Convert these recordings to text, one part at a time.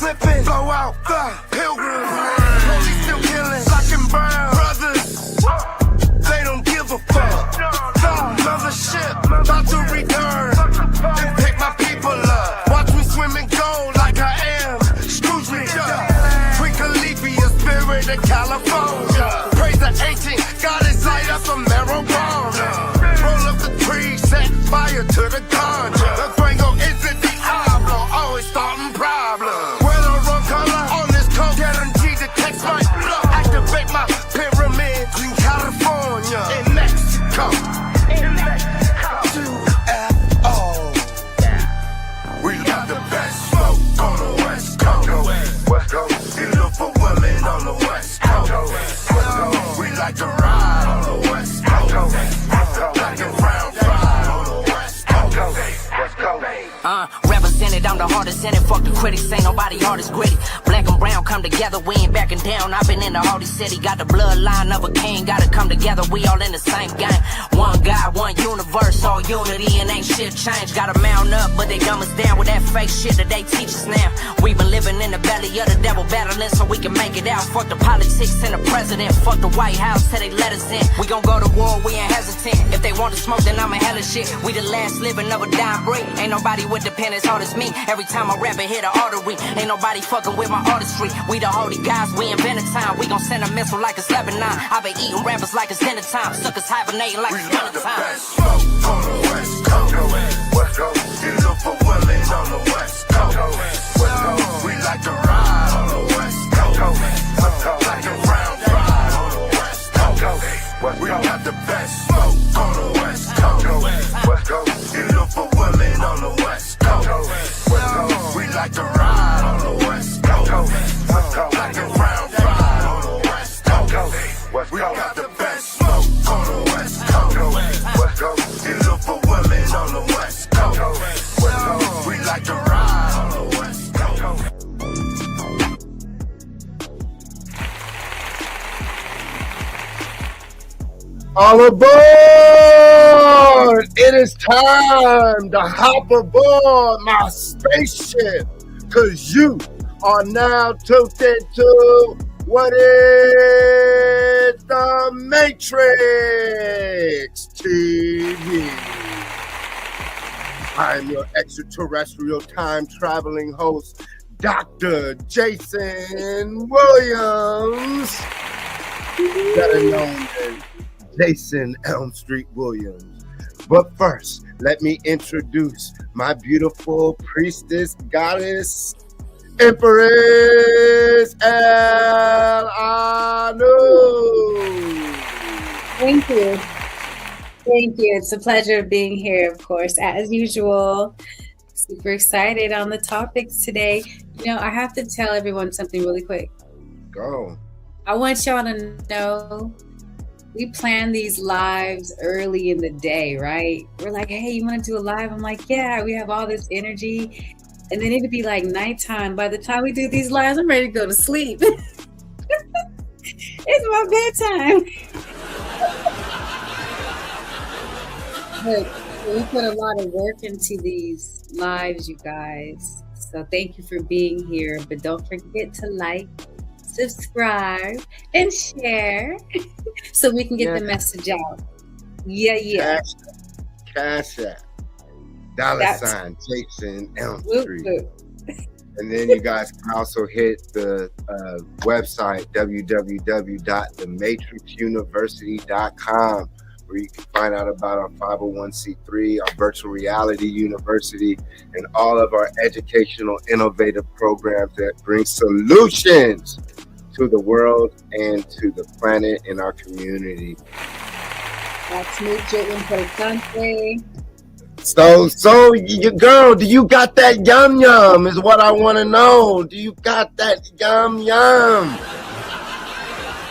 slipping, blow out the pilgrims. Police still killing, black and brown brothers. They don't give a fuck. Another ship about to return and pick my people up. Watch me swim in gold like I am Scrooge McDuck. Twinkle leafy, a spirit in California. Praise the ancient goddess, light up a marijuana. Roll up the tree, set fire to the ganja. The Gringo isn't the Diablo, always starting problems. Wear the wrong color on this coat, guaranteed to text my blood. Activate my pyramids in California, in Mexico. We got the best smoke on the West Coast. West Coast. You look for women on the West Coast. West Coast. We like to ride on the West Coast. Like a round ride on the West Coast. West Coast. Represented, I'm the hardest in it. Fuck the critics, ain't nobody hard as gritty. Black and brown come together, we ain't backing down. I've been in the Hardy City, got the bloodline of a king. Gotta come together, we all in the same game. One God, one universe, all unity, and ain't shit changed. Gotta mount up, but they dumb us down with that fake shit that they teach us now. We been living in the belly of the devil, battling so we can make it out. Fuck the politics and the president, fuck the White House till they let us in. We gon' go to war, we ain't hesitant. If they want to smoke, then I'm a hella shit. We the last living of a dying breed. Ain't nobody with the pen as hard as me. Every time I rap it hit an artery. Ain't nobody fucking with my artistry. We the holy guys, we invented time. We gon' send a missile like it's Lebanon. I been eating rappers like it's dinner time. Suckers hibernating like it's dinner time. Best smoke on the West Coast. West Coast. You look for women on the West Coast. West Coast. We like to ride on the West Coast. Like a round ride on the West Coast. We got the best smoke on the West Coast. West Coast. You look for women on the West Coast. West Coast. We like to ride on the West Coast. Like a round ride on the West Coast. We got the best smoke on the West Coast. West Coast. You look for women on the West Coast. West Coast. We like to ride on the West Coast. All aboard! It is time to hop aboard my spaceship, cause you are now tuned into what is the Matrix TV. I'm your extraterrestrial time-traveling host, Dr. Jason Williams, better known as Jason Elm Street Williams. But first, let me introduce my beautiful priestess goddess, Empress El Anu. Thank you. Thank you. It's a pleasure being here, of course, as usual. Super excited on the topics today. You know, I have to tell everyone something really quick. Go. I want y'all to know we plan these lives early in the day, right? We're like, hey, you want to do a live? I'm like, yeah, we have all this energy. And then it'd be like nighttime. By the time we do these lives, I'm ready to go to sleep. It's my bedtime. Look, we put a lot of work into these lives, you guys. So thank you for being here. But don't forget to like, subscribe, and share so we can get the message out. Yeah. Cash App. $ Jason Elm Street. And then you guys can also hit the website www.thematrixuniversity.com, where you can find out about our 501c3, our virtual reality university, and all of our educational innovative programs that bring solutions to the world and to the planet and our community. That's mucho importante. So, you girl, do you got that yum yum? Is what I want to know. Do you got that yum yum?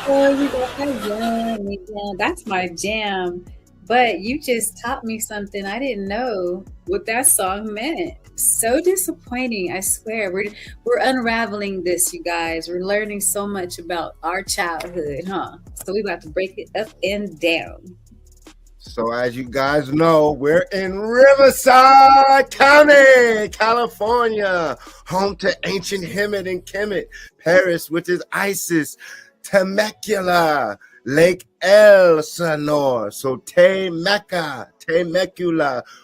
Oh, you got that yum. That's my jam. But you just taught me something I didn't know what that song meant. So disappointing, I swear. We're unraveling this, you guys. We're learning so much about our childhood, huh? So we about to break it up and down. So as you guys know, we're in Riverside County, California, home to ancient Hemet and Kemet, Paris, which is Isis, Temecula, Lake Elsinore, so Temecula,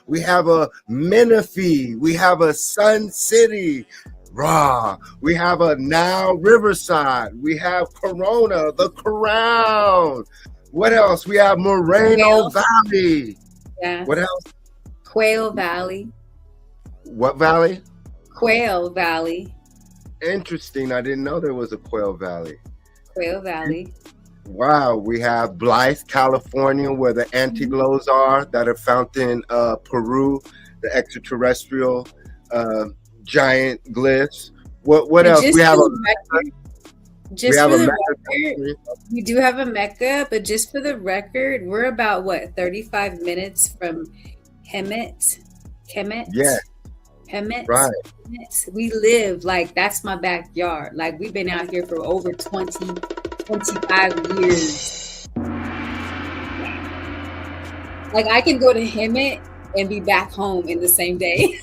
we have a Menifee, we have a Sun City, Raw, we have a now Riverside, we have Corona, the Crown. What else? We have Moreno Valley. Yeah. What else? Quail Valley. What valley? Quail Valley. Interesting. I didn't know there was a Quail Valley. Quail Valley. Wow. We have Blythe, California, where the antiglows are that are found in Peru, the extraterrestrial giant glyphs. What else? We have we do have a Mecca, but just for the record, we're about 35 minutes from Kemet. Yeah. Hemet. Right. We live like that's my backyard. Like we've been out here for over 25 years. Like I can go to Hemet and be back home in the same day.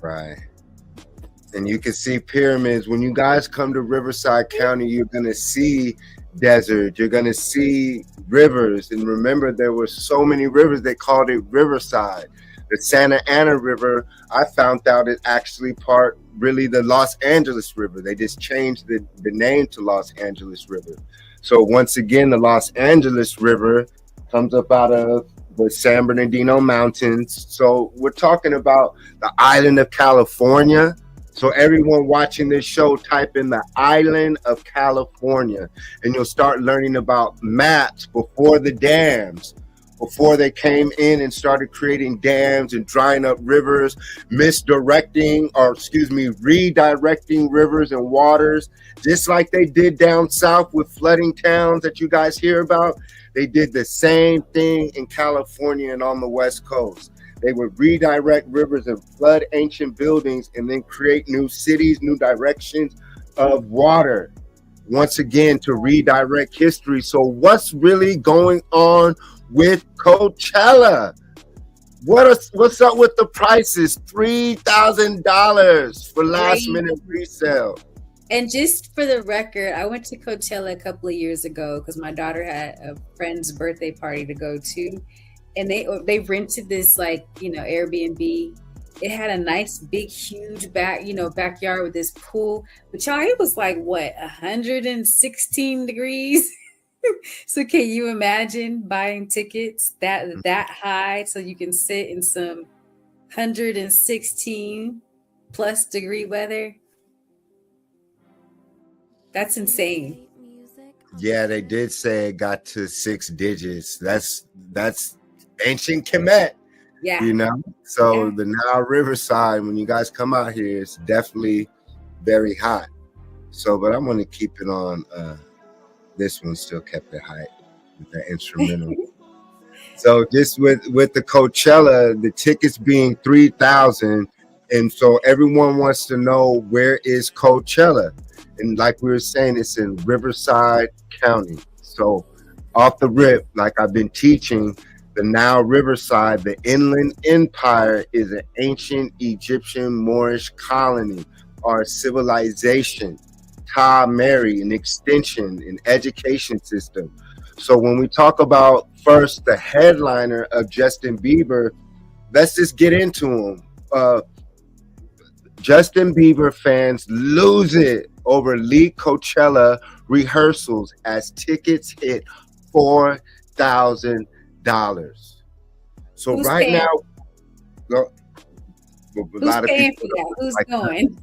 Right. And you can see pyramids. When you guys come to Riverside County, you're going to see desert. You're going to see rivers. And remember, there were so many rivers, they called it Riverside. The Santa Ana River, I found out, is actually really the Los Angeles River. They just changed the name to Los Angeles River. So once again, the Los Angeles River comes up out of the San Bernardino Mountains. So we're talking about the island of California. So everyone watching this show, type in the island of California, and you'll start learning about maps before the dams, before they came in and started creating dams and drying up rivers, redirecting rivers and waters, just like they did down south with flooding towns that you guys hear about. They did the same thing in California and on the West Coast. They would redirect rivers and flood ancient buildings and then create new cities, new directions of water. Once again, to redirect history. So what's really going on with Coachella? What's up with the prices? $3,000 for last minute resale. And just for the record, I went to Coachella a couple of years ago because my daughter had a friend's birthday party to go to. And they rented this Airbnb. It had a nice big huge backyard with this pool. But y'all, it was 116 degrees. So can you imagine buying tickets that high so you can sit in some 116 plus degree weather? That's insane. Yeah, they did say it got to 6 digits. That's ancient Kemet, yeah. So the now Riverside, when you guys come out here, it's definitely very hot. So, but I'm going to keep it on. This one still kept it high with the instrumental. So just with the Coachella, the tickets being $3,000, and so everyone wants to know, where is Coachella? And like we were saying, it's in Riverside County. So off the rip, like I've been teaching, the now Riverside, the Inland Empire, is an ancient Egyptian Moorish colony or civilization. Ta Mary, an extension, an education system. So when we talk about first the headliner of Justin Bieber, let's just get into him. Justin Bieber fans lose it over leaked Coachella rehearsals as tickets hit $4,000. So Who's right paying? now, a lot of people. Who's going?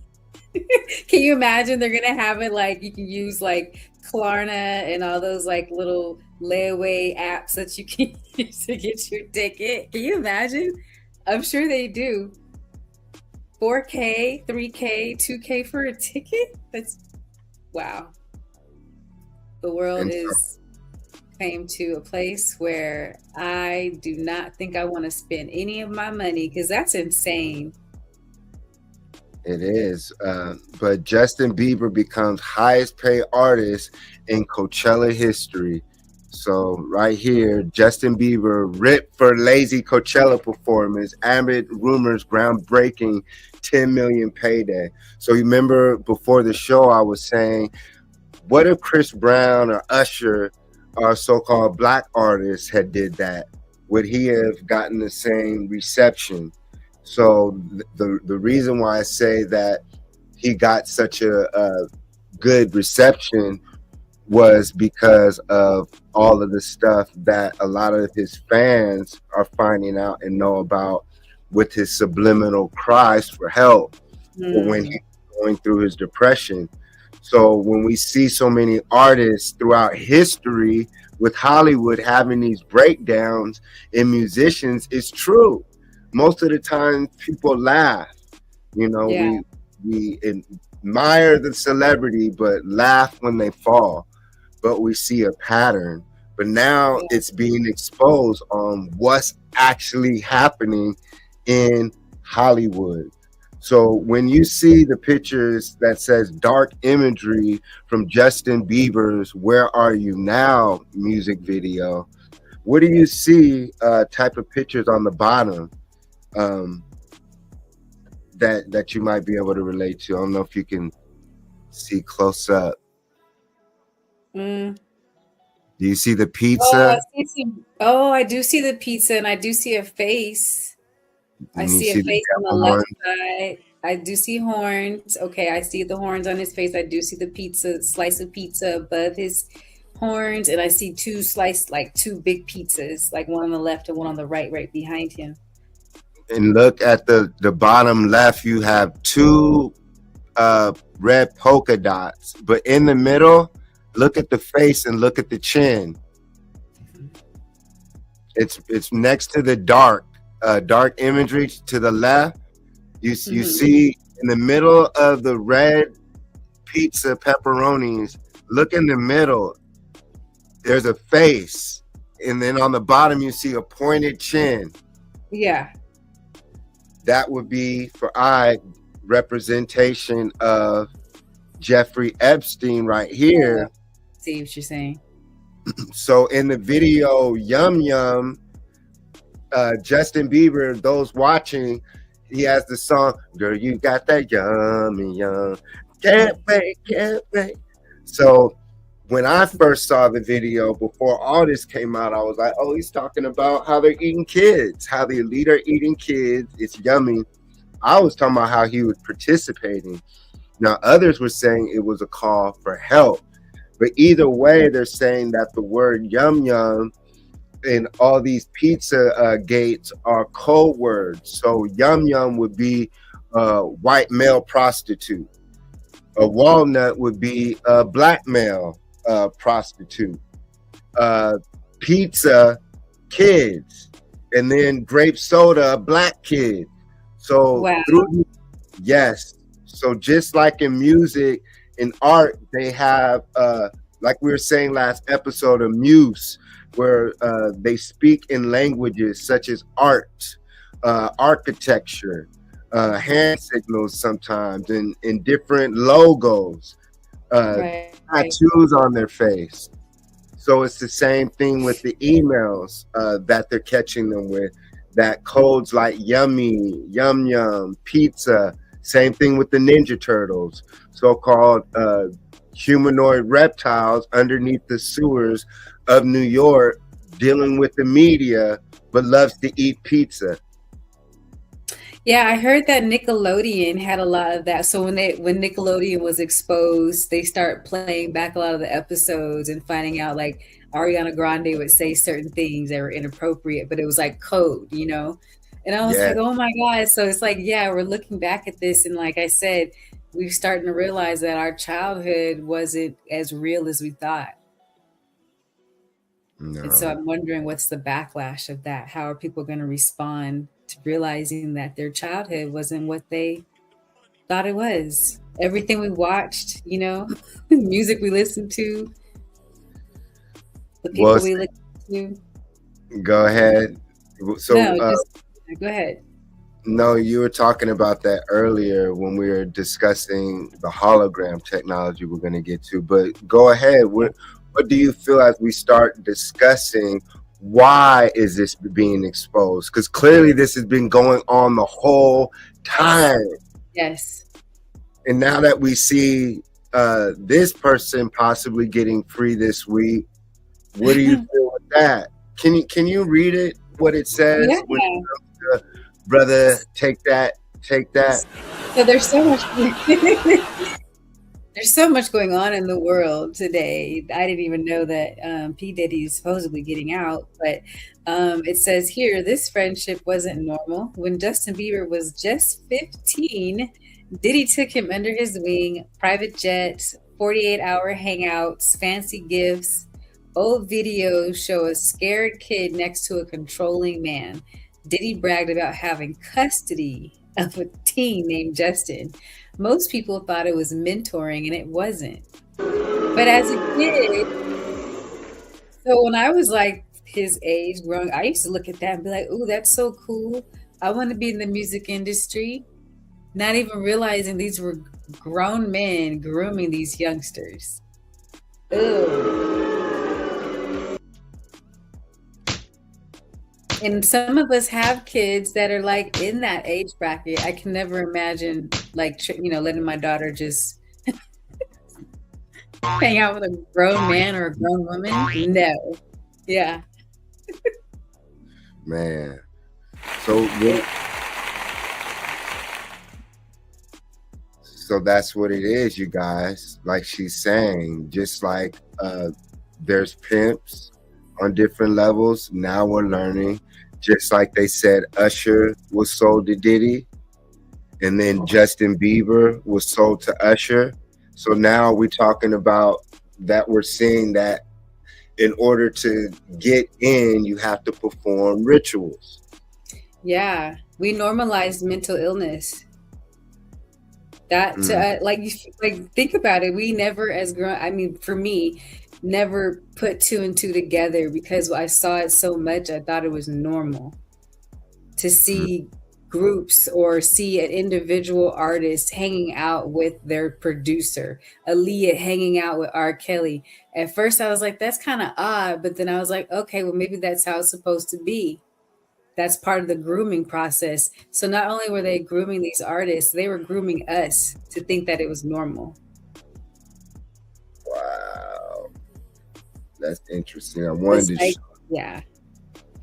Can you imagine? They're gonna have it you can use Klarna and all those little layaway apps that you can use to get your ticket. Can you imagine? I'm sure they do. $4K, $3K, $2K for a ticket? That's wow. The world came to a place where I do not think I want to spend any of my money, because that's insane. It is. But Justin Bieber becomes highest paid artist in Coachella history So right here, Justin Bieber ripped for lazy Coachella performance amid rumors groundbreaking 10 million payday. So you remember before the show, I was saying, what if Chris Brown or Usher, or so-called black artists, had did that? Would he have gotten the same reception? So the reason why I say that he got such a good reception was because of all of the stuff that a lot of his fans are finding out and know about with his subliminal cries for help when he's going through his depression. So when we see so many artists throughout history with Hollywood having these breakdowns in musicians, it's true. Most of the time people laugh. You know, we admire the celebrity but laugh when they fall. But we see a pattern. But now it's being exposed on what's actually happening in Hollywood. So when you see the pictures that says dark imagery from Justin Bieber's "Where Are You Now" music video, what do you see type of pictures on the bottom that you might be able to relate to? I don't know if you can see close up. Do you see the pizza? I do see the pizza, and I do see a face. I see a face on the left side. I do see horns. Okay, I see the horns on his face. I do see the pizza, slice of pizza above his horns, and I see two big pizzas, like one on the left and one on the right behind him. And look at the bottom left, you have two red polka dots, but in the middle, look at the face and look at the chin. It's next to the dark imagery to the left. You see in the middle of the red pizza pepperonis, look in the middle, there's a face, and then on the bottom you see a pointed chin. Yeah, that would be for representation of Jeffrey Epstein right here. See what you're saying. So in the video Yum Yum, Justin Bieber, those watching, he has the song, "Girl, you got that yummy yum, can't wait." So when I first saw the video before all this came out, I was like, oh, he's talking about how they're eating kids, how the elite are eating kids. It's yummy. I was talking about how he was participating. Now others were saying it was a call for help. But either way, they're saying that the word yum yum in all these pizza gates are code words. So yum yum would be a white male prostitute. A walnut would be a black male prostitute. Pizza, kids. And then grape soda, black kid. So yes. So just like in music, in art, they have, like we were saying last episode, a muse, where they speak in languages such as art, architecture, hand signals sometimes, and different logos, tattoos on their face. So it's the same thing with the emails that they're catching them with, that codes like yummy, yum yum, pizza. Same thing with the Ninja Turtles, so-called humanoid reptiles underneath the sewers of New York, dealing with the media, but loves to eat pizza. Yeah, I heard that Nickelodeon had a lot of that. So when Nickelodeon was exposed, they start playing back a lot of the episodes and finding out, like, Ariana Grande would say certain things that were inappropriate, but it was like code, you know? And I was like, oh my God. So it's like, yeah, we're looking back at this. And like I said, we're starting to realize that our childhood wasn't as real as we thought. No. And so I'm wondering, what's the backlash of that? How are people going to respond to realizing that their childhood wasn't what they thought it was? Everything we watched, you know, music we listened to, the people we listened to. Go ahead. So go ahead. No, you were talking about that earlier when we were discussing the hologram technology we're going to get to, but go ahead. what do you feel as we start discussing why is this being exposed? Because clearly this has been going on the whole time. Yes. And now that we see this person possibly getting free this week, what do you feel with that? Can you read it? What it says? Yeah. When brother, take that. So there's so much. There's so much going on in the world today. I didn't even know that P. Diddy is supposedly getting out, but it says here, this friendship wasn't normal. When Justin Bieber was just 15, Diddy took him under his wing, private jets, 48-hour hangouts, fancy gifts. Old videos show a scared kid next to a controlling man. Diddy bragged about having custody of a teen named Justin. Most people thought it was mentoring, and it wasn't. But as a kid, so when I was like his age growing, I used to look at that and be like, ooh, that's so cool. I want to be in the music industry. Not even realizing these were grown men grooming these youngsters. Ugh. And some of us have kids that are like in that age bracket. I can never imagine like, letting my daughter just hang out with a grown man or a grown woman. No. Yeah. Man. So that's what it is, you guys. Like she's saying, just like there's pimps on different levels. Now we're learning. Just like they said, Usher was sold to Diddy, and then Justin Bieber was sold to Usher. So now we're talking about that. We're seeing that in order to get in, you have to perform rituals. Yeah, we normalized mental illness. That think about it. We never, as grown, I mean, for me, never put two and two together because I saw it so much. I thought it was normal to see groups or see an individual artist hanging out with their producer, Aaliyah hanging out with R. Kelly. At first I was like, that's kind of odd, but then I was like, okay, well, maybe that's how it's supposed to be. That's part of the grooming process. So not only were they grooming these artists, they were grooming us to think that it was normal. Wow. That's interesting. I wanted to yeah.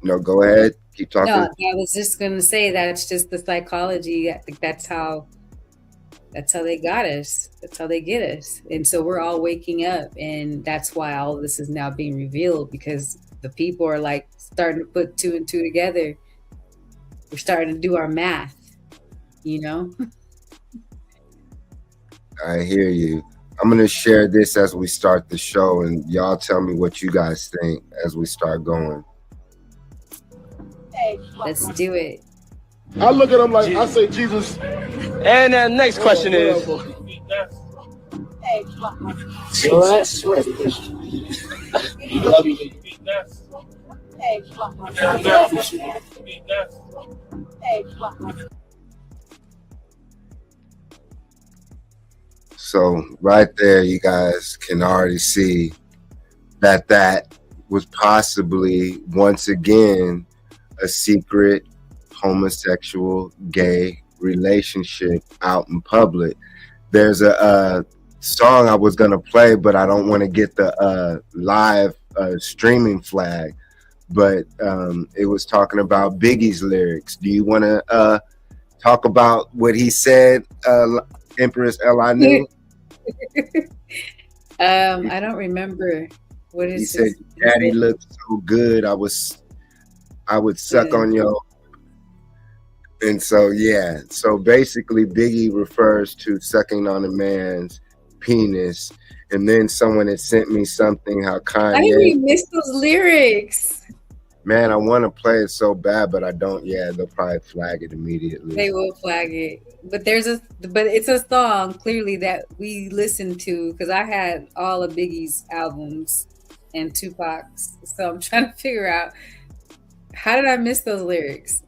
No, go ahead. Keep talking. No, I was just going to say that's just the psychology. I think that's how they got us. That's how they get us. And so we're all waking up, and that's why all of this is now being revealed, because the people are like starting to put two and two together. We're starting to do our math, I hear you. I'm going to share this as we start the show, and y'all tell me what you guys think as we start going. Let's do it. I look at him like, I say, Jesus. And the next question is. So right there, you guys can already see that was possibly once again a secret homosexual gay relationship out in public. There's a song I was gonna play, but I don't want to get the live streaming flag. But it was talking about Biggie's lyrics. Do you want to talk about what he said, Empress I knew? I don't remember. What is he said? Daddy looked so good. I would suck on your. And so yeah, so basically Biggie refers to sucking on a man's penis, and then someone had sent me something how Kanye. I didn't even miss those lyrics. Man, I want to play it so bad, but I don't. Yeah, they'll probably flag it immediately. They will flag it, but it's a song clearly that we listened to, because I had all of Biggie's albums and Tupac's, so I'm trying to figure out how did I miss those lyrics.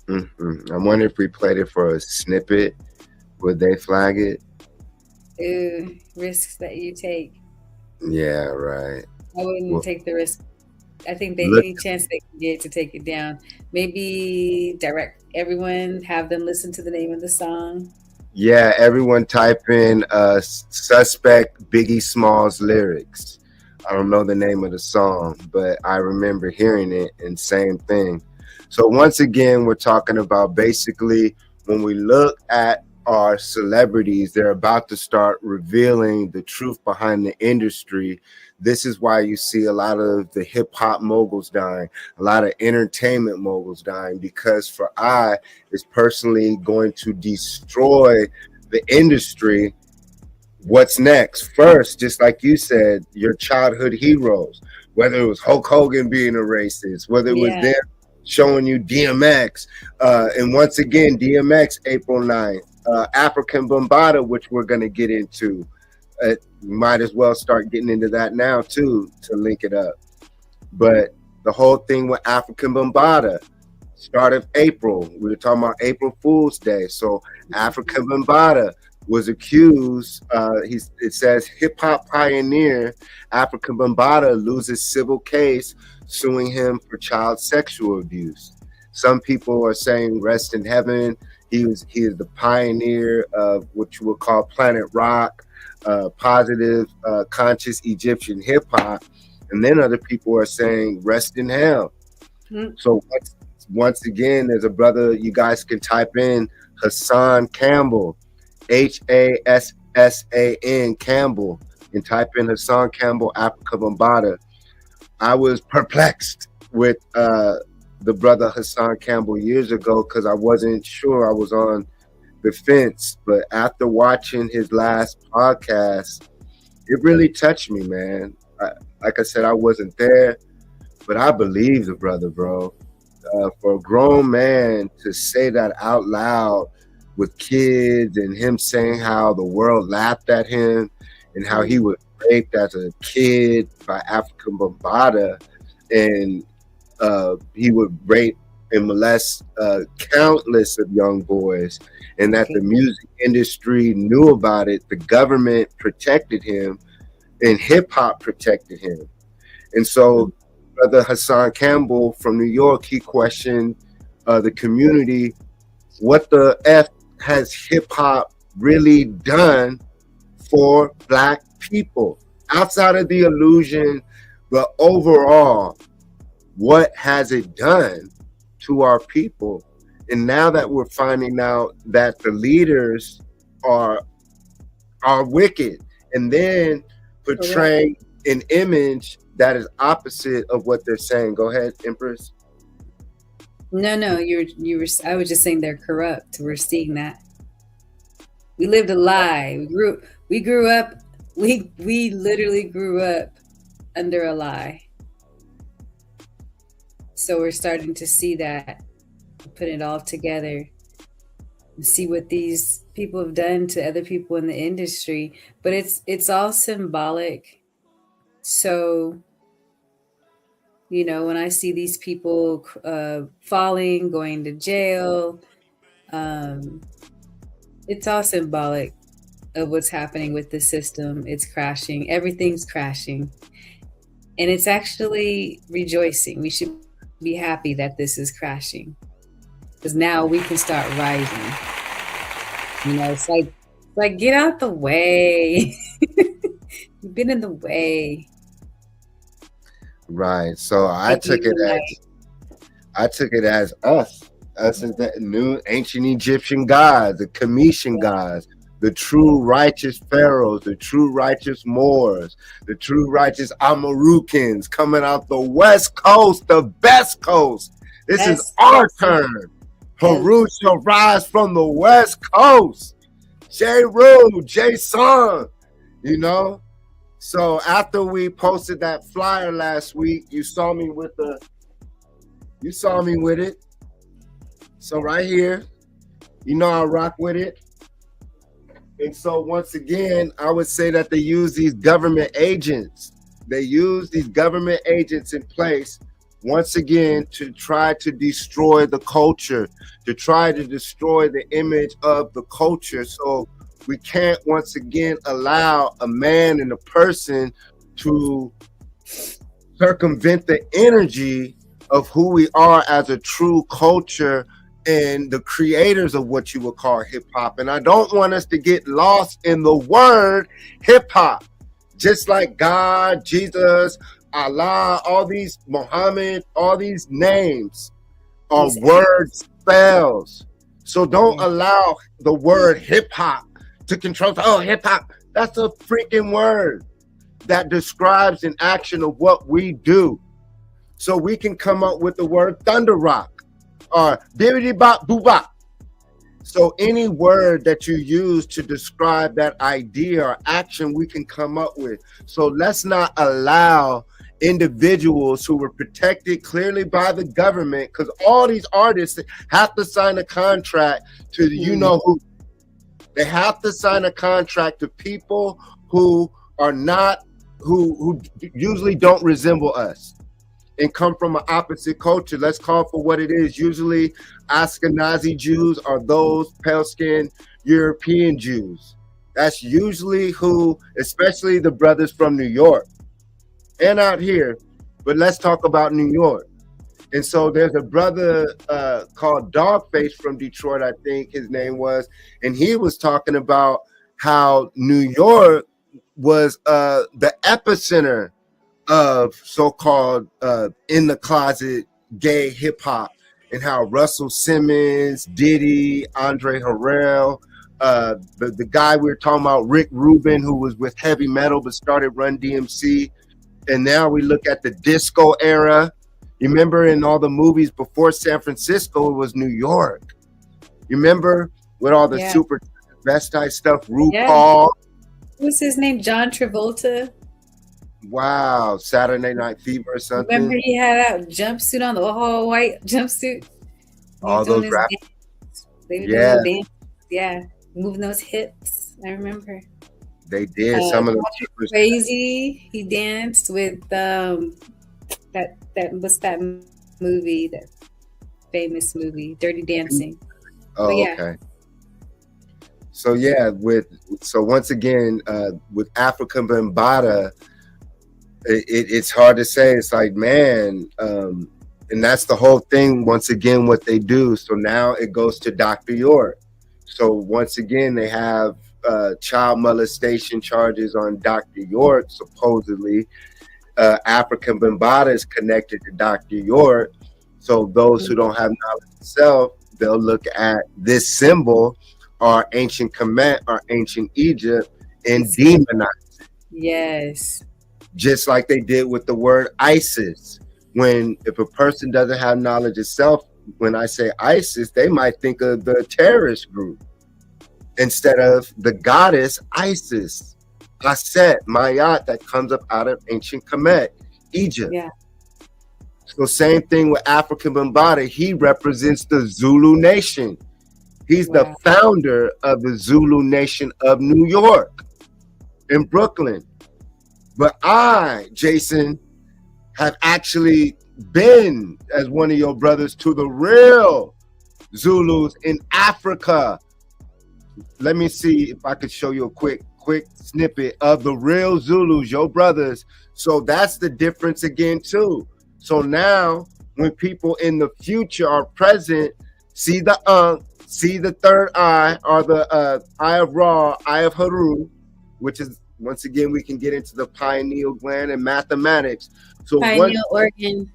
I wonder if we played it for a snippet, would they flag it? Risks that you take. Yeah, right. I wouldn't Well, take the risk. I think they look, any chance they can get to take it down. Maybe direct everyone, have them listen to the name of the song. yeah, everyone type in suspect Biggie Smalls lyrics. I don't know the name of the song, but I remember hearing it and same thing. So once again, we're talking about basically when we look at our celebrities, they're about to start revealing the truth behind the industry. This is why you see a lot of the hip hop moguls dying, a lot of entertainment moguls dying, because for I is personally going to destroy the industry. What's next? First, just like you said, your childhood heroes, whether it was Hulk Hogan being a racist, whether it was Yeah. them showing you DMX. And once again, DMX, April 9th, Afrika Bambaataa, which we're going to get into. Might as well start getting into that now, too, to link it up. But the whole thing with Afrika Bambaataa, start of April, we were talking about April Fool's Day. So Afrika Bambaataa was accused. It says hip hop pioneer Afrika Bambaataa loses civil case suing him for child sexual abuse. Some people are saying rest in heaven. He is the pioneer of what you would call planet rock, positive, conscious Egyptian hip hop. And then other people are saying rest in hell. Mm-hmm. So once again, there's a brother, you guys can type in Hassan Campbell, Hassan Campbell, and type in Hassan Campbell, Afrika Bambaataa. I was perplexed with the brother Hassan Campbell years ago because I wasn't sure. I was on the fence. But after watching his last podcast, it really touched me, man. Like I said, I wasn't there, but I believe the brother, bro. For a grown man to say that out loud with kids and him saying how the world laughed at him and how he was raped as a kid by Afrika Bambaataa, and he would rape and molest countless of young boys, and that the music industry knew about it, the government protected him, and hip hop protected him. And so Brother Hassan Campbell from New York, he questioned the community, what the F has hip hop really done for Black people? Outside of the illusion, but overall, what has it done to our people? And now that we're finding out that the leaders are wicked, and then portraying an image that is opposite of what they're saying. Go ahead, Empress. No, you were. I was just saying they're corrupt. We're seeing that. We lived a lie. We grew up. We literally grew up under a lie. So we're starting to see that, put it all together, and see what these people have done to other people in the industry. But it's all symbolic. So, you know, when I see these people falling, going to jail, it's all symbolic of what's happening with the system. It's crashing. Everything's crashing. And it's actually rejoicing. We should be happy that this is crashing, because now we can start rising. You know, it's like get out the way. You've been in the way. Right. So I took it as us as the new ancient Egyptian gods, the Cometian gods, the true righteous pharaohs, the true righteous Moors, the true righteous Amarukans coming out the West Coast, the best coast. This is our turn. Haru shall rise from the West Coast. J-Rue, J-Sung, you know. So after we posted that flyer last week, you saw me with it. So right here, you know I rock with it. And so once again, I would say that they use these government agents. They use these government agents in place once again to try to destroy the culture, to try to destroy the image of the culture. So we can't once again allow a man and a person to circumvent the energy of who we are as a true culture and the creators of what you would call hip hop. And I don't want us to get lost in the word hip hop. Just like God, Jesus, Allah, all these Muhammad, all these names are word spells. So don't allow the word hip hop to control. Oh, hip hop, that's a freaking word that describes an action of what we do. So we can come up with the word thunder rock or bibbidi bop boo bop. So any word that you use to describe that idea or action, we can come up with. So let's not allow individuals who were protected clearly by the government, because all these artists have to sign a contract to you know who. They have to sign a contract to people who are not, who usually don't resemble us and come from an opposite culture. Let's call for what it is. Usually Ashkenazi Jews are those pale-skinned European Jews. That's usually who, especially the brothers from New York and out here. But let's talk about New York. And so there's a brother called Dogface from Detroit, I think his name was, and he was talking about how New York was the epicenter of so-called in the closet gay hip hop, and how Russell Simmons, Diddy, Andre Harrell, the guy we were talking about, Rick Rubin, who was with heavy metal but started Run DMC, and now we look at the disco era. You remember in all the movies before San Francisco, it was New York. You remember with all the super transvestite stuff, RuPaul. What's his name? John Travolta. Wow, Saturday Night Fever or something. Remember he had that jumpsuit on, the whole white jumpsuit. All those rap. They were doing dance. Yeah, moving those hips. I remember. They did. Some of them crazy. He danced with that what's that movie? That famous movie, Dirty Dancing. Oh, okay. So once again, with Afrika Bambaataa, it's hard to say. It's like, man, and that's the whole thing. Once again, what they do. So now it goes to Dr. York. So once again, they have child molestation charges on Dr. York. Supposedly, Afrika Bambaataa is connected to Dr. York. So those who don't have knowledge of self, they'll look at this symbol, or ancient Kemet, or ancient Egypt, and demonize it. Yes. Just like they did with the word ISIS. If a person doesn't have knowledge of self, when I say ISIS, they might think of the terrorist group instead of the goddess Isis, Aset, Mayat, that comes up out of ancient Kemet, Egypt. Yeah. So same thing with Afrika Bambaataa. He represents the Zulu nation. He's the founder of the Zulu nation of New York in Brooklyn. But I, Jason, have actually been, as one of your brothers, to the real Zulus in Africa. Let me see if I could show you a quick snippet of the real Zulus, your brothers. So that's the difference again too. So now when people in the future or present see the see the third eye, or the eye of Ra, eye of Haru, which is, once again, we can get into the pineal gland and mathematics. So pineal organ.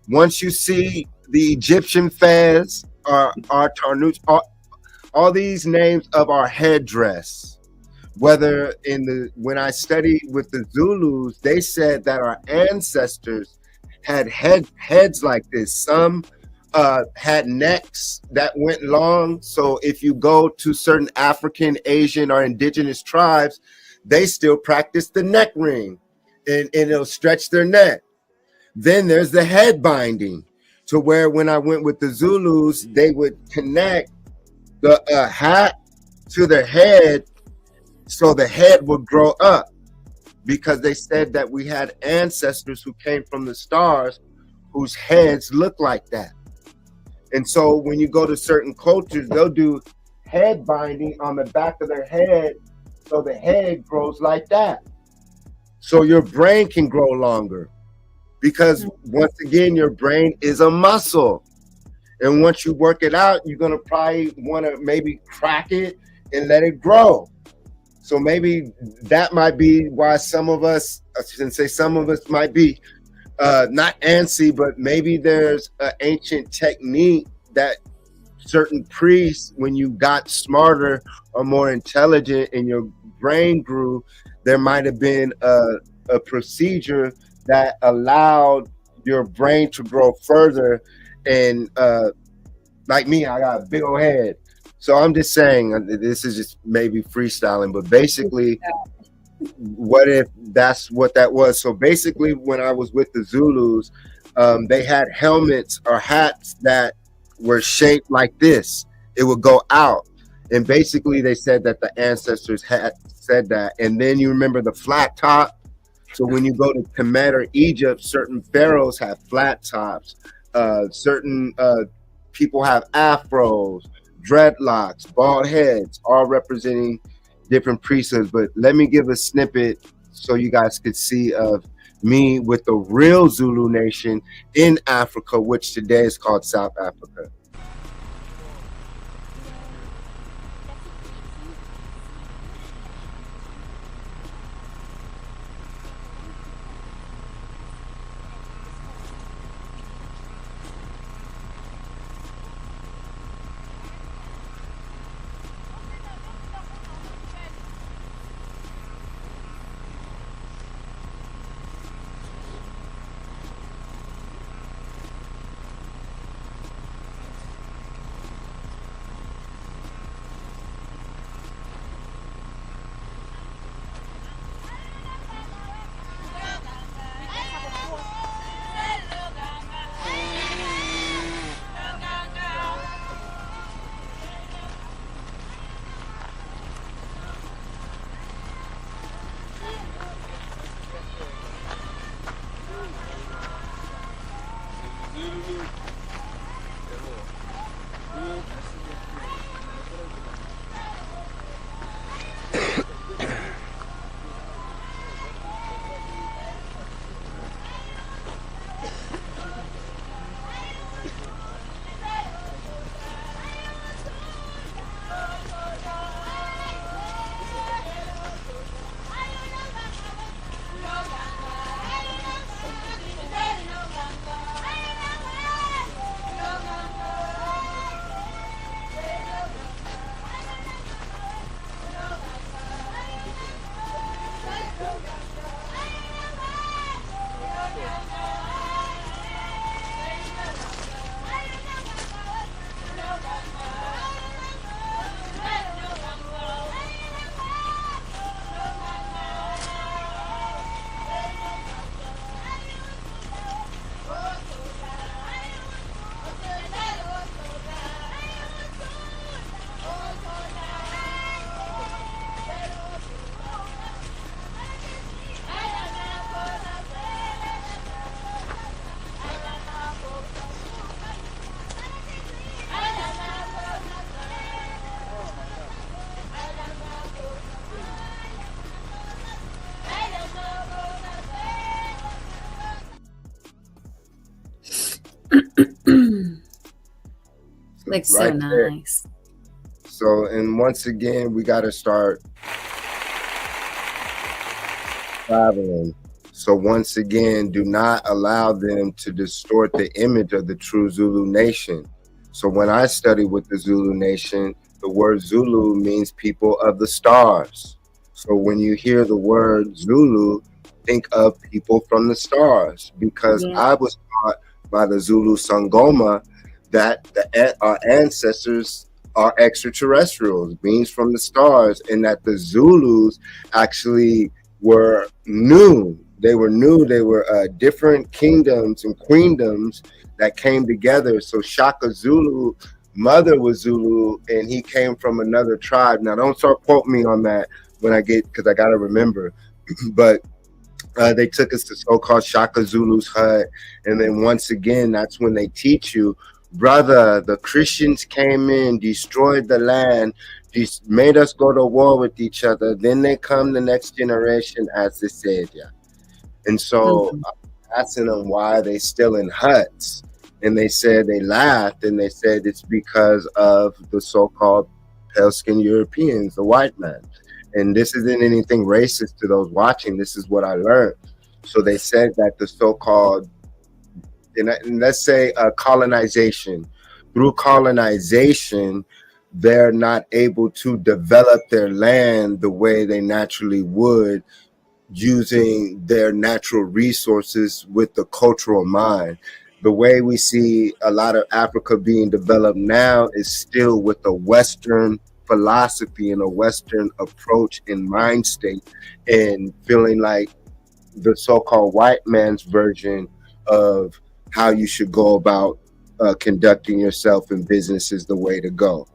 Once you see the Egyptian fez, our tarnus, all these names of our headdress, whether when I studied with the Zulus, they said that our ancestors had heads like this. Some had necks that went long. So if you go to certain African, Asian, or indigenous tribes, they still practice the neck ring, and it'll stretch their neck. Then there's the head binding, to where when I went with the Zulus, they would connect the hat to their head, so the head would grow up, because they said that we had ancestors who came from the stars whose heads look like that. And so when you go to certain cultures, they'll do head binding on the back of their head, so the head grows like that. so your brain can grow longer, because once again, your brain is a muscle. And once you work it out, you're going to probably want to maybe crack it and let it grow. So maybe that might be why some of us, I shouldn't say some of us, might be not antsy, but maybe there's an ancient technique that certain priests, when you got smarter or more intelligent and your brain grew, there might have been a procedure that allowed your brain to grow further. And like me, I got a big old head. So I'm just saying, this is just maybe freestyling, but basically, what if that's what that was? So basically, when I was with the Zulus, they had helmets or hats that were shaped like this. It would go out. And basically, they said that the ancestors had said that. And then you remember the flat top. So when you go to Kemet or Egypt, certain pharaohs have flat tops. Certain people have afros, dreadlocks, bald heads, all representing different priesthoods. But let me give a snippet so you guys could see of me with the real Zulu nation in Africa, which today is called South Africa. Like so Right there. nice. So, and once again, we got to start traveling. So once again, do not allow them to distort the image of the true Zulu nation. So when I study with the Zulu nation, the word Zulu means people of the stars. So when you hear the word Zulu, think of people from the stars, because Yeah. I was taught by the Zulu Sangoma that our ancestors are extraterrestrials, beings from the stars, and that the Zulus actually were new. They were different kingdoms and queendoms that came together. So Shaka Zulu, mother was Zulu, and he came from another tribe. Now, don't start quoting me on that because I got to remember. But they took us to so-called Shaka Zulu's hut. And then once again, that's when they teach you, brother, the Christians came in, destroyed the land, These made us go to war with each other. Then they come the next generation, as they said, yeah. And so I'm asking them why they still in huts. And they said, they laughed and they said it's because of the so-called pale-skinned Europeans, the white man. And this isn't anything racist to those watching. This is what I learned. So they said that the so-called, and let's say colonization, through colonization, they're not able to develop their land the way they naturally would, using their natural resources with the cultural mind. The way we see a lot of Africa being developed now is still with a Western philosophy and a Western approach and mind state, and feeling like the so-called white man's version of how you should go about conducting yourself in business is the way to go,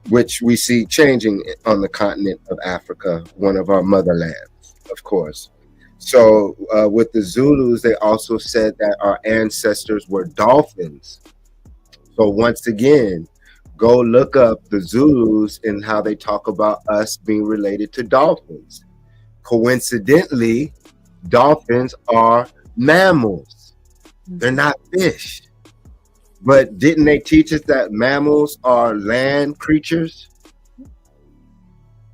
which we see changing on the continent of Africa, one of our motherlands, of course. So with the Zulus, they also said that our ancestors were dolphins. So once again, go look up the Zulus and how they talk about us being related to dolphins. Coincidentally, dolphins are mammals. They're not fish. But didn't they teach us that mammals are land creatures?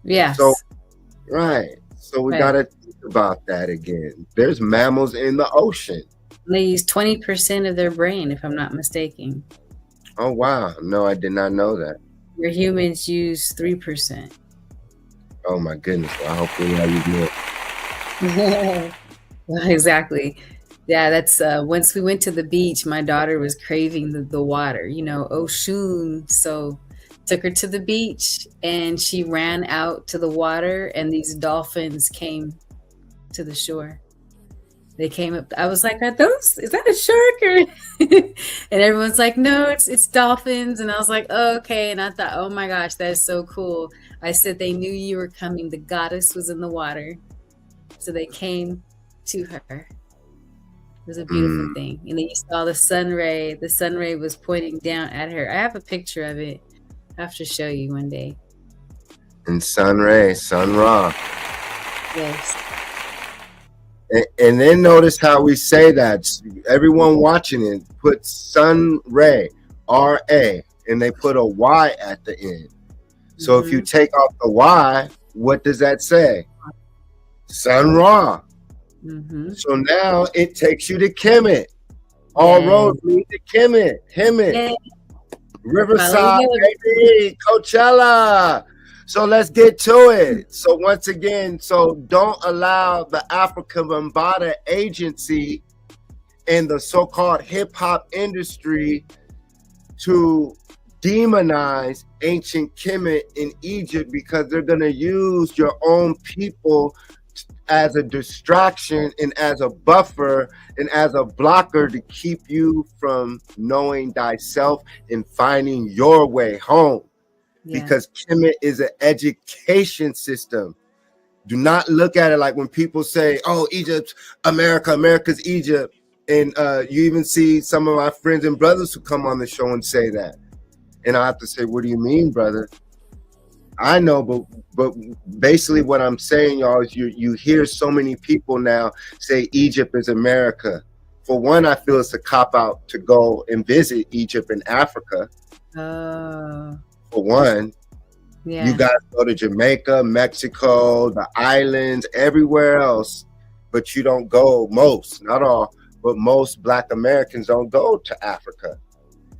Yes. So, right. So we got to think about that again. There's mammals in the ocean. They use 20% of their brain, if I'm not mistaken. Oh, wow. No, I did not know that. Your humans use 3%. Oh, my goodness. Well, hopefully how you do it. Well, exactly. Yeah, that's once we went to the beach, my daughter was craving the water, ocean. So took her to the beach and she ran out to the water and these dolphins came to the shore. They came up. I was like, is that a shark? And everyone's like, no, it's dolphins. And I was like, oh, okay. And I thought, oh my gosh, that is so cool. I said, they knew you were coming. The goddess was in the water. So they came to her. It was a beautiful thing. And then you saw the sun ray. The sun ray was pointing down at her. I have a picture of it. I have to show you one day. And sun ray, sun ra. Yes. And then notice how we say that. Everyone watching it put sun ray, R-A, and they put a Y at the end. So if you take off the Y, what does that say? Sun ra. So now it takes you to Kemet. All roads lead to Kemet. Riverside, baby, Coachella. So let's get to it. So once again, don't allow the Afrika Bambaataa agency and the so-called hip-hop industry to demonize ancient Kemet in Egypt, because they're going to use your own people as a distraction and as a buffer and as a blocker to keep you from knowing thyself and finding your way home. Because Kemet is an education system. Do not look at it like when people say, oh, Egypt, America's Egypt. And you even see some of my friends and brothers who come on the show and say that. And I have to say, what do you mean, brother? I know, but basically what I'm saying, y'all, is you hear so many people now say Egypt is America. For one, I feel it's a cop-out to go and visit Egypt and Africa. For one, you guys go to Jamaica, Mexico, the islands, everywhere else, but you don't go, not all, but most Black Americans don't go to Africa.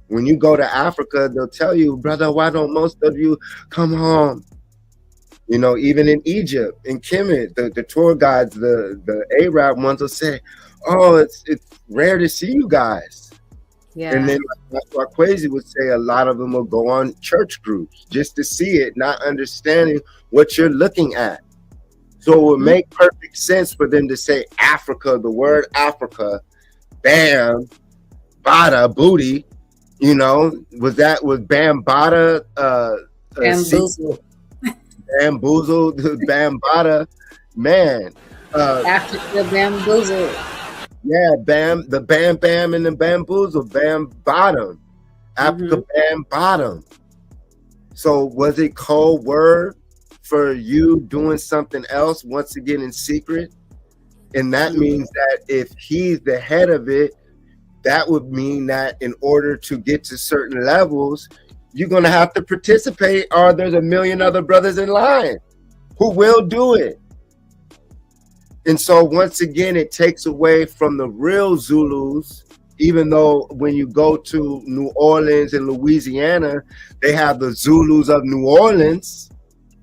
When you go to Africa, they'll tell you, brother, why don't most of you come home? Even in Egypt, in Kemet, the tour guides, the Arab ones will say, oh, it's rare to see you guys. And then that's why Kwesi would say a lot of them will go on church groups just to see it, not understanding what you're looking at. So it would make perfect sense for them to say Africa, the word Africa, bam, bada, booty. Was Bambaataa Bamboozle. Bamboozle, Bambaataa, man. Afrika Bamboozle. Yeah, the bam bam and the bamboozle, bam bottom, Afrika Bam bottom. So was it code word for you doing something else once again in secret? And that means that if he's the head of it, that would mean that in order to get to certain levels, you're going to have to participate, or there's a million other brothers in line who will do it. And so once again, it takes away from the real Zulus, even though when you go to New Orleans and Louisiana, they have the Zulus of New Orleans.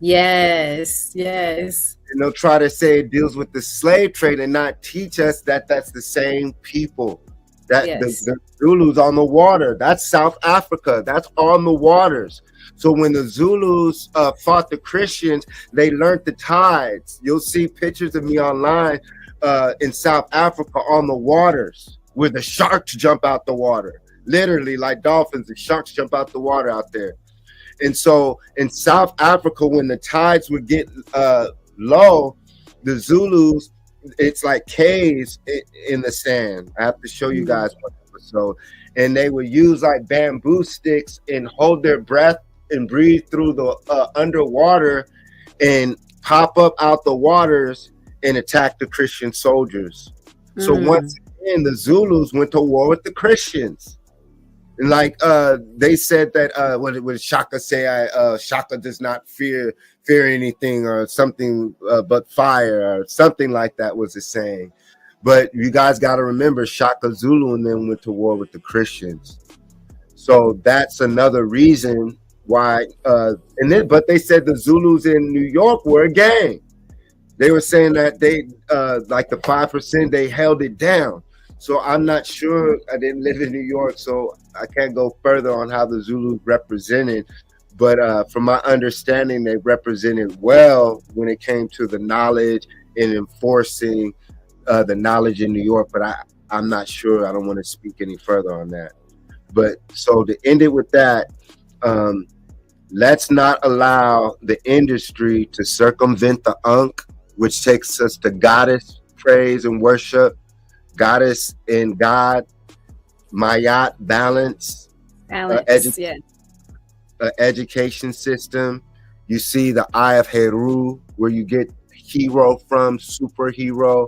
Yes. And they'll try to say it deals with the slave trade and not teach us that that's the same people. That the Zulus on the water, that's South Africa, that's on the waters. So when the Zulus fought the Christians, they learned the tides. You'll see pictures of me online in South Africa on the waters where the sharks jump out the water. Literally, like dolphins, the sharks jump out the water out there. And so in South Africa, when the tides would get low, the Zulus, it's like caves in the sand. I have to show you guys one episode. And they would use like bamboo sticks and hold their breath and breathe through the underwater and pop up out the waters and attack the Christian soldiers. So once again, the Zulus went to war with the Christians. And like they said that what did Shaka say? Shaka does not fear anything or something but fire or something like that was the saying. But you guys got to remember, Shaka Zulu and them went to war with the Christians. So that's another reason why. But they said the Zulus in New York were a gang. They were saying that they like the 5%, they held it down. So I'm not sure. I didn't live in New York, so I can't go further on how the Zulus represented. But from my understanding, they represented well when it came to the knowledge and enforcing the knowledge in New York. But I'm not sure. I don't want to speak any further on that. But so to end it with that, let's not allow the industry to circumvent the Ankh, which takes us to goddess praise and worship. Goddess and God, Mayat, balance, education system. You see the Eye of Heru, where you get hero from, superhero,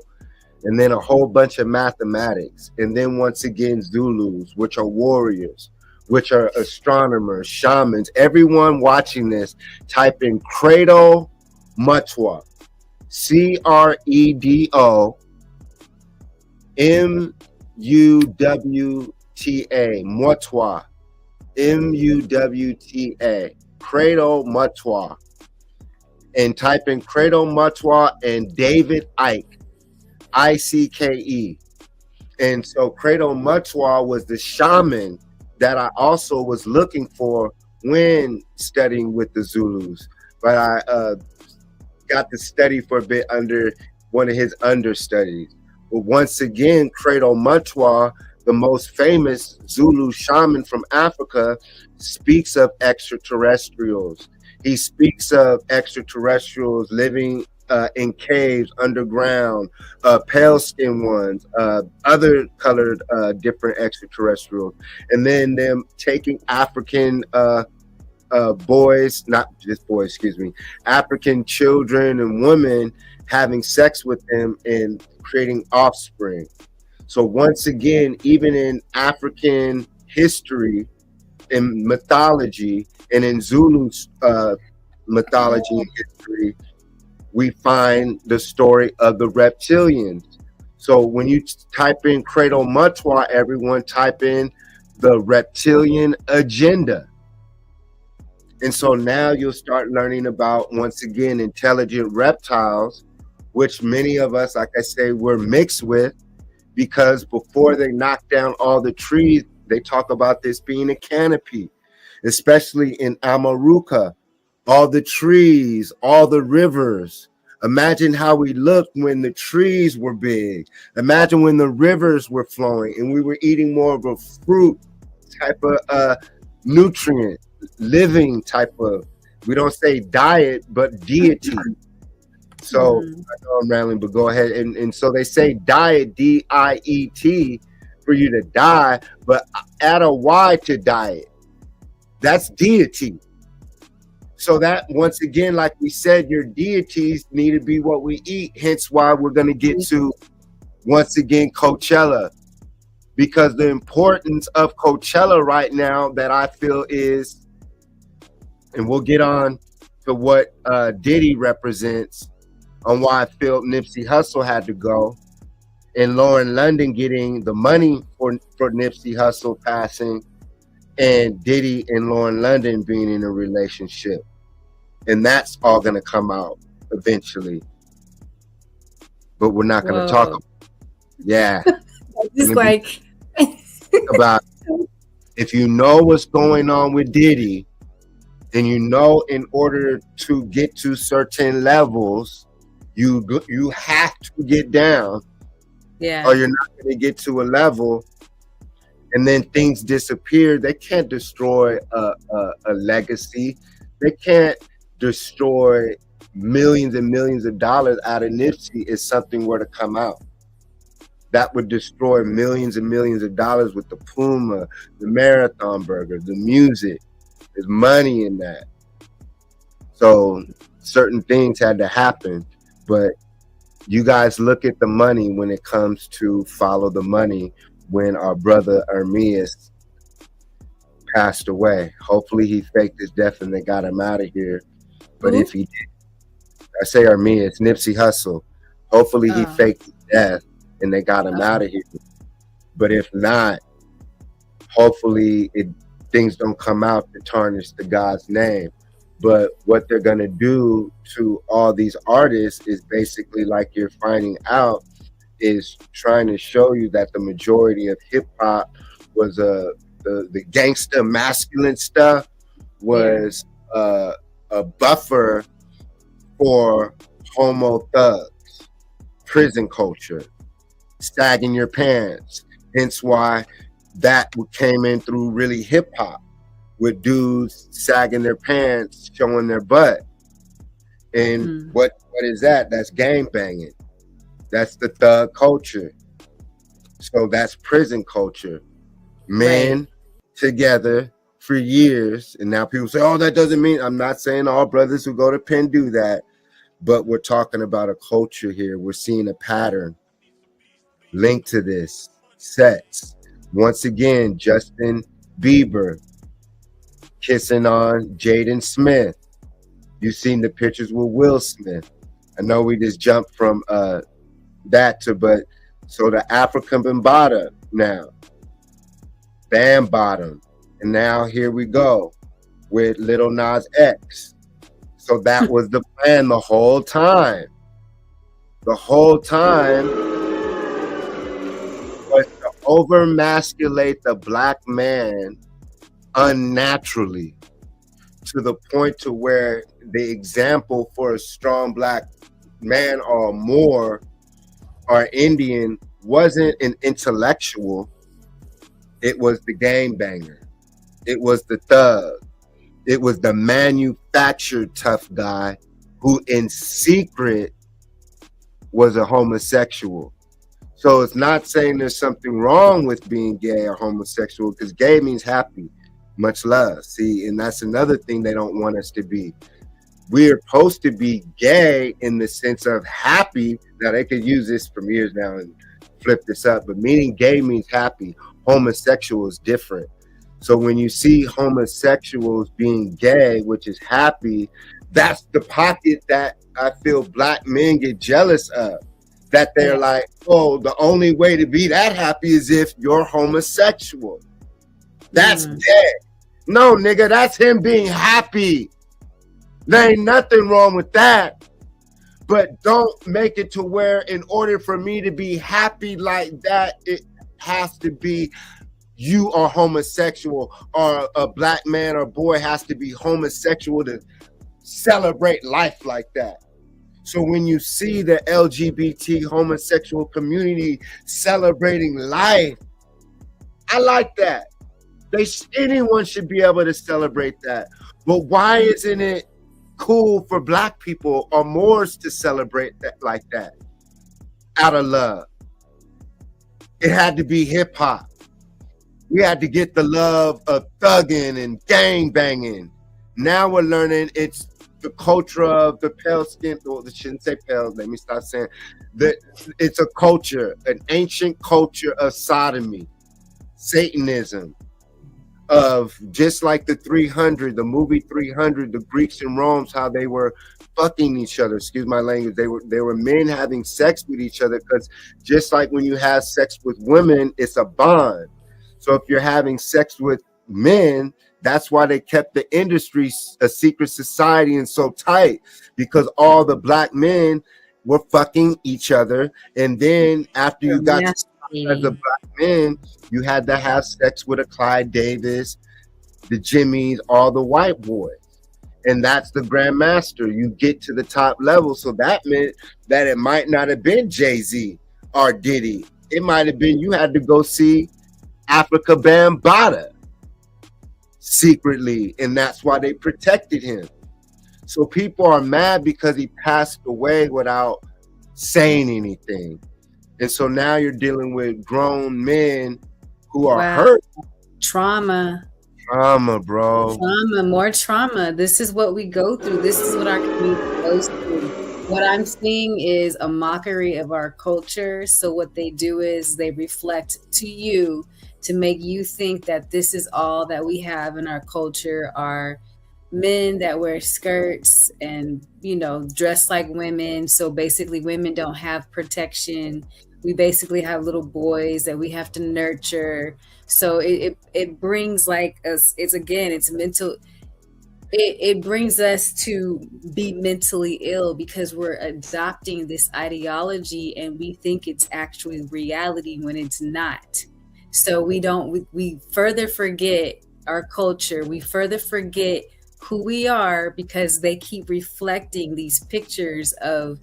and then a whole bunch of mathematics. And then once again, Zulus, which are warriors, which are astronomers, shamans. Everyone watching this, type in Credo Mutwa, Credo Mutwa, Mutwa, Mutwa, Credo Mutwa, and type in Credo Mutwa and David Icke, Icke. And so Credo Mutwa was the shaman that I also was looking for when studying with the Zulus, but I got to study for a bit under one of his understudies. But once again, Credo Mutwa, the most famous Zulu shaman from Africa, speaks of extraterrestrials. He speaks of extraterrestrials living in caves underground, pale skinned ones, other colored different extraterrestrials, and then them taking African boys, not just boys, excuse me, African children and women, having sex with them and creating offspring. So once again, even in African history, in mythology, and in Zulu mythology and history, we find the story of the reptilians. So when you type in Credo Mutwa, everyone type in the reptilian agenda. And so now you'll start learning about, once again, intelligent reptiles, which many of us, like I say, were mixed with, because before they knock down all the trees, they talk about this being a canopy, especially in Amaruka, all the trees, all the rivers. Imagine how we looked when the trees were big. Imagine when the rivers were flowing and we were eating more of a fruit type of nutrient, living type of, we don't say diet, but deity. So I know I'm rambling, but go ahead. And so they say diet, D-I-E-T, for you to die, but add a Y to diet. That's deity. So that, once again, like we said, your deities need to be what we eat. Hence why we're going to get to, once again, Coachella. Because the importance of Coachella right now that I feel is, and we'll get on to what Diddy represents, on why I feel Nipsey Hussle had to go, and Lauren London getting the money for Nipsey Hussle passing, and Diddy and Lauren London being in a relationship. And that's all going to come out eventually. But we're not going to talk about it. Yeah. Just like about if you know what's going on with Diddy, and you know in order to get to certain levels, you have to get down. Yeah. Or you're not going to get to a level, and then things disappear. They can't destroy a legacy. They can't destroy millions and millions of dollars out of Nipsey if something were to come out. That would destroy millions and millions of dollars with the Puma, the Marathon Burger, the music. There's money in that. So certain things had to happen, but you guys look at the money when it comes to follow the money. When our brother Ermias passed away, hopefully he faked his death and they got him out of here. But if he did, I say Ermias, Nipsey Hussle, hopefully he faked his death and they got him out of here. But if not, hopefully things don't come out to tarnish the God's name. But what they're going to do to all these artists is basically, like you're finding out, is trying to show you that the majority of hip hop was the gangster masculine stuff was a buffer for homo thugs, prison culture, sagging your pants. Hence why that came in through really hip hop, with dudes sagging their pants, showing their butt. And what is that? That's gang banging. That's the thug culture. So that's prison culture. Men together for years. And now people say, oh, that doesn't mean, I'm not saying all brothers who go to Penn do that, but we're talking about a culture here. We're seeing a pattern linked to this. Sex. Once again, Justin Bieber kissing on Jaden Smith. You've seen the pictures with Will Smith. I know we just jumped from that to, but so the Afrika Bambaataa now, Bam Bottom, and now here we go with Lil Nas X. So that was the plan the whole time. The whole time was to overmasculate the black man unnaturally, to the point to where the example for a strong black man or more or Indian wasn't an intellectual. It was the game banger. It was the thug. It was the manufactured tough guy who in secret was a homosexual. So it's not saying there's something wrong with being gay or homosexual, because gay means happy, much love. See, and that's another thing they don't want us to be. We're supposed to be gay in the sense of happy. Now they could use this from years now and flip this up, but meaning gay means happy. Homosexual is different. So when you see homosexuals being gay, which is happy, that's the pocket that I feel black men get jealous of. That they're like, oh, the only way to be that happy is if you're homosexual. That's gay. No, nigga, that's him being happy. There ain't nothing wrong with that. But don't make it to where in order for me to be happy like that, it has to be you are homosexual, or a black man or boy has to be homosexual to celebrate life like that. So when you see the LGBT homosexual community celebrating life, I like that. Anyone should be able to celebrate that. But why isn't it cool for black people or Moors to celebrate that like that? Out of love. It had to be hip hop. We had to get the love of thugging and gang banging. Now we're learning it's the culture of the pale skin, or the shouldn't say pale, let me stop saying that. It's a culture, an ancient culture of sodomy, Satanism, of just like the 300, the movie 300, the Greeks and Romans, how they were fucking each other. Excuse my language. They were men having sex with each other, because just like when you have sex with women, it's a bond. So if you're having sex with men, that's why they kept the industry a secret society and so tight, because all the black men were fucking each other. And then after you got as a black man, you had to have sex with a Clyde Davis, the Jimmys, all the white boys. And that's the grandmaster. You get to the top level. So that meant that it might not have been Jay-Z or Diddy. It might have been you had to go see Afrika Bambaataa secretly, and that's why they protected him. So people are mad because he passed away without saying anything. And so now you're dealing with grown men who are hurt. Trauma, bro. More trauma. This is what we go through. This is what our community goes through. What I'm seeing is a mockery of our culture. So what they do is they reflect to you to make you think that this is all that we have in our culture, are men that wear skirts and, dress like women. So basically women don't have protection. We basically have little boys that we have to nurture. So it brings it's mental. It brings us to be mentally ill because we're adopting this ideology and we think it's actually reality when it's not. So we further forget our culture. We further forget who we are because they keep reflecting these pictures of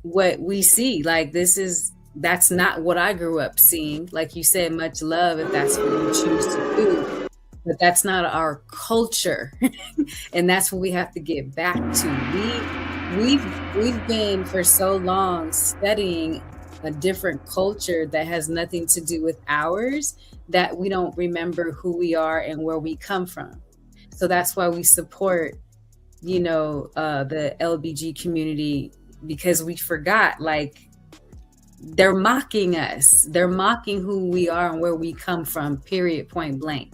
what we see. Like that's not what I grew up seeing. Like you said, much love if that's what you choose to do. But that's not our culture. And that's what we have to get back to. We've been for so long studying a different culture that has nothing to do with ours, that we don't remember who we are and where we come from. So that's why we support, the LBG community, because we forgot, like, they're mocking us. They're mocking who we are and where we come from, period, point blank.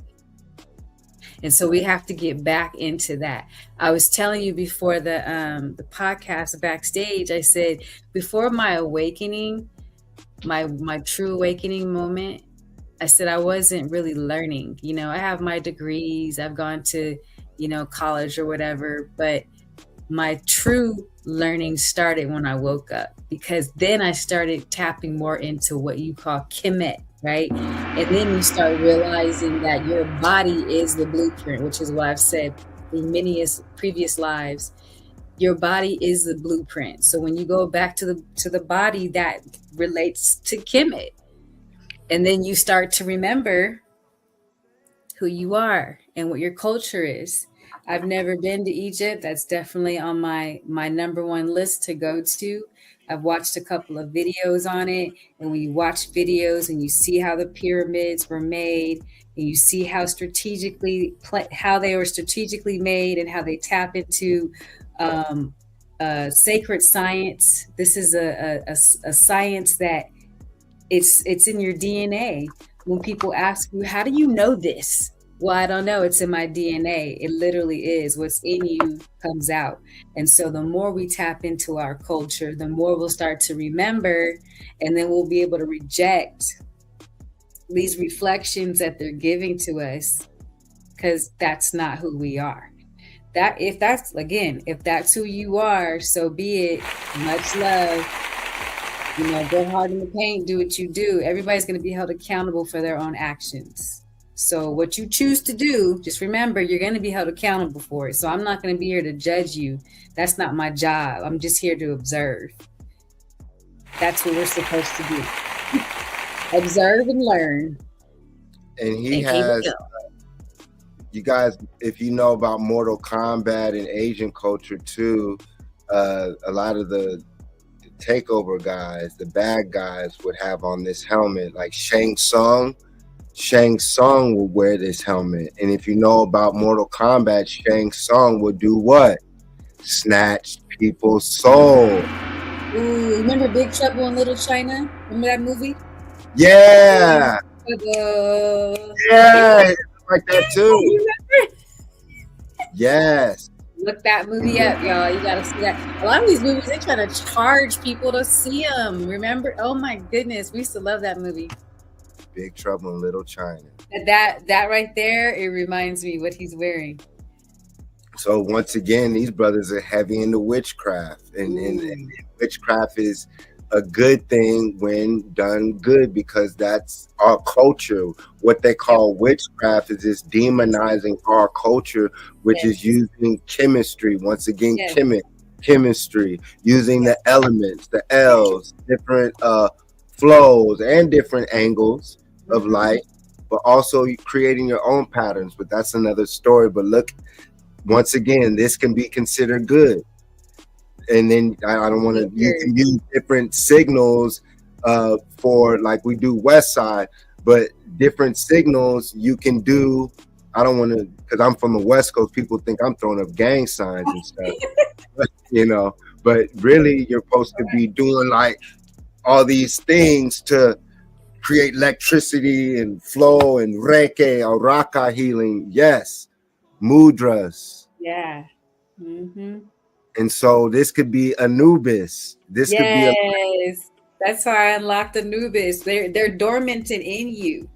And so we have to get back into that. I was telling you before the podcast backstage, I said, before my awakening, my true awakening moment, I said I wasn't really learning. I have my degrees, I've gone to, college or whatever, but my true learning started when I woke up, because then I started tapping more into what you call Kemet, right? And then you start realizing that your body is the blueprint, which is what I've said in many previous lives. Your body is the blueprint. So when you go back to the body, that relates to Kemet. And then you start to remember who you are and what your culture is. I've never been to Egypt. That's definitely on my number one list to go to. I've watched a couple of videos on it, and when you watch videos and you see how the pyramids were made, and you see how how they were strategically made, and how they tap into sacred science. This is a science that it's in your DNA. When people ask you, how do you know this? Well, I don't know. It's in my DNA. It literally is. What's in you comes out. And so the more we tap into our culture, the more we'll start to remember, and then we'll be able to reject these reflections that they're giving to us, because that's not who we are. If that's who you are, so be it. Much love. Go hard in the paint, do what you do. Everybody's going to be held accountable for their own actions. So what you choose to do, just remember, you're going to be held accountable for it. So I'm not going to be here to judge you. That's not my job. I'm just here to observe. That's what we're supposed to do. Observe and learn. And he has, you guys, if you know about Mortal Kombat and Asian culture too, a lot of the takeover guys, the bad guys, would have on this helmet like Shang Tsung. Shang Tsung will wear this helmet. And if you know about Mortal Kombat, Shang Tsung will do what? Snatch people's soul. Ooh, remember Big Trouble in Little China? Remember that movie? Yeah. Yeah. Like that too. You remember? Yes. Look that movie up, y'all. You gotta see that. A lot of these movies, they try to charge people to see them. Remember? Oh my goodness, we used to love that movie. Big Trouble in Little China. That right there, it reminds me what he's wearing. So once again, these brothers are heavy into witchcraft, and witchcraft is a good thing when done good, because that's our culture. What they call witchcraft is just demonizing our culture, which is using chemistry. Once again, chemistry, using the elements, the L's, different flows and different angles of light, but also creating your own patterns. But that's another story. But look, once again, this can be considered good. And then I don't want to, you can use different signals for, like we do West Side, but different signals you can do. I don't want to, because I'm from the West Coast, people think I'm throwing up gang signs and stuff, but really you're supposed to be doing like all these things to create electricity and flow and Reiki or Raka healing. Yes. Mudras. Yeah. Mm-hmm. And so this could be Anubis. This could be that's how I unlocked Anubis. They're dormant in you.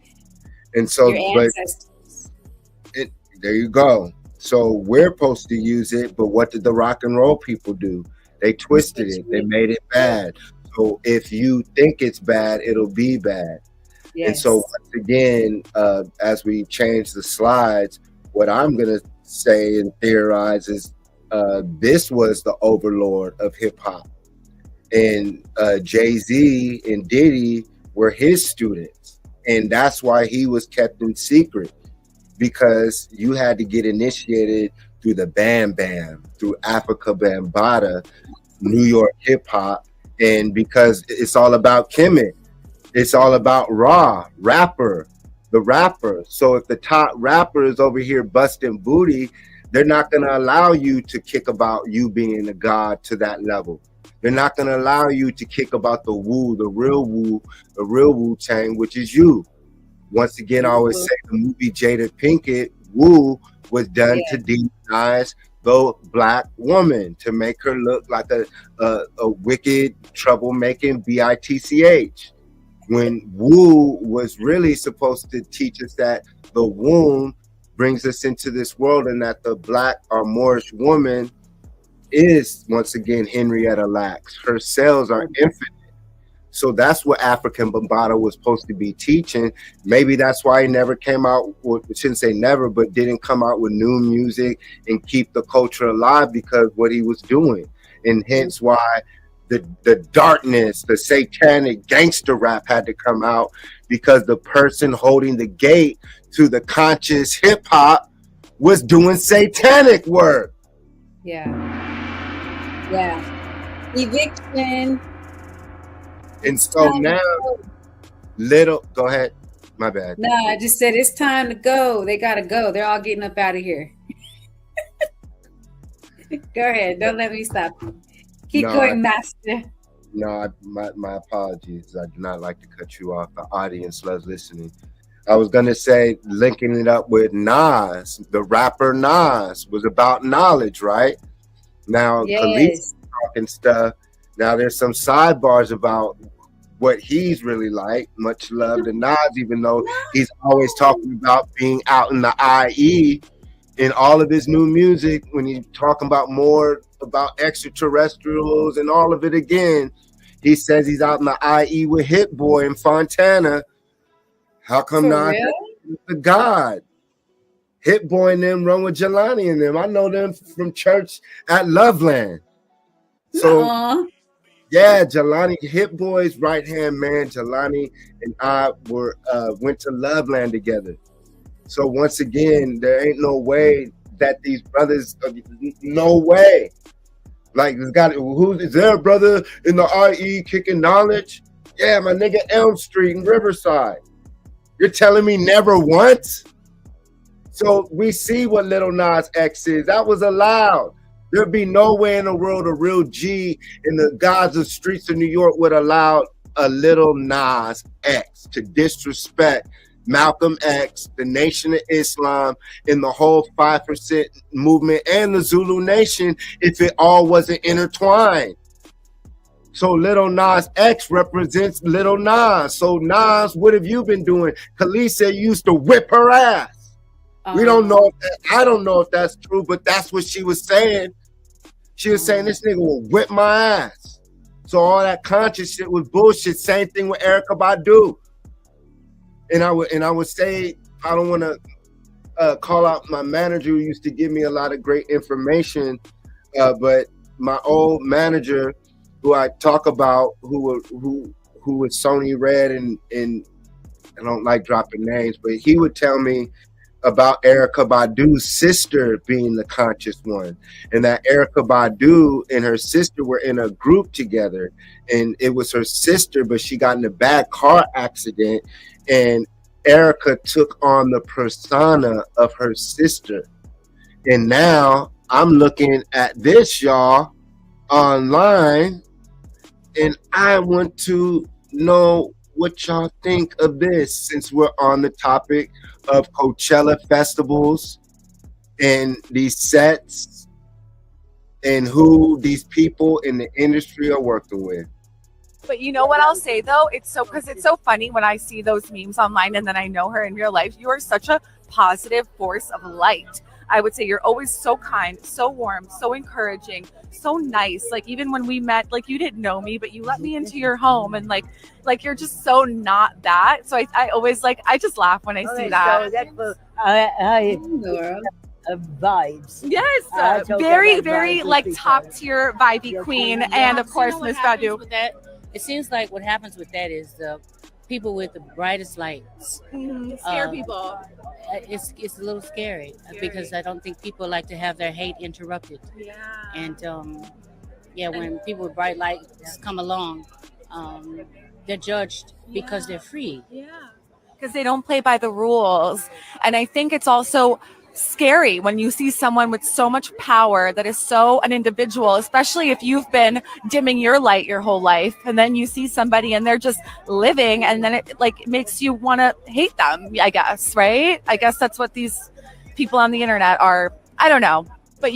And so, your ancestors. There you go. So we're supposed to use it, but what did the rock and roll people do? They twisted it. They made it bad. So if you think it's bad, it'll be bad. Yes. And so once again, as we change the slides, what I'm gonna say and theorize is this was the overlord of hip hop, and Jay-Z and Diddy were his students, and that's why he was kept in secret, because you had to get initiated through the Bam Bam, through Afrika Bambaataa, New York hip hop, and because it's all about Kemet, it's all about the rapper. So if the top rapper is over here busting booty, they're not going to allow you to kick about you being a god to that level. They're not going to allow you to kick about the real Wu-Tang, which is you. Once again, I always say the movie Jada Pinkett, Wu, was done to demonize the black woman, to make her look like a wicked, troublemaking bitch. When Wu was really supposed to teach us that the womb brings us into this world, and that the black or Moorish woman is, once again, Henrietta Lacks. Her cells are infinite. So that's what Afrika Bambaataa was supposed to be teaching. Maybe that's why he never came out with, I shouldn't say never, but didn't come out with new music and keep the culture alive, because what he was doing. And hence why the darkness, the satanic gangster rap had to come out, because the person holding the gate to the conscious hip hop was doing satanic work. Yeah. Eviction. And so now, go ahead. My bad. No, I just said it's time to go. They gotta go. They're all getting up out of here. Go ahead. Don't let me stop you. Keep going, master. No, my apologies. I do not like to cut you off. The audience loves listening. I was going to say, linking it up with Nas, the rapper Nas was about knowledge, right? Now, Khalid's talking stuff. Now, there's some sidebars about what he's really like. Much love to Nas, even though he's always talking about being out in the IE in all of his new music, when he's talking about more about extraterrestrials and all of it again. He says he's out in the IE with Hit Boy and Fontana. How come not the God? Hit Boy and them run with Jelani and them. I know them from church at Loveland. So Jelani, Hit Boy's right hand man, Jelani and I went to Loveland together. So once again, there ain't no way that these brothers, no way. Like, is there a brother in the IE kicking knowledge? Yeah, my nigga Elm Street and Riverside. You're telling me never once? So we see what Lil Nas X is. That was allowed. There'd be nowhere in the world a real G in the Gaza streets of New York would allow a Lil Nas X to disrespect Malcolm X, the Nation of Islam, and the whole 5% movement and the Zulu Nation if it all wasn't intertwined. So Lil Nas X represents Lil Nas. So Nas, what have you been doing? Khalees said you used to whip her ass. We don't know. I don't know if that's true, but that's what she was saying. She was saying this nigga will whip my ass. So all that conscious shit was bullshit. Same thing with Afrika Bambaataa. And I would say, I don't want to call out my manager who used to give me a lot of great information, but my old manager, who I talk about, who was Sony Red, and I don't like dropping names, but he would tell me about Afrika Bambaataa's sister being the conscious one, and that Afrika Bambaataa and her sister were in a group together, and it was her sister, but she got in a bad car accident, and Erica took on the persona of her sister. And now I'm looking at this, y'all, online, and I want to know what y'all think of this, since we're on the topic of Coachella festivals and these sets and who these people in the industry are working with. But you know what I'll say though? It's so funny when I see those memes online and then I know her in real life. You are such a positive force of light. I would say you're always so kind, so warm, so encouraging, so nice. Like even when we met, like you didn't know me, but you let me into your home, and like you're just so not that. So I always I just laugh when I see that. So I vibes. Yes, very, very like top tier vibey queen, and of course Miss Badu. It seems like what happens with that is the people with the brightest lights scare people. It's a little scary because I don't think people like to have their hate interrupted. Yeah. And when people with bright lights come along, they're judged because they're free. Yeah. Because they don't play by the rules. And I think it's also scary when you see someone with so much power that is so an individual, especially if you've been dimming your light your whole life, and then you see somebody and they're just living, and then it makes you want to hate them, I guess, right? I guess that's what these people on the internet are. I don't know, but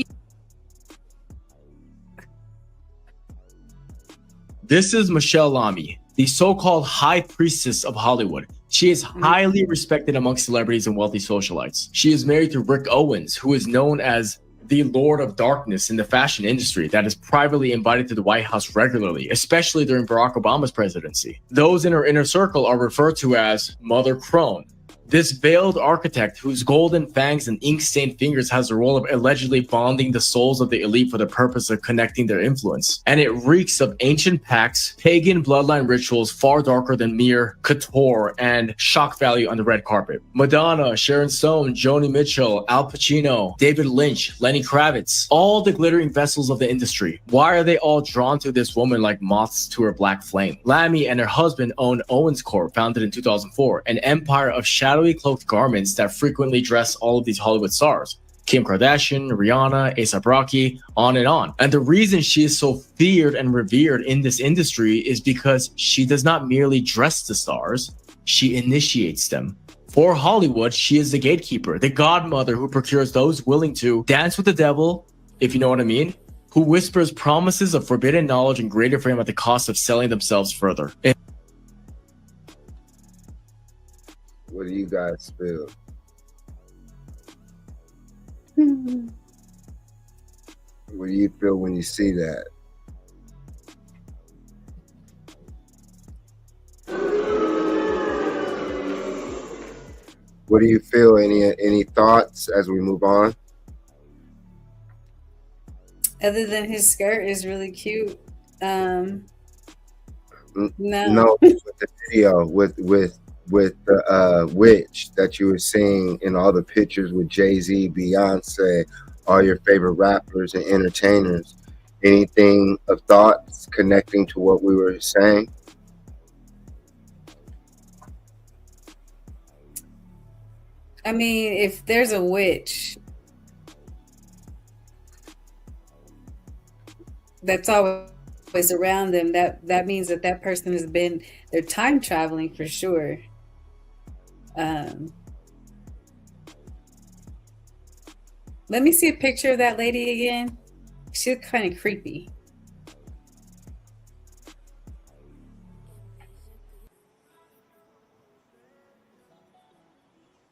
This is Michelle Lamy, the so-called high priestess of Hollywood. She is highly respected among celebrities and wealthy socialites. She is married to Rick Owens, who is known as the Lord of Darkness in the fashion industry that is privately invited to the White House regularly, especially during Barack Obama's presidency. Those in her inner circle are referred to as Mother Crone. This veiled architect, whose golden fangs and ink-stained fingers has the role of allegedly bonding the souls of the elite for the purpose of connecting their influence. And it reeks of ancient pacts, pagan bloodline rituals far darker than mere couture and shock value on the red carpet. Madonna, Sharon Stone, Joni Mitchell, Al Pacino, David Lynch, Lenny Kravitz, all the glittering vessels of the industry. Why are they all drawn to this woman like moths to her black flame? Lamy and her husband own Owens Corp, founded in 2004, an empire of shadowy cloaked garments that frequently dress all of these Hollywood stars. Kim Kardashian, Rihanna, A$AP Rocky, on and on. And the reason she is so feared and revered in this industry is because she does not merely dress the stars, she initiates them. For Hollywood, she is the gatekeeper, the godmother who procures those willing to dance with the devil, if you know what I mean, who whispers promises of forbidden knowledge and greater fame at the cost of selling themselves further. What do you guys feel? What do you feel when you see that? What do you feel? Any thoughts as we move on? Other than his skirt is really cute. No. No, with the video, with the witch that you were seeing in all the pictures with Jay-Z, Beyonce, all your favorite rappers and entertainers. Anything of thoughts connecting to what we were saying? I mean, if there's a witch that's always around them, that means that person has been, they're time traveling for sure. Let me see a picture of that lady again. She looked kind of creepy.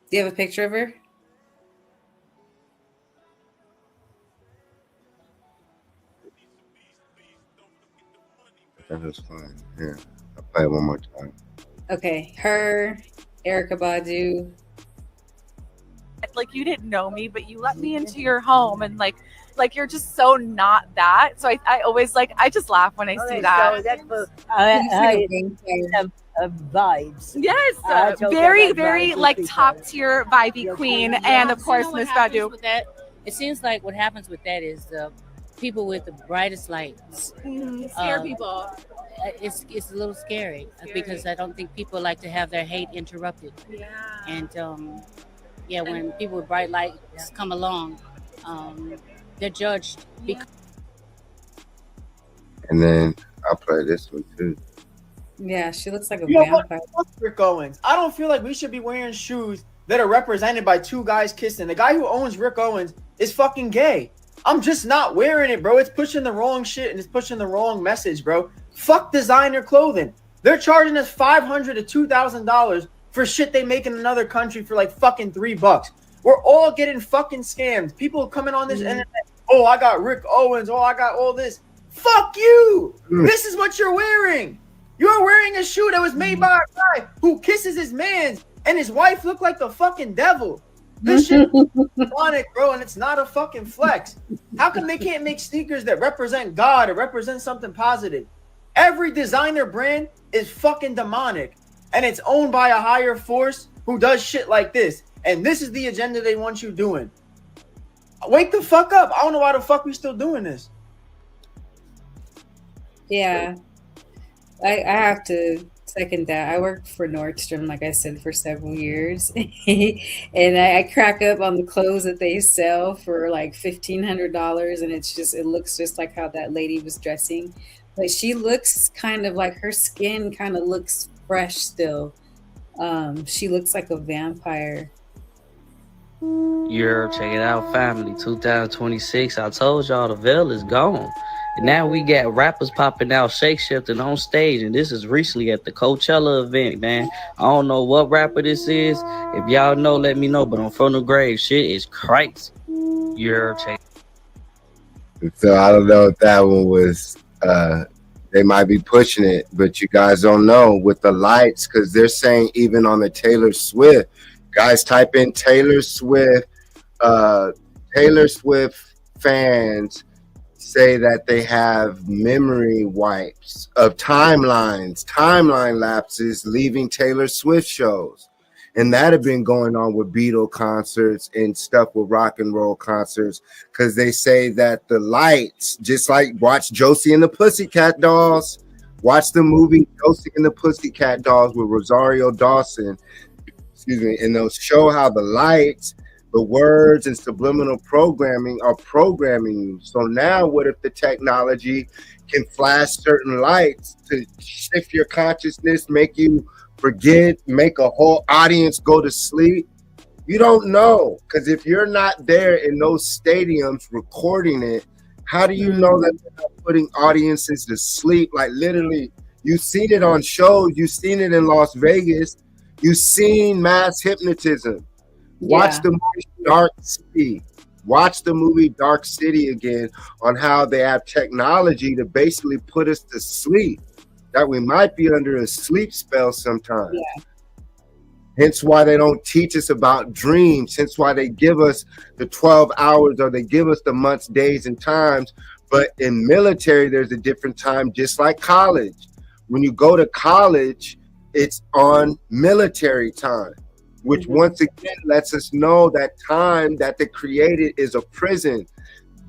Do you have a picture of her? That was fine. Yeah, I'll play it one more time. Okay, her, Afrika Bambaataa. Like, you didn't know me, but you let me into your home, and like you're just so not that. So I always I just laugh when I see that. So that's vibes. Yes, very, very top tier vibey queen, and of course Miss Badu. With that, it seems like what happens with that is the people with the brightest lights Scare people. It's a little scary because I don't think people like to have their hate interrupted. Yeah. And when people with bright lights come along, they're judged. And then I'll play this one too. Yeah, she looks like a Yo, vampire. fuck Rick Owens. I don't feel like we should be wearing shoes that are represented by two guys kissing. The guy who owns Rick Owens is fucking gay. I'm just not wearing it, bro. It's pushing the wrong shit and it's pushing the wrong message, bro. Fuck designer clothing. They're charging us $500 to $2,000 for shit they make in another country for like fucking $3. We're all getting fucking scammed. People coming on this internet. Oh, I got Rick Owens. Oh, I got all this. Fuck you. This is what you're wearing. You're wearing a shoe that was made by a guy who kisses his mans and his wife look like the fucking devil. This shit is demonic, bro, and it's not a fucking flex. How come they can't make sneakers that represent God or represent something positive? Every designer brand is fucking demonic, and it's owned by a higher force who does shit like this. And this is the agenda they want you doing. Wake the fuck up. I don't know why the fuck we still doing this. Yeah, I have to second that. I worked for Nordstrom, like I said, for several years. And I crack up on the clothes that they sell for like $1,500. And it looks just like how that lady was dressing. But she looks kind of like, her skin kind of looks fresh still. She looks like a vampire. You're check it out, family. 2026. I told y'all the veil is gone. And now we got rappers popping out, shake shifting on stage, and this is recently at the Coachella event, man. I don't know what rapper this is. If y'all know, let me know. But I'm from the grave. Shit is crazy. You're check. So I don't know if that one was. They might be pushing it, but you guys don't know with the lights because they're saying even on the Taylor Swift. Guys, type in Taylor Swift. Taylor Swift fans say that they have memory wipes of timeline lapses leaving Taylor Swift shows. And that had been going on with Beatle concerts and stuff with rock and roll concerts because they say that the lights, just like watch Josie and the Pussycat Dolls, watch the movie Josie and the Pussycat Dolls with Rosario Dawson, and they'll show how the lights, the words and subliminal programming are programming you. So now what if the technology can flash certain lights to shift your consciousness, make you forget, make a whole audience go to sleep? You don't know, because if you're not there in those stadiums recording it, how do you know that they're not putting audiences to sleep? Like literally, you've seen it on shows, you've seen it in Las Vegas, you've seen mass hypnotism. Watch the movie Dark City. Watch the movie Dark City again on how they have technology to basically put us to sleep. That we might be under a sleep spell sometimes. Yeah. Hence why they don't teach us about dreams. Hence why they give us the 12 hours or they give us the months, days, and times. But in military, there's a different time, just like college. When you go to college, it's on military time, which once again lets us know that time that they created is a prison.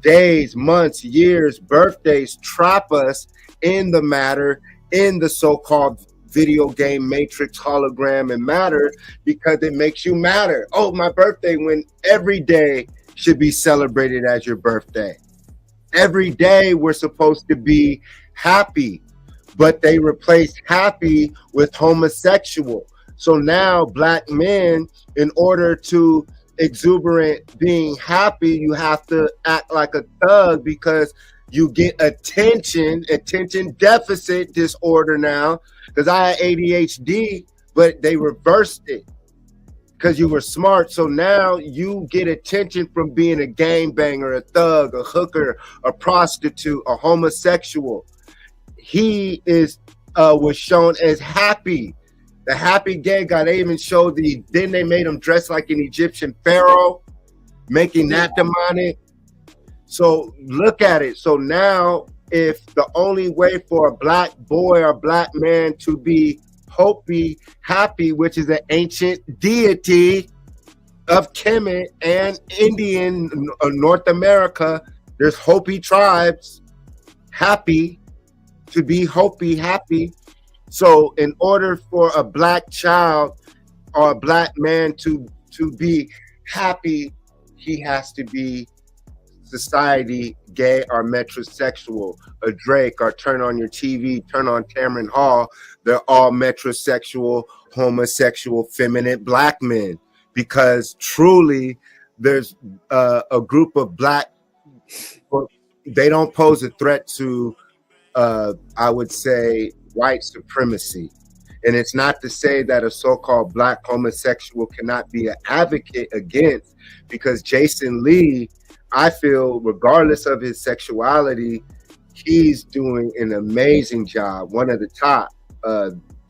Days, months, years, birthdays trap us in the matter, in the so-called video game matrix hologram and matter because it makes you matter. Oh, my birthday, when every day should be celebrated as your birthday. Every day we're supposed to be happy, but they replaced happy with homosexual. So now black men, in order to exuberant being happy, you have to act like a thug because you get attention deficit disorder now. Because I had ADHD, but they reversed it because you were smart. So now you get attention from being a gangbanger, a thug, a hooker, a prostitute, a homosexual. He was shown as happy. The happy gay guy. They even showed then they made him dress like an Egyptian pharaoh, making that demonic. So look at it. So now, if the only way for a black boy or black man to be Hopi, happy, which is an ancient deity of Kemet and Indian North America, there's Hopi tribes, happy, to be Hopi, happy. So in order for a black child or a black man to be happy, he has to be society gay or metrosexual. A Drake, or turn on your TV, turn on Tamron Hall, they're all metrosexual, homosexual, feminine black men, because truly there's a group of black, they don't pose a threat to I would say white supremacy. And it's not to say that a so-called black homosexual cannot be an advocate against, because Jason Lee, I feel, regardless of his sexuality, he's doing an amazing job. One of the top,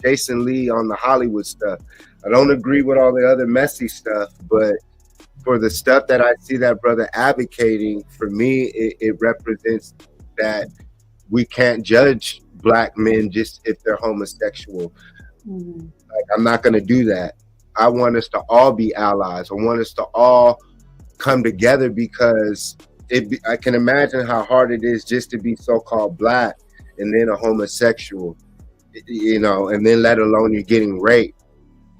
Jason Lee on the Hollywood stuff. I don't agree with all the other messy stuff, but for the stuff that I see that brother advocating, for me, it represents that we can't judge black men just if they're homosexual. Like, I'm not going to do that. I want us to all be allies. I want us to all come together, because I can imagine how hard it is just to be so-called black and then a homosexual, you know, and then let alone you're getting raped.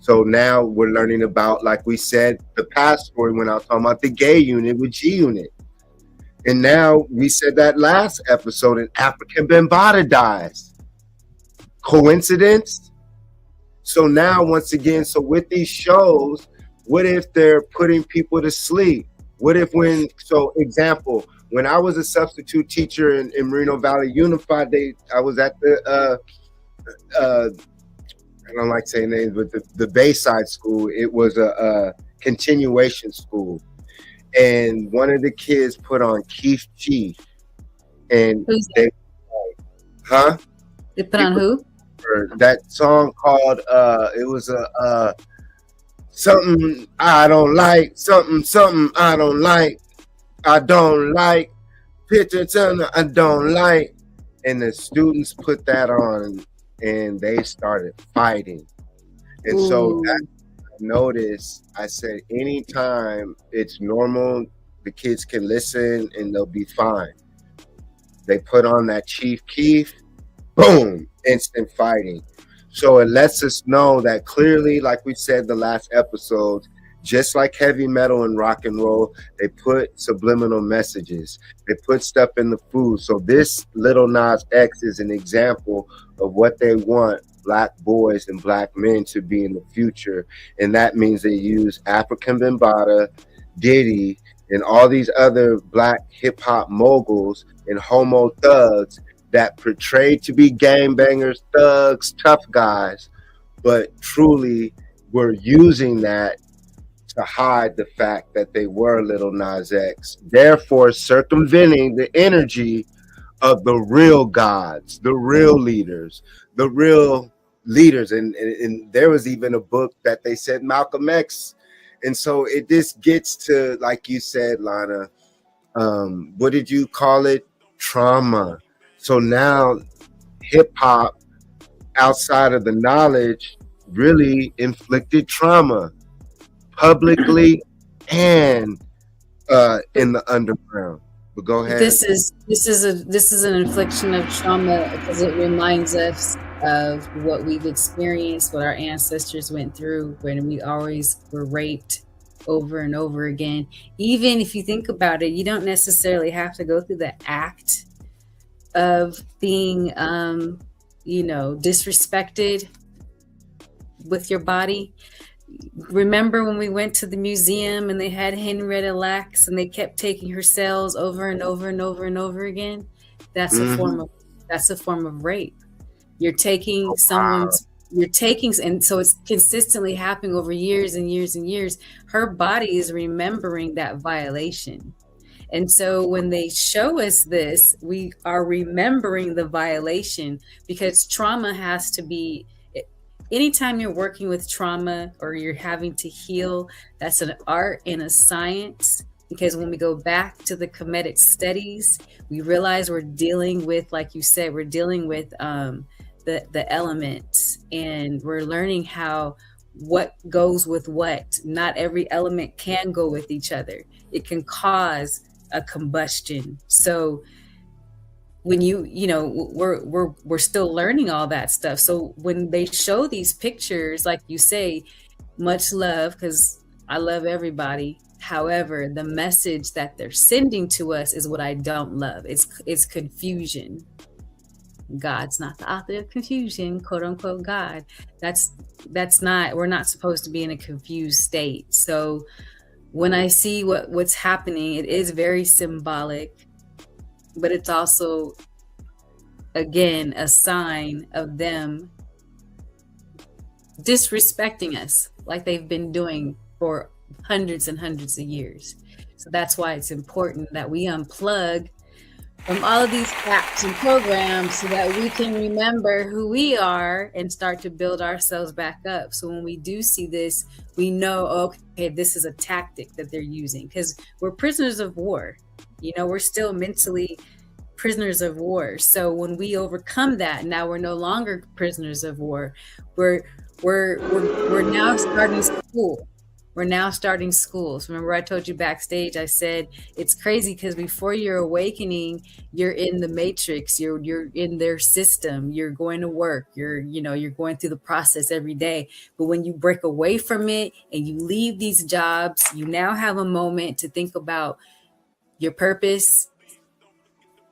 So now we're learning about, like we said, the past story when I was talking about the gay unit with G Unit. And now we said that last episode, and Afrika Bambaataa dies. Coincidence? So now, once again, so with these shows, what if they're putting people to sleep? What if so example, when I was a substitute teacher in Moreno Valley Unified, I was at the, I don't like saying names, but the Bayside school, it was a continuation school. And one of the kids put on Keith Chief. And they put on who? That song called it was a something I don't like, something I don't like, picture something I don't like. And the students put that on and they started fighting. And so that I noticed, I said, anytime it's normal, the kids can listen and they'll be fine. They put on that Chief Keef, boom, instant fighting. So it lets us know that clearly, like we said the last episode, just like heavy metal and rock and roll, they put subliminal messages. They put stuff in the food. So this Lil Nas X is an example of what they want black boys and black men to be in the future. And that means they use Afrika Bambaataa, Diddy, and all these other black hip hop moguls and homo thugs that portrayed to be gangbangers, thugs, tough guys, but truly were using that to hide the fact that they were Lil Nas X, therefore circumventing the energy of the real gods, the real leaders, and there was even a book that they said Malcolm X. And so it just gets to, like you said, Lana, what did you call it? Trauma. So now hip hop, outside of the knowledge, really inflicted trauma publicly and in the underground. Go ahead. This is an infliction of trauma because it reminds us of what we've experienced, what our ancestors went through, when we always were raped over and over again. Even if you think about it, you don't necessarily have to go through the act of being, disrespected with your body. Remember when we went to the museum and they had Henrietta Lacks and they kept taking her cells over and over and over and over again? That's a form of rape. You're taking and so it's consistently happening over years and years and years. Her body is remembering that violation. And so when they show us this, we are remembering the violation, because trauma has to be, anytime you're working with trauma or you're having to heal, that's an art and a science. Because when we go back to the Kemetic studies, we realize we're dealing with, like you said, we're dealing with the elements, and we're learning what goes with what. Not every element can go with each other. It can cause a combustion. So when we're still learning all that stuff. So when they show these pictures, like you say, much love, because I love everybody. However, the message that they're sending to us is what I don't love. It's confusion. God's not the author of confusion, quote unquote God. That's not, we're not supposed to be in a confused state. So when I see what's happening, it is very symbolic, but it's also, again, a sign of them disrespecting us like they've been doing for hundreds and hundreds of years. So that's why it's important that we unplug from all of these apps and programs so that we can remember who we are and start to build ourselves back up. So when we do see this, we know, okay, this is a tactic that they're using, because we're prisoners of war. We're still mentally prisoners of war. So when we overcome that, now we're no longer prisoners of war. We're now starting school. We're now starting schools. Remember, I told you backstage, I said, it's crazy because before you're awakening, you're in the matrix, you're in their system, you're going to work, you're going through the process every day. But when you break away from it and you leave these jobs, you now have a moment to think about your purpose,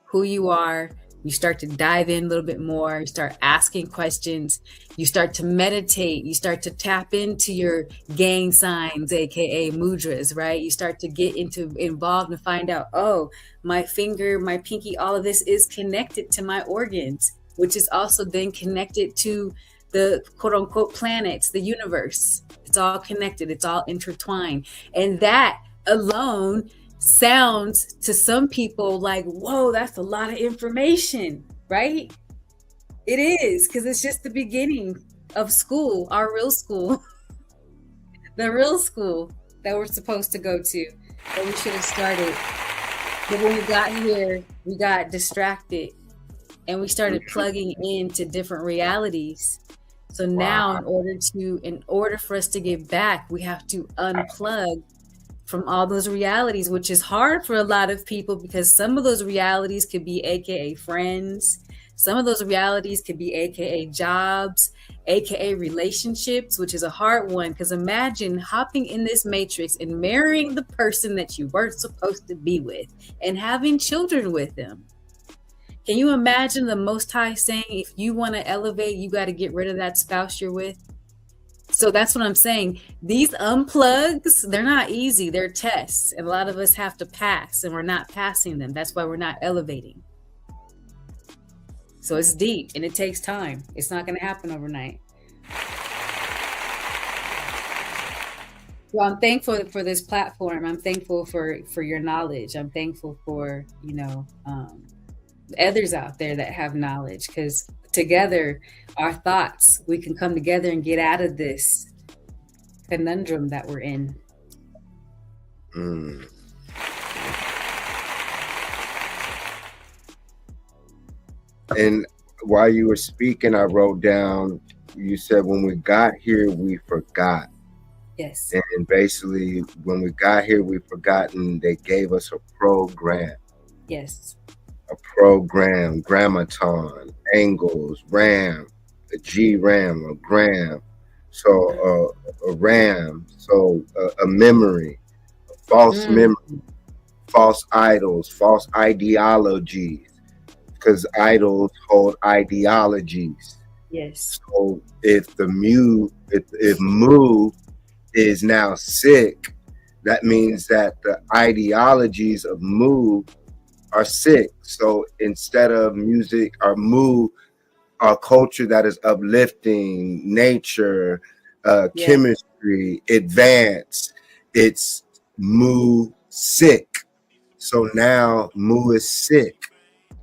who you are. You start to dive in a little bit more, you start asking questions, you start to meditate, you start to tap into your gang signs, aka mudras, right? You start to get involved and find out, oh, my finger, my pinky, all of this is connected to my organs, which is also then connected to the quote unquote planets, the universe. It's all connected, it's all intertwined. And that alone sounds to some people like, whoa, that's a lot of information, right? It is, because it's just the beginning of school, our real school, the real school that we're supposed to go to, that we should have started. But when we got here, we got distracted and we started plugging into different realities. So now in order for us to get back, we have to unplug from all those realities, which is hard for a lot of people, because some of those realities could be AKA friends. Some of those realities could be AKA jobs, AKA relationships, which is a hard one, because imagine hopping in this matrix and marrying the person that you weren't supposed to be with and having children with them. Can you imagine the Most High saying, if you want to elevate, you got to get rid of that spouse you're with? So that's what I'm saying. These unplugs, they're not easy. They're tests. And a lot of us have to pass, and we're not passing them. That's why we're not elevating. So it's deep and it takes time. It's not going to happen overnight. Well, I'm thankful for this platform. I'm thankful for your knowledge. I'm thankful for, others out there that have knowledge, because together, our thoughts, we can come together and get out of this conundrum that we're in. And while you were speaking, I wrote down, you said, when we got here, we forgot. Yes. And basically, when we got here, we forgotten. They gave us a program. Yes. A program, grammaton, angles, RAM, a G-ram, a gram. So a RAM, so a memory, a false memory, false idols, false ideologies, because idols hold ideologies. Yes. So if if Mu is now sick, that means that the ideologies of Mu are sick. So instead of music or Mu, our culture that is uplifting, nature, chemistry, advance, it's Mu sick. So now Mu is sick,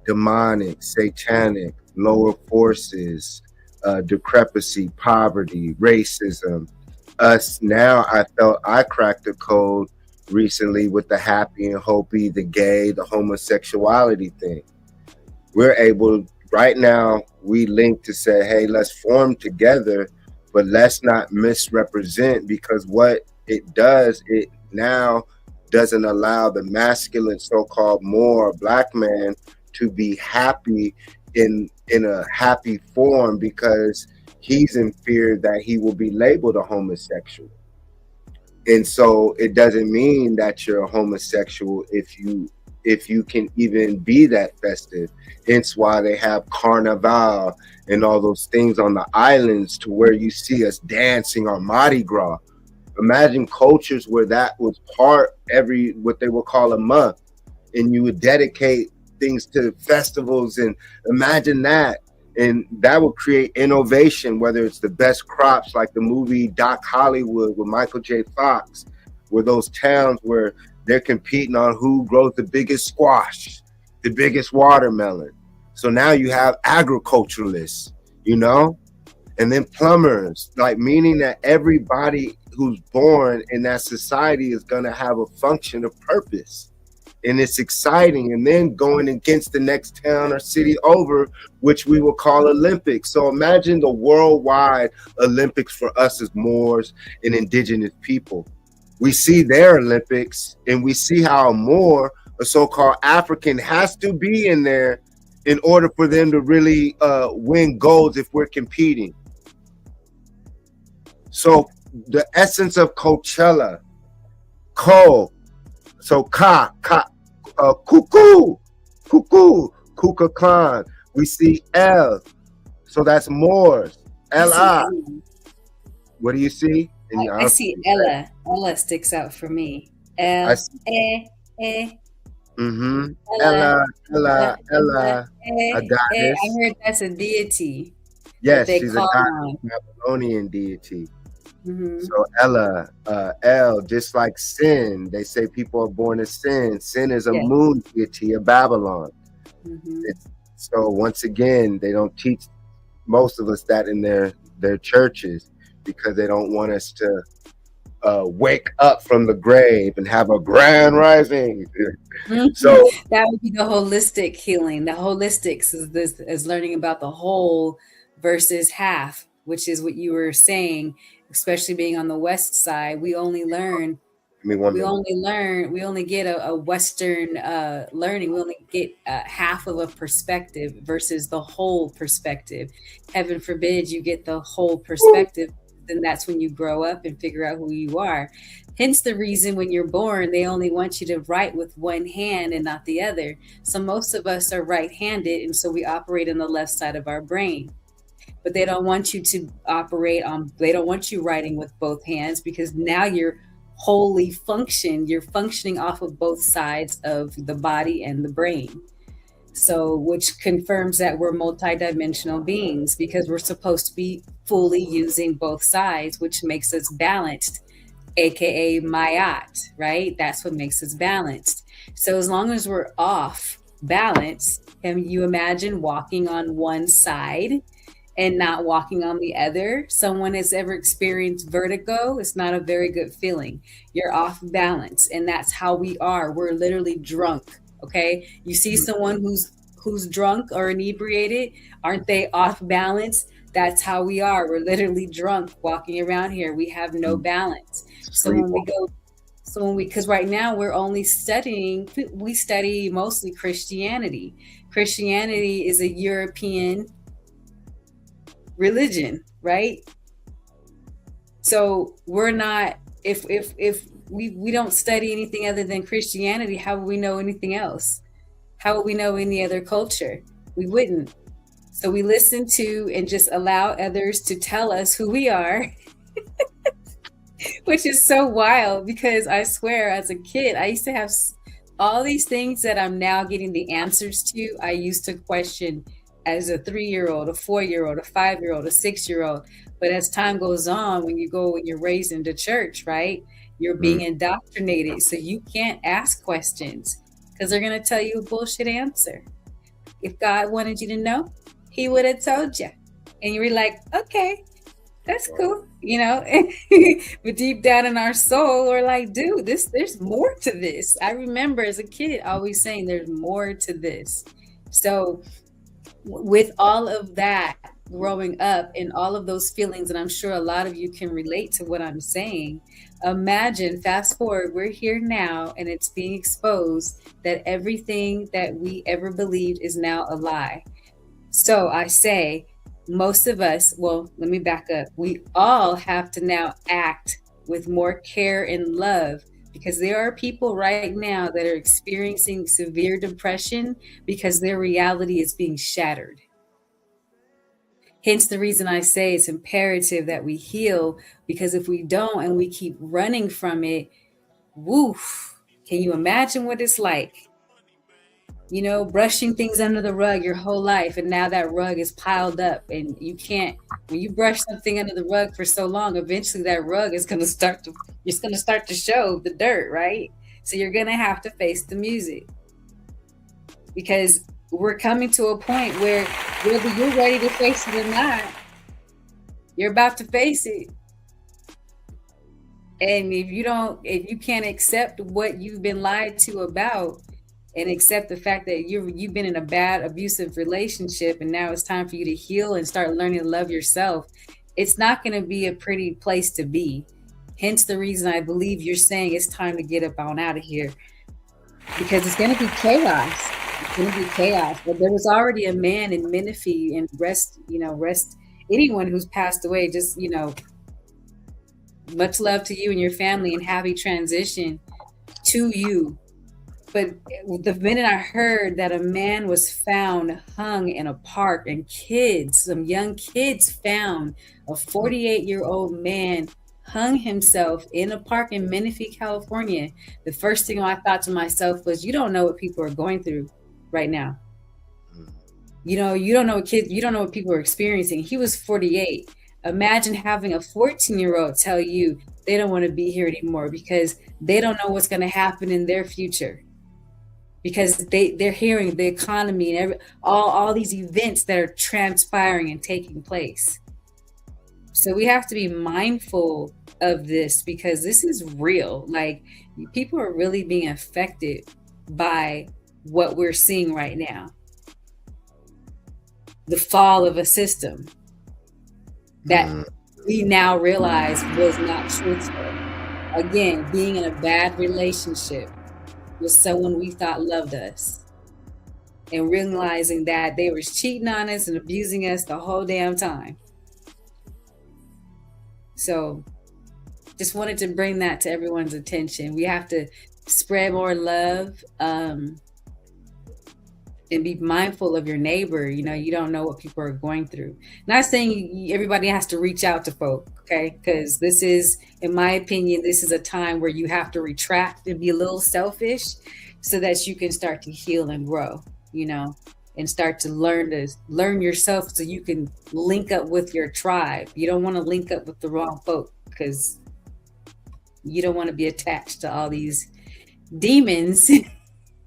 demonic, satanic, lower forces, decrepancy, poverty, racism. Us now, I felt I cracked the code recently with the happy and hopey, the gay, the homosexuality thing. We're able right now, we link to say, hey, let's form together, but let's not misrepresent, because what it does, it now doesn't allow the masculine so-called more black man to be happy in a happy form, because he's in fear that he will be labeled a homosexual. And so it doesn't mean that you're a homosexual if you can even be that festive. Hence why they have carnival and all those things on the islands, to where you see us dancing on Mardi Gras. Imagine cultures where that was part every, what they would call a month, and you would dedicate things to festivals, and imagine that. And that will create innovation, whether it's the best crops, like the movie Doc Hollywood with Michael J. Fox, where those towns where they're competing on who grows the biggest squash, the biggest watermelon. So now you have agriculturalists, you know, and then plumbers, like, meaning that everybody who's born in that society is going to have a function of purpose. And it's exciting. And then going against the next town or city over, which we will call Olympics. So imagine the worldwide Olympics for us as Moors and indigenous people. We see their Olympics, and we see how a Moor, a so-called African, has to be in there in order for them to really win golds if we're competing. So the essence of Coachella, cuckoo, Kuka Khan. We see L, so that's Moors. L-I. What do you see? I see Ella. Ella sticks out for me. Ella. Ella, a goddess. I heard that's a deity. Yes, she's a goddess, Babylonian deity. So Ella, El, just like sin. They say people are born to sin. Sin is a moon deity of Babylon. So once again, they don't teach most of us that in their churches, because they don't want us to wake up from the grave and have a grand rising. So that would be the holistic healing. The holistics is learning about the whole versus half, which is what you were saying. Especially being on the west side, we only get a Western learning. We only get half of a perspective versus the whole perspective. Heaven forbid you get the whole perspective. Then that's when you grow up and figure out who you are. Hence the reason when you're born, they only want you to write with one hand and not the other. So most of us are right-handed, and so we operate on the left side of our brain. But they don't want you to they don't want you writing with both hands, because now you're functioning off of both sides of the body and the brain. So, which confirms that we're multidimensional beings, because we're supposed to be fully using both sides, which makes us balanced, AKA Mayat, right? That's what makes us balanced. So as long as we're off balance, can you imagine walking on one side and not walking on the other? Someone has ever experienced vertigo? It's not a very good feeling. You're off balance, and that's how we are. We're literally drunk. Okay, you see someone who's drunk or inebriated, aren't they off balance? That's how we are. We're literally drunk walking around here. We have no balance. So because right now we're only we study mostly Christianity. Christianity is a European religion, right? So we're not, if we don't study anything other than Christianity, how would we know anything else? How would we know any other culture? We wouldn't. So we listen to and just allow others to tell us who we are, which is so wild, because I swear as a kid, I used to have all these things that I'm now getting the answers to. I used to question as a 3-year-old, a 4-year-old, a 5-year-old, a 6-year-old. But as time goes on, when you're raised into church, right? You're being indoctrinated. So you can't ask questions because they're going to tell you a bullshit answer. If God wanted you to know, he would have told you. And you were like, okay, that's cool, you know. But deep down in our soul, we're like, dude, there's more to this. I remember as a kid always saying there's more to this. So with all of that growing up and all of those feelings, and I'm sure a lot of you can relate to what I'm saying, imagine, fast forward, we're here now and it's being exposed that everything that we ever believed is now a lie. So I say, most of us, well, let me back up. We all have to now act with more care and love, because there are people right now that are experiencing severe depression because their reality is being shattered. Hence the reason I say it's imperative that we heal, because if we don't and we keep running from it, woof, can you imagine what it's like? You know, brushing things under the rug your whole life, and now that rug is piled up, and you can't, when you brush something under the rug for so long, eventually that rug is going to start to show the dirt, right? So you're going to have to face the music, because we're coming to a point where whether you're ready to face it or not, you're about to face it. And if you can't accept what you've been lied to about, and accept the fact that you've been in a bad, abusive relationship, and now it's time for you to heal and start learning to love yourself, it's not going to be a pretty place to be. Hence the reason I believe you're saying it's time to get up on out of here, because it's going to be chaos. It's going to be chaos. But there was already a man in Menifee, and rest anyone who's passed away, just, much love to you and your family, and happy transition to you. But the minute I heard that a man was found hung in a park, and some young kids found a 48-year-old man hung himself in a park in Menifee, California, the first thing I thought to myself was, you don't know what people are going through right now. You don't know what people are experiencing. He was 48. Imagine having a 14-year-old tell you they don't want to be here anymore because they don't know what's going to happen in their future. Because they're hearing the economy and all these events that are transpiring and taking place. So we have to be mindful of this, because this is real. Like, people are really being affected by what we're seeing right now. The fall of a system that we now realize was not truthful. Again, being in a bad relationship with someone we thought loved us, and realizing that they were cheating on us and abusing us the whole damn time. So just wanted to bring that to everyone's attention. We have to spread more love, and be mindful of your neighbor. You don't know what people are going through. Not saying everybody has to reach out to folk, okay? Because this is, in my opinion, this is a time where you have to retract and be a little selfish so that you can start to heal and grow, and start to learn yourself so you can link up with your tribe. You don't want to link up with the wrong folk, because you don't want to be attached to all these demons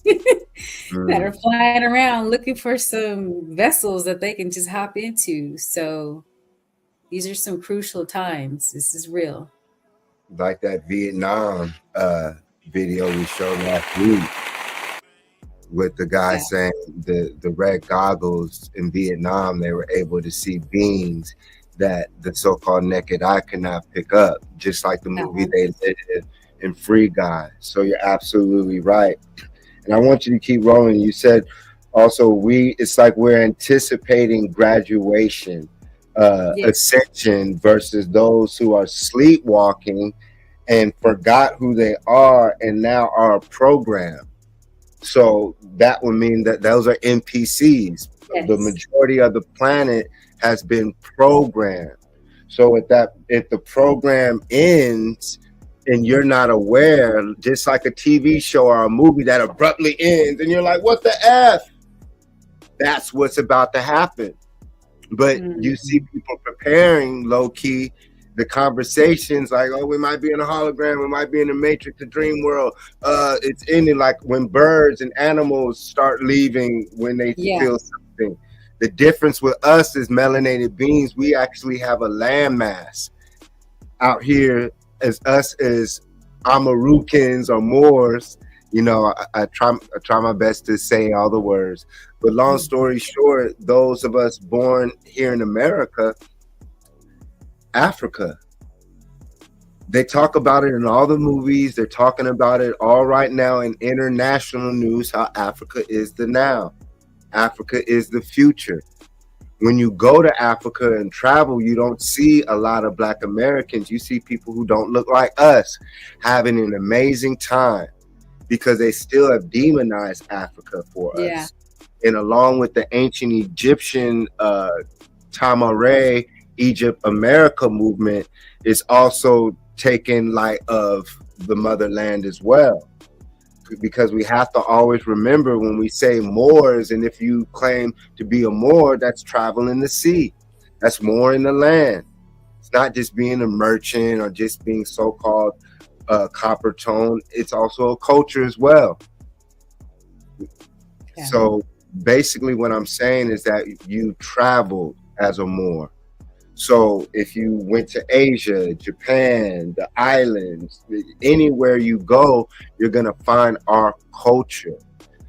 that are flying around looking for some vessels that they can just hop into. So these are some crucial times. This is real. Like that Vietnam video we showed last week with the guy saying the red goggles in Vietnam, they were able to see beings that the so-called naked eye cannot pick up, just like the movie they did in Free Guy. So you're absolutely right. And I want you to keep rolling. You said also it's like we're anticipating graduation ascension versus those who are sleepwalking and forgot who they are and now are programmed. So that would mean that those are NPCs. Yes. The majority of the planet has been programmed. So if the program ends and you're not aware, just like a TV show or a movie that abruptly ends and you're like, what the F? That's what's about to happen. But you see people preparing low key the conversations like, oh, we might be in a hologram, we might be in the Matrix, the dream world. It's ending like when birds and animals start leaving when they feel something. The difference with us as melanated beings, we actually have a landmass out here as us as Amarukans or Moors. You know, I try my best to say all the words. But long story short, those of us born here in America, Africa, they talk about it in all the movies. They're talking about it all right now in international news, how Africa is the now. Africa is the future. When you go to Africa and travel, you don't see a lot of Black Americans. You see people who don't look like us having an amazing time because they still have demonized Africa for us. And along with the ancient Egyptian Tamare, Egypt America movement is also taken light of the motherland as well. Because we have to always remember when we say Moors, and if you claim to be a Moor, that's traveling the sea. That's more in the land. It's not just being a merchant or just being so-called copper tone. It's also a culture as well. Yeah. So basically what I'm saying is that you traveled as a Moor. So if you went to Asia, Japan, the islands, anywhere you go, you're going to find our culture.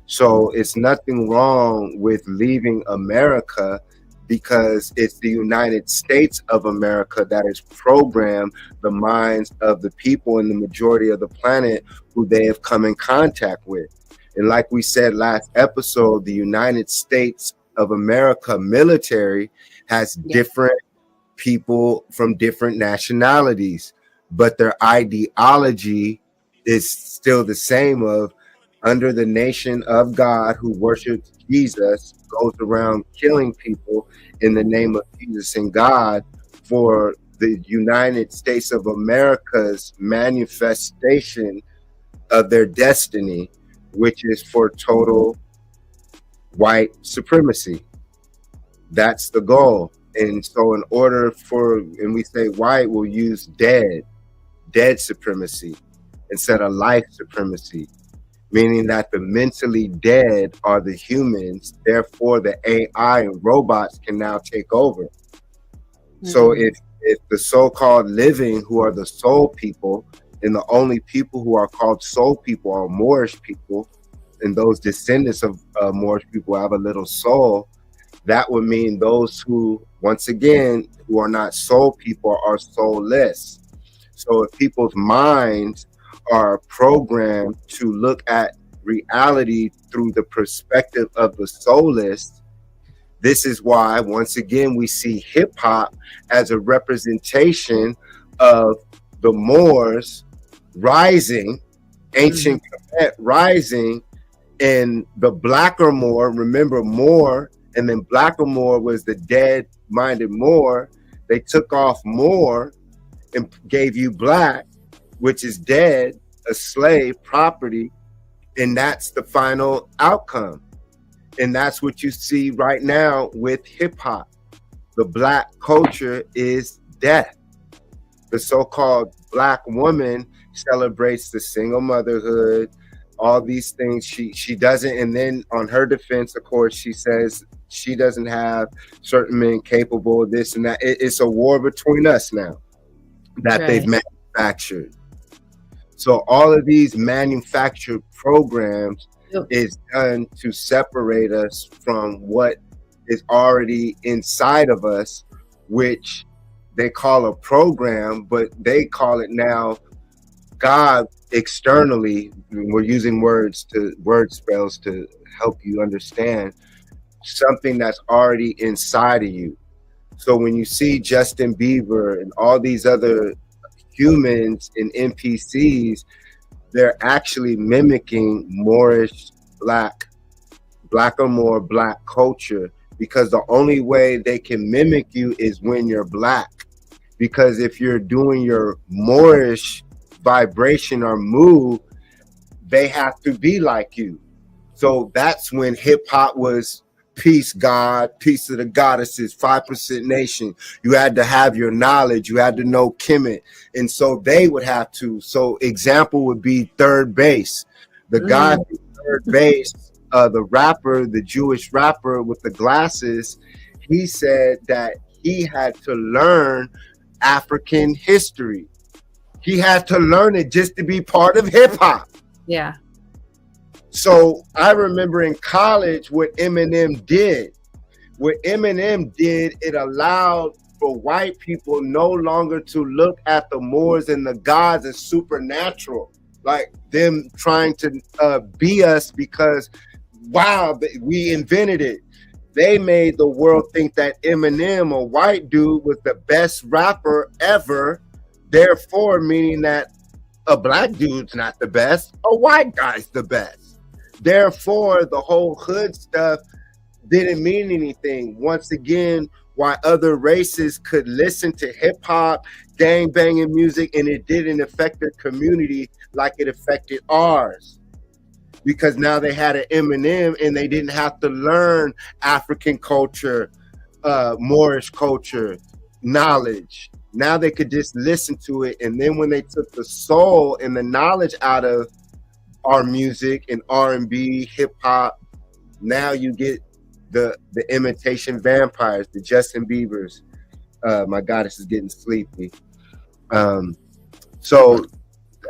So it's nothing wrong with leaving America because it's the United States of America that has programmed the minds of the people in the majority of the planet who they have come in contact with. And like we said last episode, the United States of America military has different people from different nationalities, but their ideology is still the same of under the nation of God who worships Jesus, goes around killing people in the name of Jesus and God for the United States of America's manifestation of their destiny, which is for total white supremacy. That's the goal. And so in order for, and we say white, we'll use dead supremacy instead of life supremacy, meaning that the mentally dead are the humans, therefore the AI and robots can now take over. So if the so-called living, who are the soul people, and the only people who are called soul people are Moorish people, and those descendants of Moorish people have a little soul, that would mean those who, once again, who are not soul people are soulless. So if people's minds are programmed to look at reality through the perspective of the soulless, this is why, once again, we see hip hop as a representation of the Moors rising, ancient rising, and the Blacker Moor, remember Moor, and then Blacker Moor was the dead-minded Moor. They took off Moor and gave you Black, which is dead, a slave, property, and that's the final outcome. And that's what you see right now with hip-hop. The Black culture is death. The so-called Black woman celebrates the single motherhood, all these things. She doesn't, and then on her defense, of course, she says she doesn't have certain men capable of this and that. It's a war between us now that they've manufactured. So all of these manufactured programs is done to separate us from what is already inside of us, which they call a program, but they call it now God externally. We're using word spells to help you understand something that's already inside of you. So when you see Justin Bieber and all these other humans and NPCs, they're actually mimicking Moorish black or more black culture, because the only way they can mimic you is when you're black. Because if you're doing your Moorish vibration or move, they have to be like you. So that's when hip hop was peace, God, peace of the goddesses, 5% nation. You had to have your knowledge. You had to know Kemet. And so they would have to. So example would be Third Base. The guy from Third Base, the rapper, the Jewish rapper with the glasses, he said that he had to learn African history. He had to learn it just to be part of hip hop. Yeah. So I remember in college what Eminem did. What Eminem did, it allowed for white people no longer to look at the Moors and the gods as supernatural, like them trying to be us because, wow, we invented it. They made the world think that Eminem, a white dude, was the best rapper ever. Therefore, meaning that a black dude's not the best, a white guy's the best. Therefore, the whole hood stuff didn't mean anything. Once again, why other races could listen to hip hop, gang banging music, and it didn't affect their community like it affected ours. Because now they had an Eminem and they didn't have to learn African culture, Moorish culture, knowledge. Now they could just listen to it. And then when they took the soul and the knowledge out of our music and R&B, hip hop, now you get the imitation vampires, the Justin Biebers. My goddess is getting sleepy. So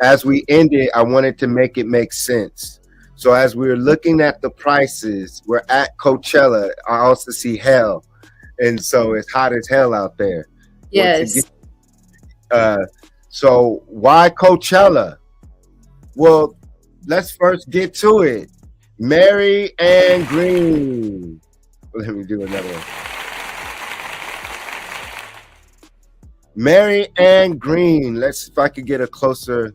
as we ended, I wanted to make it make sense. So as we were looking at the prices, we're at Coachella. I also see hell, and so it's hot as hell out there. Yes. So why Coachella? Well, let's first get to it. Mary Ann Green. Let me do another one. Mary Ann Green. Let's see if I could get a closer.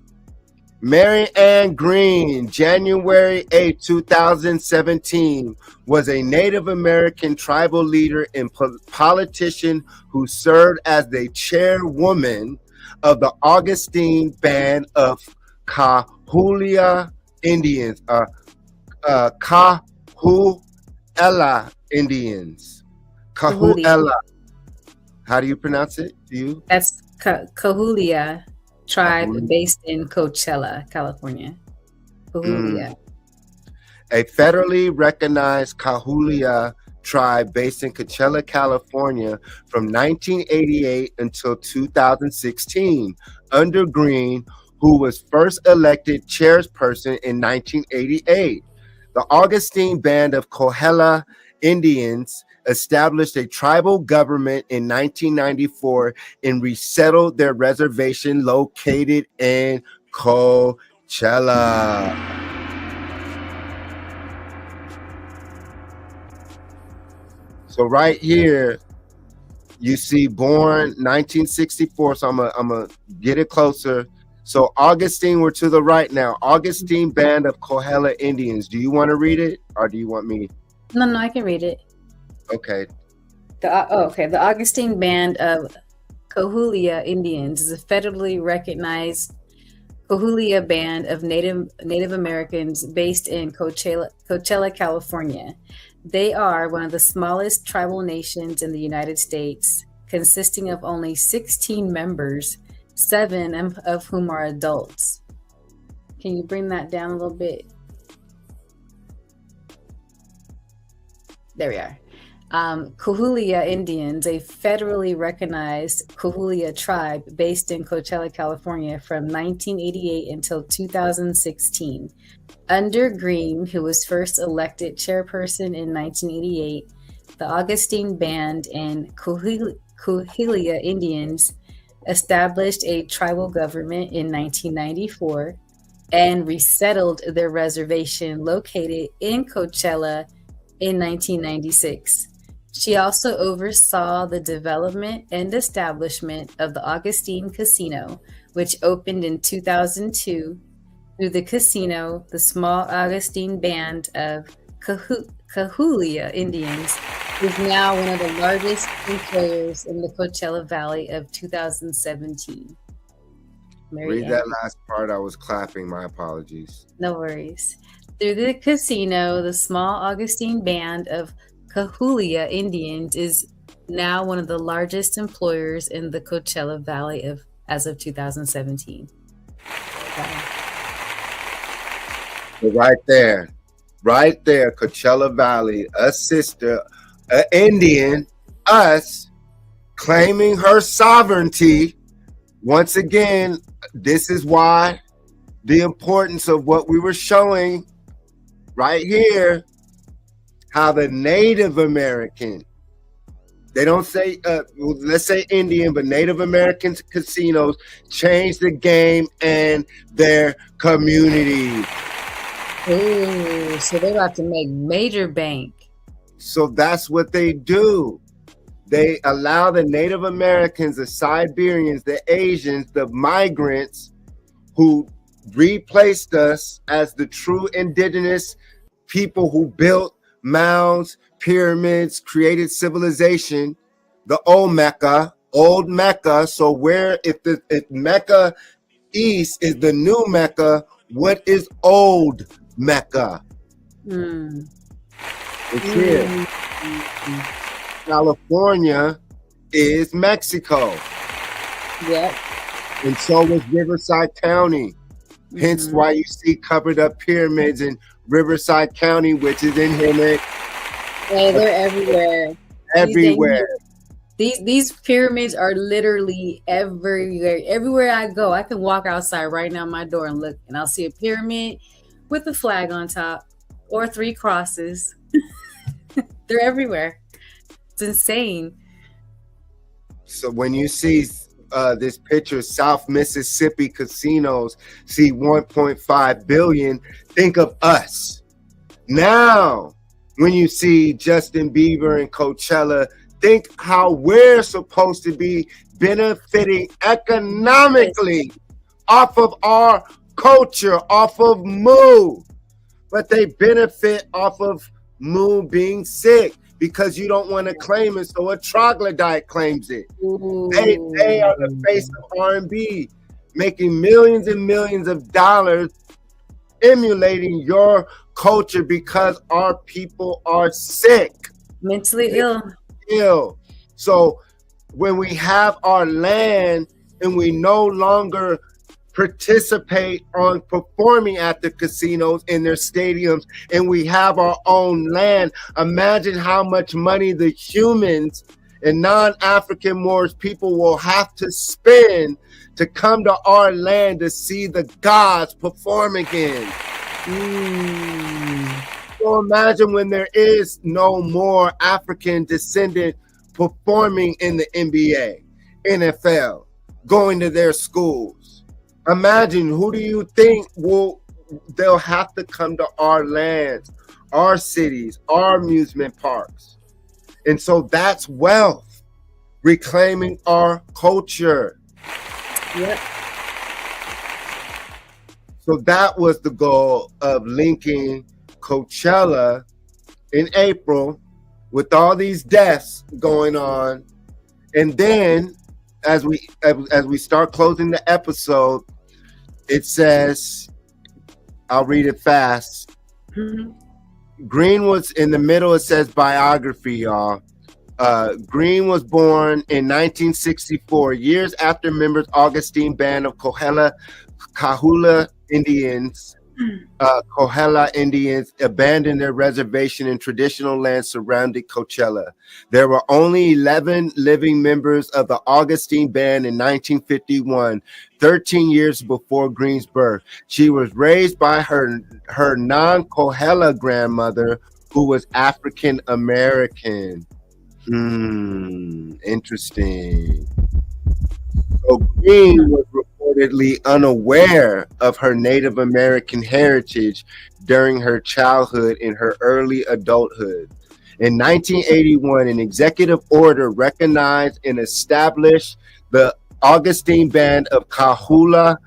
Mary Ann Green, January 8, 2017, was a Native American tribal leader and politician who served as the chairwoman of the Augustine Band of Cahuilla Indians, Cahuilla Indians. Cahuilla. How do you pronounce it? That's Cahuilla tribe based in Coachella, California. Cahuilla. A federally recognized Cahuilla tribe based in Coachella, California from 1988 until 2016 under Green, who was first elected chairperson in 1988. The Augustine Band of Coachella Indians established a tribal government in 1994 and resettled their reservation located in Coachella. So right here, you see born 1964. So I'm gonna get it closer. So Augustine, we're to the right now. Augustine Band of Coachella Indians. Do you want to read it or do you want me? No, I can read it. Okay. The Augustine Band of Cahuilla Indians is a federally recognized Cahuilla band of Native Americans based in Coachella, California. They are one of the smallest tribal nations in the United States, consisting of only 16 members, 7 of whom are adults. Can you bring that down a little bit? There we are. Cahuilla Indians, a federally recognized Cahuilla tribe based in Coachella, California from 1988 until 2016. Under Green, who was first elected chairperson in 1988, the Augustine Band and Cahuilla Indians established a tribal government in 1994 and resettled their reservation located in Coachella in 1996. She also oversaw the development and establishment of the Augustine Casino, which opened in 2002. Through the casino, the small Augustine band of Cahuilla Indians is now one of the largest employers in the Coachella Valley of 2017. Read that last part. I was clapping. My apologies. No worries. Through the casino, the small Augustine band of Cahuilla Indians is now one of the largest employers in the Coachella Valley as of 2017. Right there, Coachella Valley, a sister, an Indian, us claiming her sovereignty. Once again, this is why the importance of what we were showing right here, how the Native American, they don't say, let's say Indian, but Native American casinos changed the game and their community. Ooh, so they're about to make major bank. So that's what they do. They allow the Native Americans, the Siberians, the Asians, the migrants who replaced us as the true indigenous people who built mounds, pyramids, created civilization, the old Mecca. So where if Mecca East is the new Mecca, what is old Mecca? It's here. California is Mexico. Yep. And so is Riverside County. Hence why you see covered up pyramids in Riverside County, which is in Hemet. Hey, they're everywhere. Everywhere. These pyramids are literally everywhere. Everywhere I go, I can walk outside right now my door and look, and I'll see a pyramid with a flag on top or 3 crosses. They're everywhere. It's insane. So when you see this picture, South Mississippi casinos see 1.5 billion, think of us. Now, when you see Justin Bieber and Coachella, think how we're supposed to be benefiting economically off of our culture, off of Moo. But they benefit off of Moo being sick because you don't want to claim it, so a troglodyte claims it. They are the face of R&B, making millions and millions of dollars emulating your culture because our people are sick. Mentally ill. So when we have our land and we no longer participate on performing at the casinos in their stadiums and we have our own land, imagine how much money the humans and non-African Moors people will have to spend to come to our land to see the gods perform again. So imagine when there is no more African descendant performing in the NBA, NFL, going to their schools. Imagine, who do you think they'll have to come to our lands, our cities, our amusement parks. And so that's wealth, reclaiming our culture. Yep. So that was the goal of linking Coachella in April with all these deaths going on. And then as we start closing the episode, it says, I'll read it fast. Green was in the middle, it says biography, y'all. Green was born in 1964, years after members Augustine band of Coachella Indians abandoned their reservation in traditional land surrounding Coachella. There were only 11 living members of the Augustine band in 1951, 13 years before Green's birth. She was raised by her non-Coachella grandmother, who was African American. Interesting. So Green was reportedly unaware of her Native American heritage during her childhood and her early adulthood. In 1981, an executive order recognized and established the Augustine Band of Cahuilla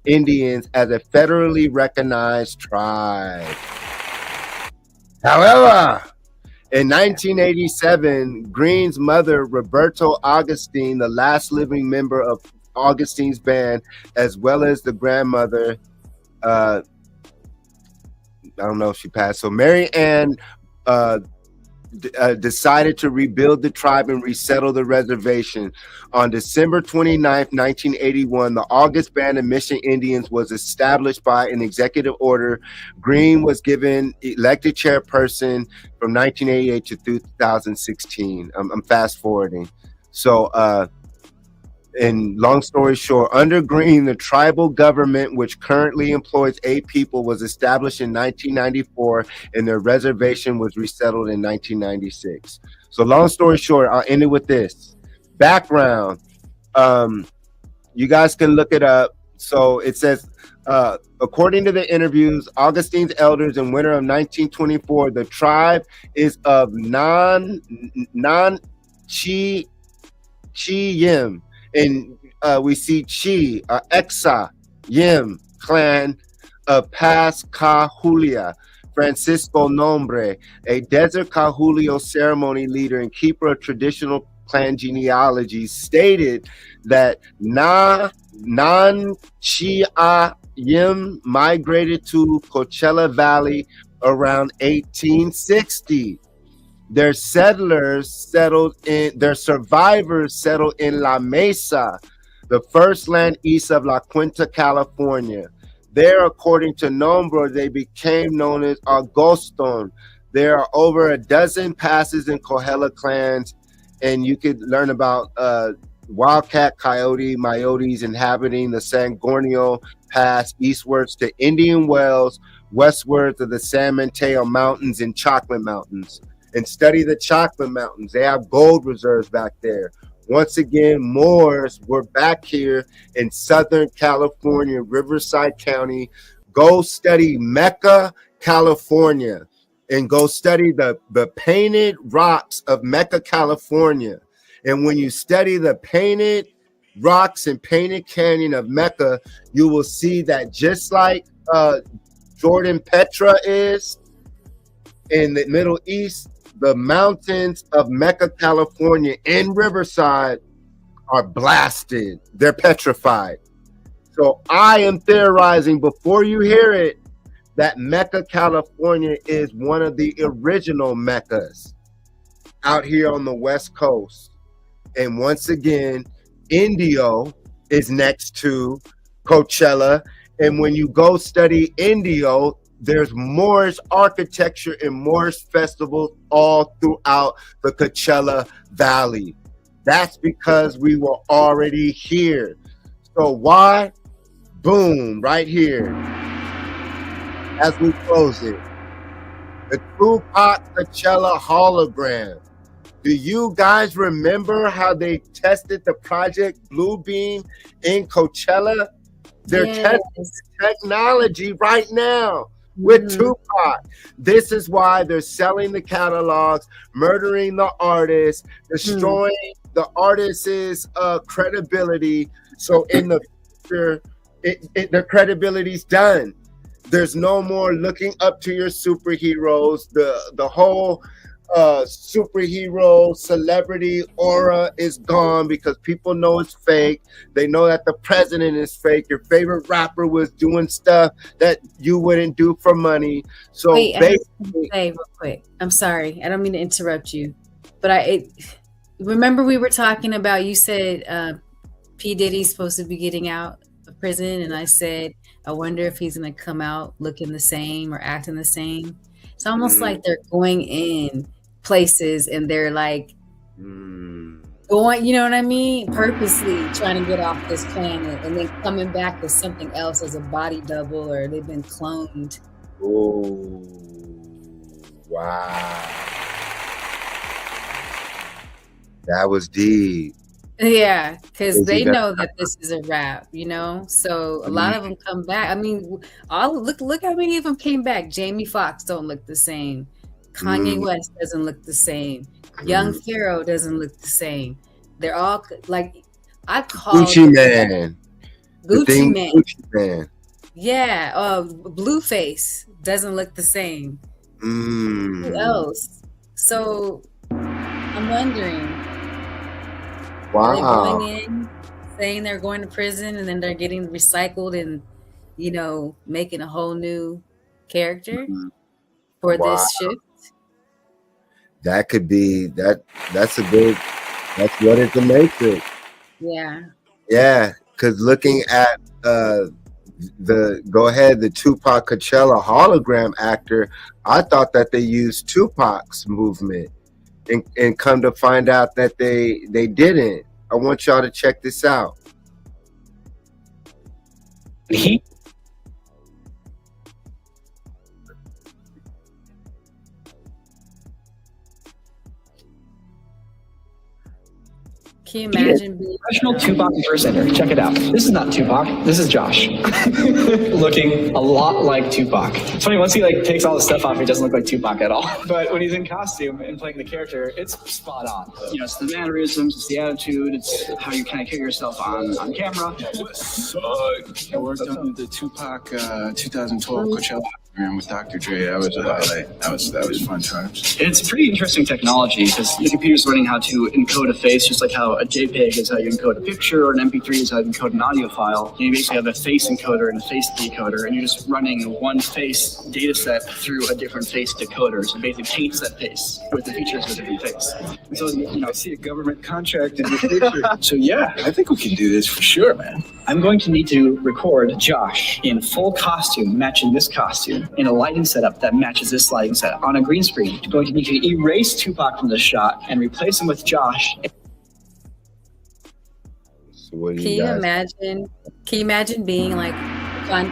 Indians as a federally recognized tribe. However, in 1987, Green's mother, Roberto Augustine, the last living member of Augustine's band, as well as the grandmother, I don't know if she passed. So Mary Ann decided to rebuild the tribe and resettle the reservation. On December 29th, 1981, the August Band of Mission Indians was established by an executive order. Green was given elected chairperson from 1988 to 2016. I'm fast forwarding. So, and long story short, under Green, the tribal government, which currently employs 8 people, was established in 1994, and their reservation was resettled in 1996. So long story short, I'll end it with this. Background. You guys can look it up. So it says, according to the interviews, Augustine's elders in winter of 1924, the tribe is of non-Chi-Yim. And we see Chi, Exa, Yim clan of Pas Cahuilla, Francisco Nombre, a desert Cahulio ceremony leader and keeper of traditional clan genealogies, stated that non-Chi-Yim migrated to Coachella Valley around 1860. Their survivors settled in La Mesa, the first land east of La Quinta, California. There, according to Nombre, they became known as Agoston. There are over a dozen passes in Coachella clans, and you could learn about wildcat, coyote, mayotes inhabiting the San Gornio Pass eastwards to Indian Wells, westwards of the San Mateo Mountains and Chocolate Mountains. And study the Chocolate Mountains. They have gold reserves back there. Once again, Moors were back here in Southern California, Riverside County. Go study Mecca, California, and go study the painted rocks of Mecca, California. And when you study the painted rocks and painted canyon of Mecca, you will see that just like Jordan Petra is in the Middle East, the mountains of Mecca, California in Riverside are blasted. They're petrified. So I am theorizing before you hear it that Mecca, California is one of the original Meccas out here on the West Coast. And once again, Indio is next to Coachella. And when you go study Indio, there's Moorish architecture and Moorish festivals all throughout the Coachella Valley. That's because we were already here. So why? Boom, right here. As we close it. The Tupac Coachella hologram. Do you guys remember how they tested the Project Bluebeam in Coachella? They're testing technology right now with Tupac. This is why they're selling the catalogs, murdering the artists, destroying the artist's credibility. So in the future, their credibility's done. There's no more looking up to your superheroes. The whole superhero celebrity aura is gone because people know it's fake. They know that the president is fake. Your favorite rapper was doing stuff that you wouldn't do for money. So wait, say real quick. I'm sorry. I don't mean to interrupt you, but remember we were talking about, you said P. Diddy's supposed to be getting out of prison, and I said I wonder if he's gonna come out looking the same or acting the same. It's almost like they're going in places and they're like going, you know what I mean, purposely trying to get off this planet and then coming back with something else as a body double, or they've been cloned. Oh, wow. That was deep. Yeah, because they know that this is a wrap, you know. So a lot of them come back. I mean, look how many of them came back. Jamie Foxx don't look the same. Kanye West doesn't look the same. Young Pharaoh doesn't look the same. They're all like, I call Gucci Man. Gucci Man. Gucci Man. Yeah, Blueface doesn't look the same. Who else? So I'm wondering, are they going in saying they're going to prison and then they're getting recycled and, you know, making a whole new character for this shift? That could be that's what it's the Matrix. Yeah. Yeah, because looking at the Tupac Coachella hologram actor, I thought that they used Tupac's movement, and come to find out that they didn't. I want y'all to check this out. Can you imagine being professional Tupac impersonator? Check it out. This is not Tupac. This is Josh, looking a lot like Tupac. It's funny, once he like takes all the stuff off, he doesn't look like Tupac at all. But when he's in costume and playing the character, it's spot on. You know, it's the mannerisms, it's the attitude, it's how you kind of carry yourself on camera. I worked on the Tupac 2012 Coachella program with Dr. Dre. That was a highlight. That was fun times. It's pretty interesting technology because the computer's learning how to encode a face, just like how a JPEG is how you encode a picture, or an MP3 is how you encode an audio file. And you basically have a face encoder and a face decoder, and you're just running one face data set through a different face decoder. So it basically paints that face with the features of a different face. And so, you know, I see a government contract in the future. So yeah, I think we can do this for sure, man. I'm going to need to record Josh in full costume, matching this costume, in a lighting setup that matches this lighting setup on a green screen. I'm going to need to erase Tupac from the shot and replace him with Josh. So Can you imagine being like,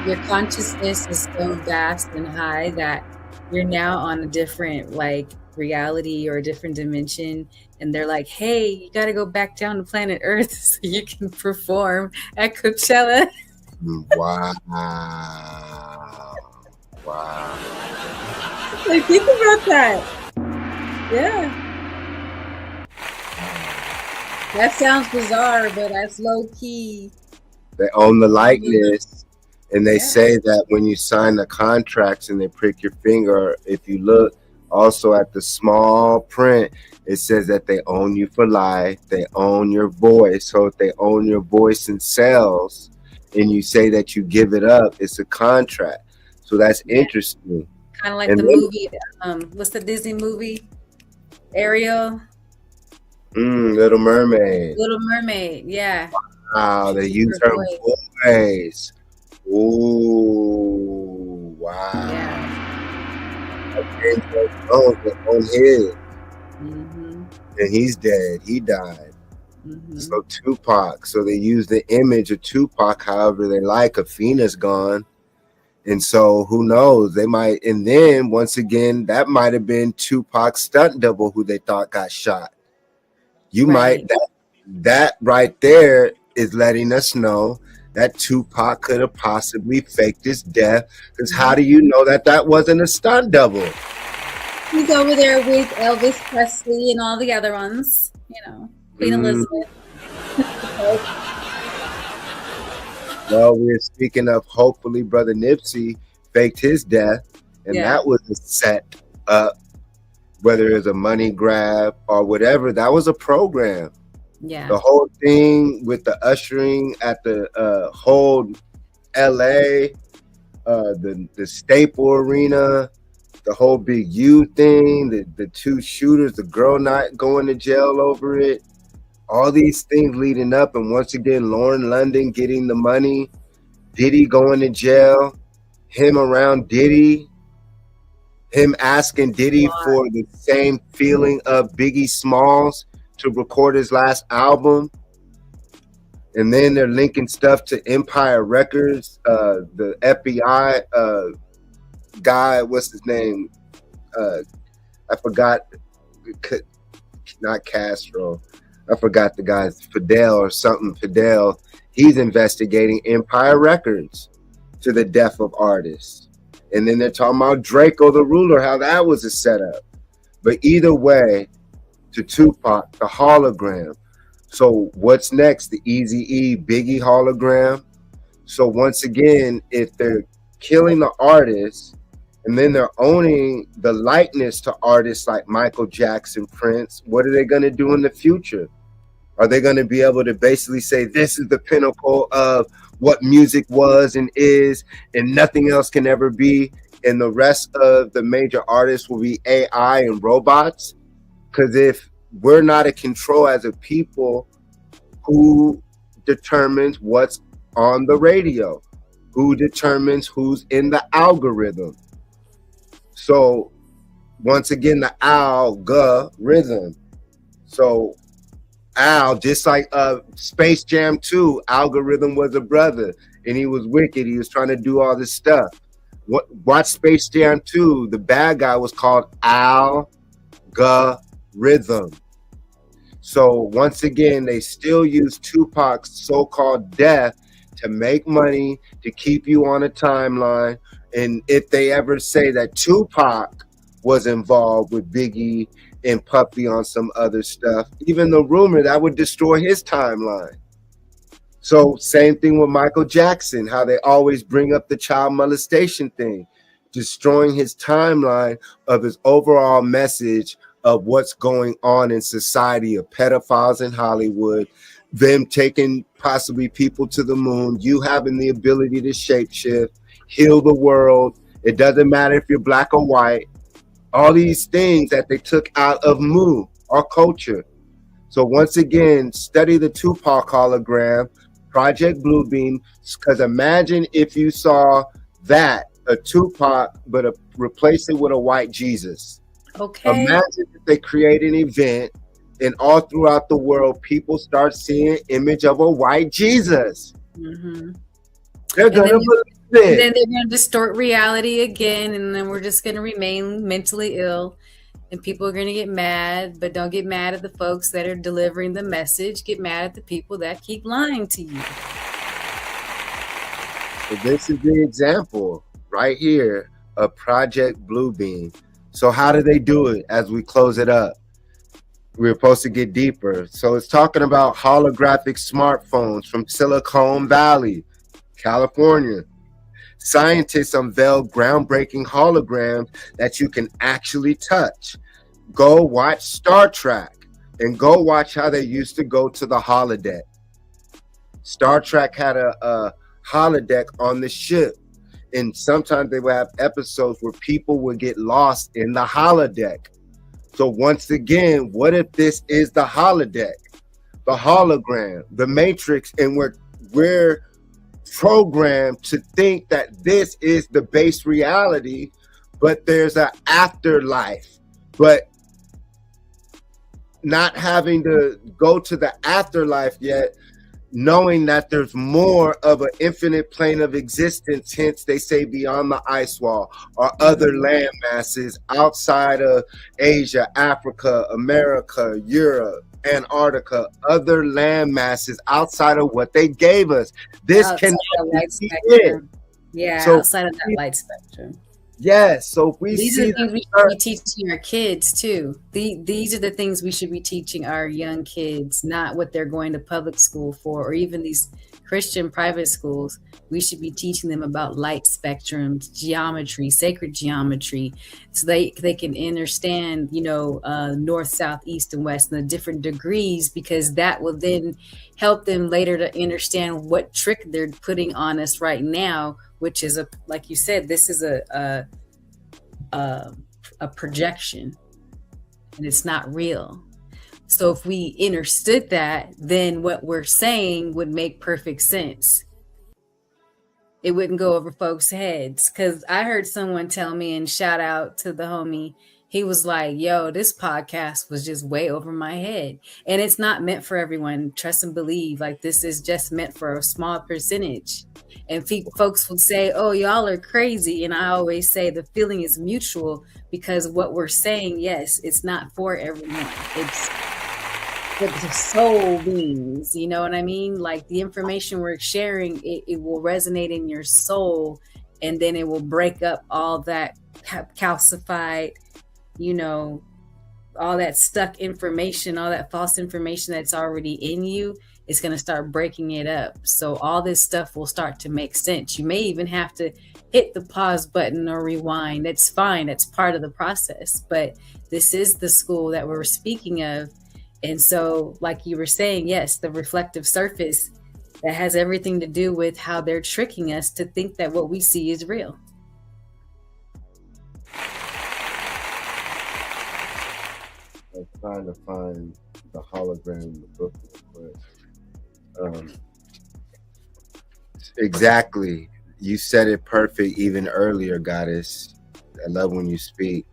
your consciousness is so vast and high that you're now on a different like reality or a different dimension, and they're like, hey, you got to go back down to planet Earth so you can perform at Coachella. Wow. Like, think about that. Yeah. That sounds bizarre, but that's low key. They own the likeness, and they say that when you sign the contracts and they prick your finger, if you look also at the small print, it says that they own you for life. They own your voice. So if they own your voice and cells, and you say that you give it up, it's a contract. So that's interesting. Kind of like the movie, what's the Disney movie? Ariel? Little Mermaid. Little Mermaid, yeah. Wow, they use her voice. Ooh, wow. Yeah. On his. And he's dead. He died. So Tupac. So they use the image of Tupac however they like. Afina's gone. And so who knows? They might, and then once again, that might have been Tupac's stunt double who they thought got shot. You might, that right there is letting us know that Tupac could have possibly faked his death. Because how do you know that that wasn't a stunt double? He's over there with Elvis Presley and all the other ones, you know, Queen Elizabeth. Well, we're speaking of hopefully Brother Nipsey faked his death, and that was a set up, whether it was a money grab or whatever. That was a program. Yeah. The whole thing with the ushering at the whole LA, the Staple Arena, the whole Big U thing, the two shooters, the girl not going to jail over it. All these things leading up, and once again, Lauren London getting the money, Diddy going to jail, him around Diddy, him asking Diddy for the same feeling of Biggie Smalls to record his last album. And then they're linking stuff to Empire Records, the FBI guy, what's his name? I forgot, not Castro. I forgot the guy's Fidel or something. Fidel, he's investigating Empire Records to the death of artists. And then they're talking about Draco the Ruler, how that was a setup. But either way, to Tupac, the hologram. So what's next? The Eazy-E, Biggie hologram. So once again, if they're killing the artists and then they're owning the likeness to artists like Michael Jackson, Prince, what are they going to do in the future? Are they going to be able to basically say this is the pinnacle of what music was and is, and nothing else can ever be, and the rest of the major artists will be AI and robots? Because if we're not in control as a people, who determines what's on the radio? Who determines who's in the algorithm? So once again, the algorithm. So Al, just like Space Jam 2, Algorithm was a brother and he was wicked. He was trying to do all this stuff. Watch Space Jam 2. The bad guy was called Algorithm. So once again, they still use Tupac's so-called death to make money, to keep you on a timeline. And if they ever say that Tupac was involved with Biggie and Puffy on some other stuff, even the rumor, that would destroy his timeline. So same thing with Michael Jackson, how they always bring up the child molestation thing, destroying his timeline of his overall message of what's going on in society, of pedophiles in Hollywood, them taking possibly people to the moon, you having the ability to shapeshift, heal the world. It doesn't matter if you're black or white. All these things that they took out of our culture. So once again, study the Tupac hologram, Project Bluebeam, because imagine if you saw that, a Tupac, but replace it with a white Jesus. Okay. Imagine if they create an event and all throughout the world, people start seeing image of a white Jesus. Mm-hmm. They're going to believe it. Then they're going to distort reality again, and then we're just going to remain mentally ill, and people are going to get mad, but don't get mad at the folks that are delivering the message. Get mad at the people that keep lying to you. So this is the example right here of Project Bluebeam. So how do they do it as we close it up? We're supposed to get deeper. So it's talking about holographic smartphones from Silicon Valley, California. Scientists unveiled groundbreaking holograms that you can actually touch. Go watch Star Trek and go watch how they used to go to the holodeck. Star Trek had a holodeck on the ship. And sometimes they would have episodes where people would get lost in the holodeck. So once again, what if this is the holodeck, the hologram, the matrix, and we're programmed to think that this is the base reality, but there's an afterlife. But not having to go to the afterlife yet, knowing that there's more of an infinite plane of existence, hence they say beyond the ice wall, or other land masses outside of Asia, Africa, America, Europe, Antarctica, other land masses outside of what they gave us. This can be it. Yeah, so, outside of that light spectrum. Yes, so if we these see are the things we should be teaching our kids too. These are the things we should be teaching our young kids, not what they're going to public school for, or even these Christian private schools. We should be teaching them about light spectrums, geometry, sacred geometry, so they can understand, north, south, east, and west, and the different degrees, because that will then help them later to understand what trick they're putting on us right now, which is like you said, this is a projection, and it's not real. So if we understood that, then what we're saying would make perfect sense. It wouldn't go over folks' heads. Because I heard someone tell me, and shout out to the homie, he was like, yo, this podcast was just way over my head. And it's not meant for everyone. Trust and believe. Like, this is just meant for a small percentage. And folks would say, oh, y'all are crazy. And I always say the feeling is mutual, because what we're saying, yes, it's not for everyone. It's for the soul beings. You know what I mean? Like, the information we're sharing, it will resonate in your soul, and then it will break up all that calcified, all that stuck information, all that false information that's already in you, is going to start breaking it up. So all this stuff will start to make sense. You may even have to hit the pause button or rewind. That's fine. That's part of the process. But this is the school that we're speaking of. And so, like you were saying, yes, the reflective surface, that has everything to do with how they're tricking us to think that what we see is real. I'm trying to find the hologram in the book real quick. Exactly. You said it perfect even earlier, Goddess. I love when you speak.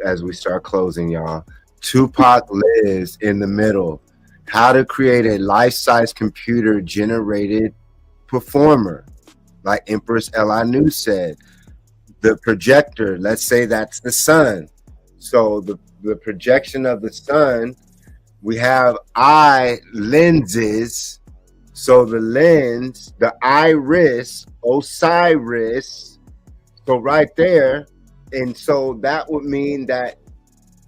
As we start closing, y'all. Tupac lives in the middle. How to create a life-size computer-generated performer. Like Empress L.I. said. The projector, let's say that's the sun. So the projection of the sun, we have eye lenses. So the lens, the iris, Osiris, so right there. And so that would mean that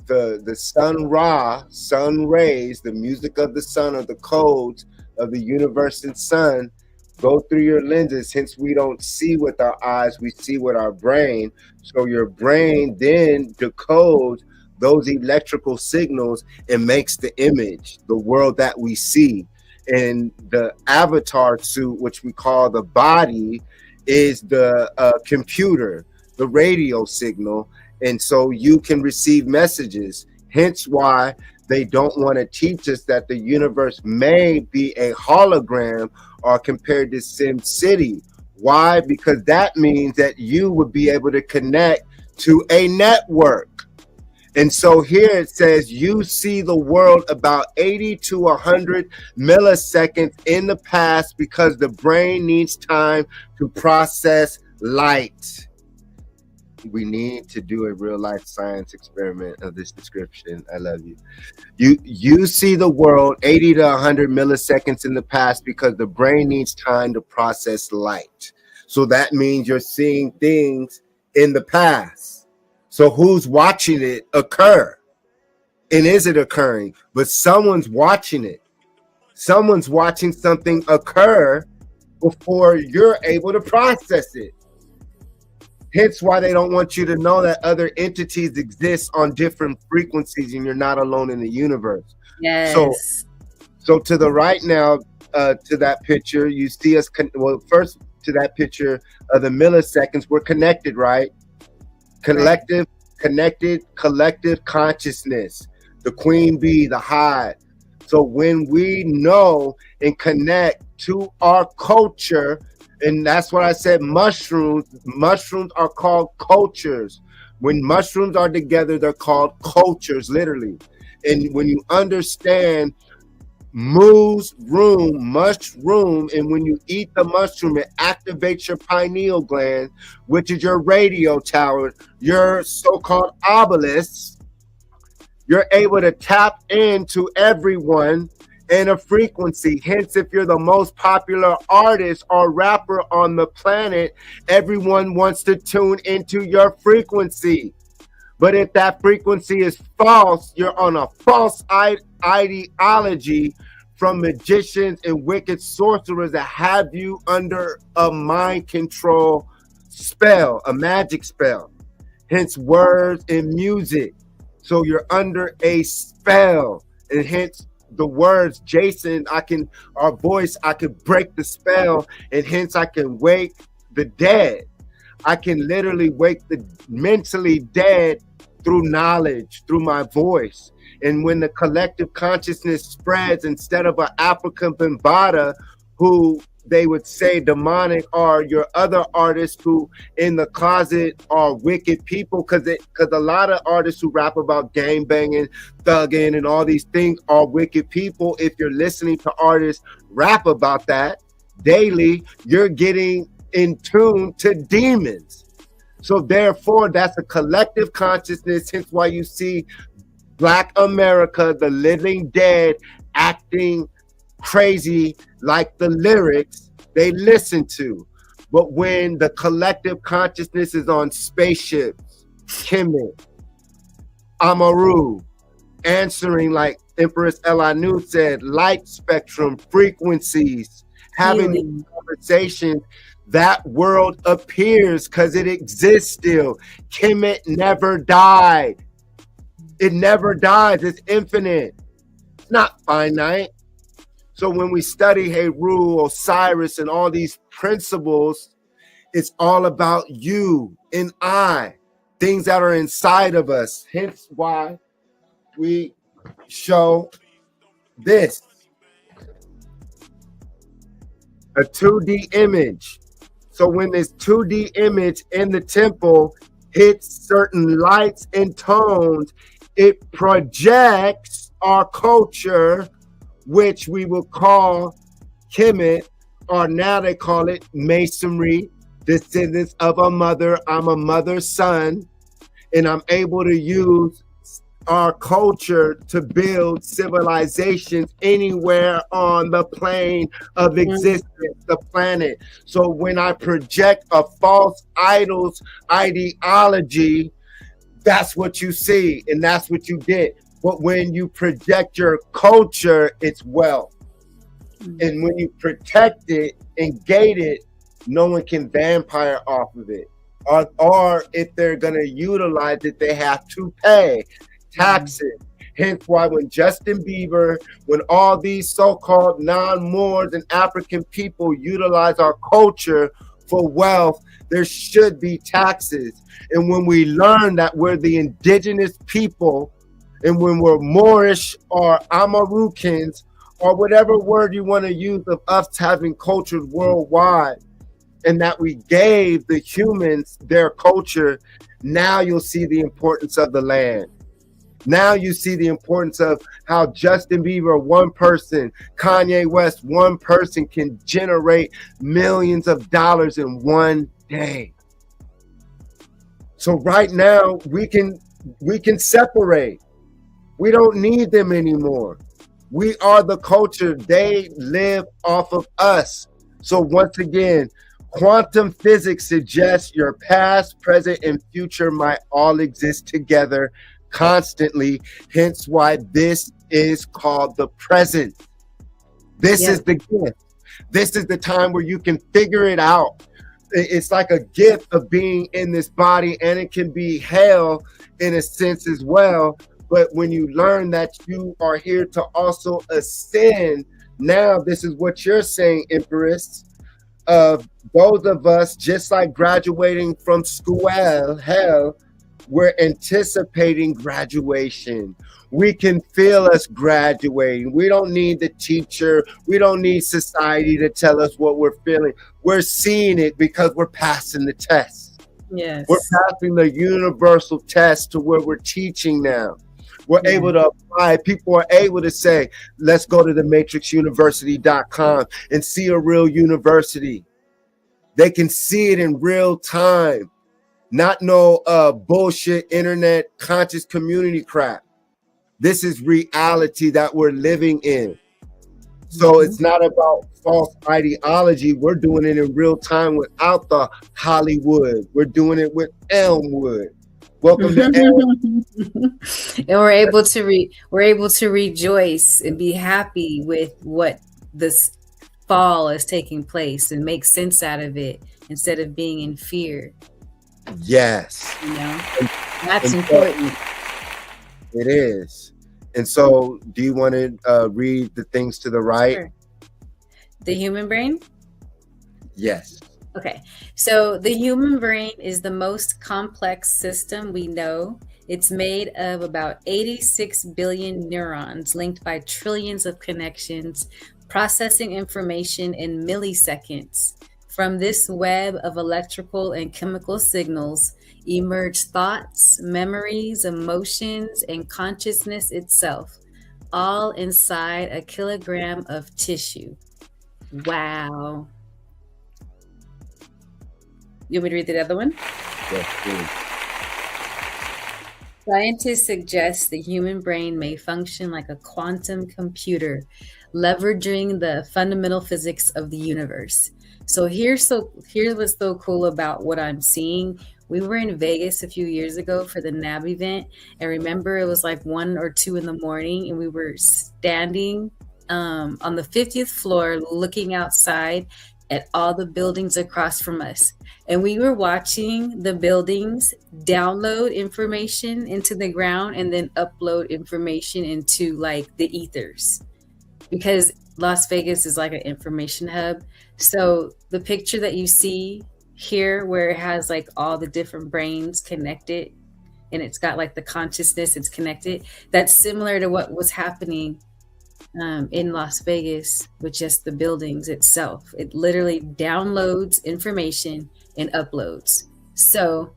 the sun Ra, sun rays, the music of the sun, or the codes of the universe and sun go through your lenses. Hence, we don't see with our eyes, we see with our brain. So your brain then decodes those electrical signals and makes the image, the world that we see. And the avatar suit, which we call the body, is the computer, the radio signal. And so you can receive messages. Hence why they don't want to teach us that the universe may be a hologram or compared to Sim City. Why? Because that means that you would be able to connect to a network. And so here it says you see the world about 80 to 100 milliseconds in the past because the brain needs time to process light. We need to do a real life science experiment of this description. I love you. You see the world 80 to 100 milliseconds in the past because the brain needs time to process light. So that means you're seeing things in the past. So who's watching it occur? And is it occurring? But someone's watching it. Someone's watching something occur before you're able to process it. Hence why they don't want you to know that other entities exist on different frequencies and you're not alone in the universe. Yes. So to the right now, to that picture, you see us, first to that picture of the milliseconds, we're connected, right? Collective, connected, collective consciousness, the queen bee, the hive. So when we know and connect to our culture, and that's what I said, mushrooms are called cultures. When mushrooms are together, they're called cultures, literally. And when you understand mushroom, and when you eat the mushroom, it activates your pineal gland, which is your radio tower, your so-called obelisks. You're able to tap into everyone in a frequency. Hence, if you're the most popular artist or rapper on the planet, everyone wants to tune into your frequency. But if that frequency is false, you're on a false ideology from magicians and wicked sorcerers that have you under a mind control spell, a magic spell. Hence words and music. So you're under a spell, and hence the words, Jason, I can break the spell, and hence I can wake the dead. I can literally wake the mentally dead through knowledge, through my voice. And when the collective consciousness spreads, instead of an Afrika Bambaataa, who they would say demonic, are your other artists who in the closet are wicked people, because a lot of artists who rap about gang banging, thugging, and all these things are wicked people. If you're listening to artists rap about that daily, you're getting in tune to demons. So therefore, that's a collective consciousness. Hence why you see Black America, the living dead, acting crazy like the lyrics they listen to. But when the collective consciousness is on spaceships, Kemet, Amaru, answering, like Empress Elanu said, light spectrum, frequencies, having these conversations, that world appears because it exists still. Kemet never died. It never dies. It's infinite. It's not finite. So when we study Heru, Osiris, and all these principles, it's all about you and I, things that are inside of us. Hence why we show this, a 2D image. So when this 2D image in the temple hits certain lights and tones, it projects our culture, which we will call Kemet, or now they call it Masonry, descendants of a mother. I'm a mother's son, and I'm able to use our culture to build civilizations anywhere on the plane of existence, the planet. So when I project a false idol's ideology, that's what you see, and that's what you did. But when you project your culture, it's wealth. And when you protect it and gate it, no one can vampire off of it. Or if they're going to utilize it, they have to pay taxes. Hence why when Justin Bieber, when all these so-called non-Moors and African people utilize our culture for wealth, there should be taxes. And when we learn that we're the indigenous people, and when we're Moorish or Amarukans, or whatever word you want to use of us having cultures worldwide, and that we gave the humans their culture, now you'll see the importance of the land. Now you see the importance of how Justin Bieber, one person, Kanye West, one person, can generate millions of dollars in one day. So right now we can separate. We don't need them anymore. We are the culture. They live off of us. So once again, quantum physics suggests your past, present, and future might all exist together constantly. Hence why this is called the present. This is the gift. This is the time where you can figure it out. It's like a gift of being in this body, and it can be hell in a sense as well. But when you learn that you are here to also ascend, now this is what you're saying, Empress. Those of us, just like graduating from school, hell, we're anticipating graduation. We can feel us graduating. We don't need the teacher. We don't need society to tell us what we're feeling. We're seeing it because we're passing the test. Yes. We're passing the universal test to where we're teaching now. We're able to apply. People are able to say, let's go to the matrixuniversity.com and see a real university. They can see it in real time. Not no bullshit internet conscious community crap. This is reality that we're living in. So it's not about false ideology. We're doing it in real time without the Hollywood. We're doing it with Elmwood. Welcome to Elmwood. And we're able to rejoice and be happy with what this fall is taking place and make sense out of it instead of being in fear. Yes. You know, that's important. It is. And so do you want to read the things to the right? Sure. The human brain? Yes. Okay. So the human brain is the most complex system we know. It's made of about 86 billion neurons linked by trillions of connections, processing information in milliseconds. From this web of electrical and chemical signals emerge thoughts, memories, emotions, and consciousness itself, all inside a kilogram of tissue. Wow. You want me to read the other one? Yes, please. Scientists suggest the human brain may function like a quantum computer, leveraging the fundamental physics of the universe. So here's what's so cool about what I'm seeing. We were in Vegas a few years ago for the NAB event. And remember, it was like 1 or 2 in the morning, and we were standing on the 50th floor looking outside at all the buildings across from us. And we were watching the buildings download information into the ground and then upload information into like the ethers, because Las Vegas is like an information hub. So the picture that you see here, where it has like all the different brains connected and it's got like the consciousness, it's connected, that's similar to what was happening in Las Vegas with just the buildings itself. It literally downloads information and uploads. So,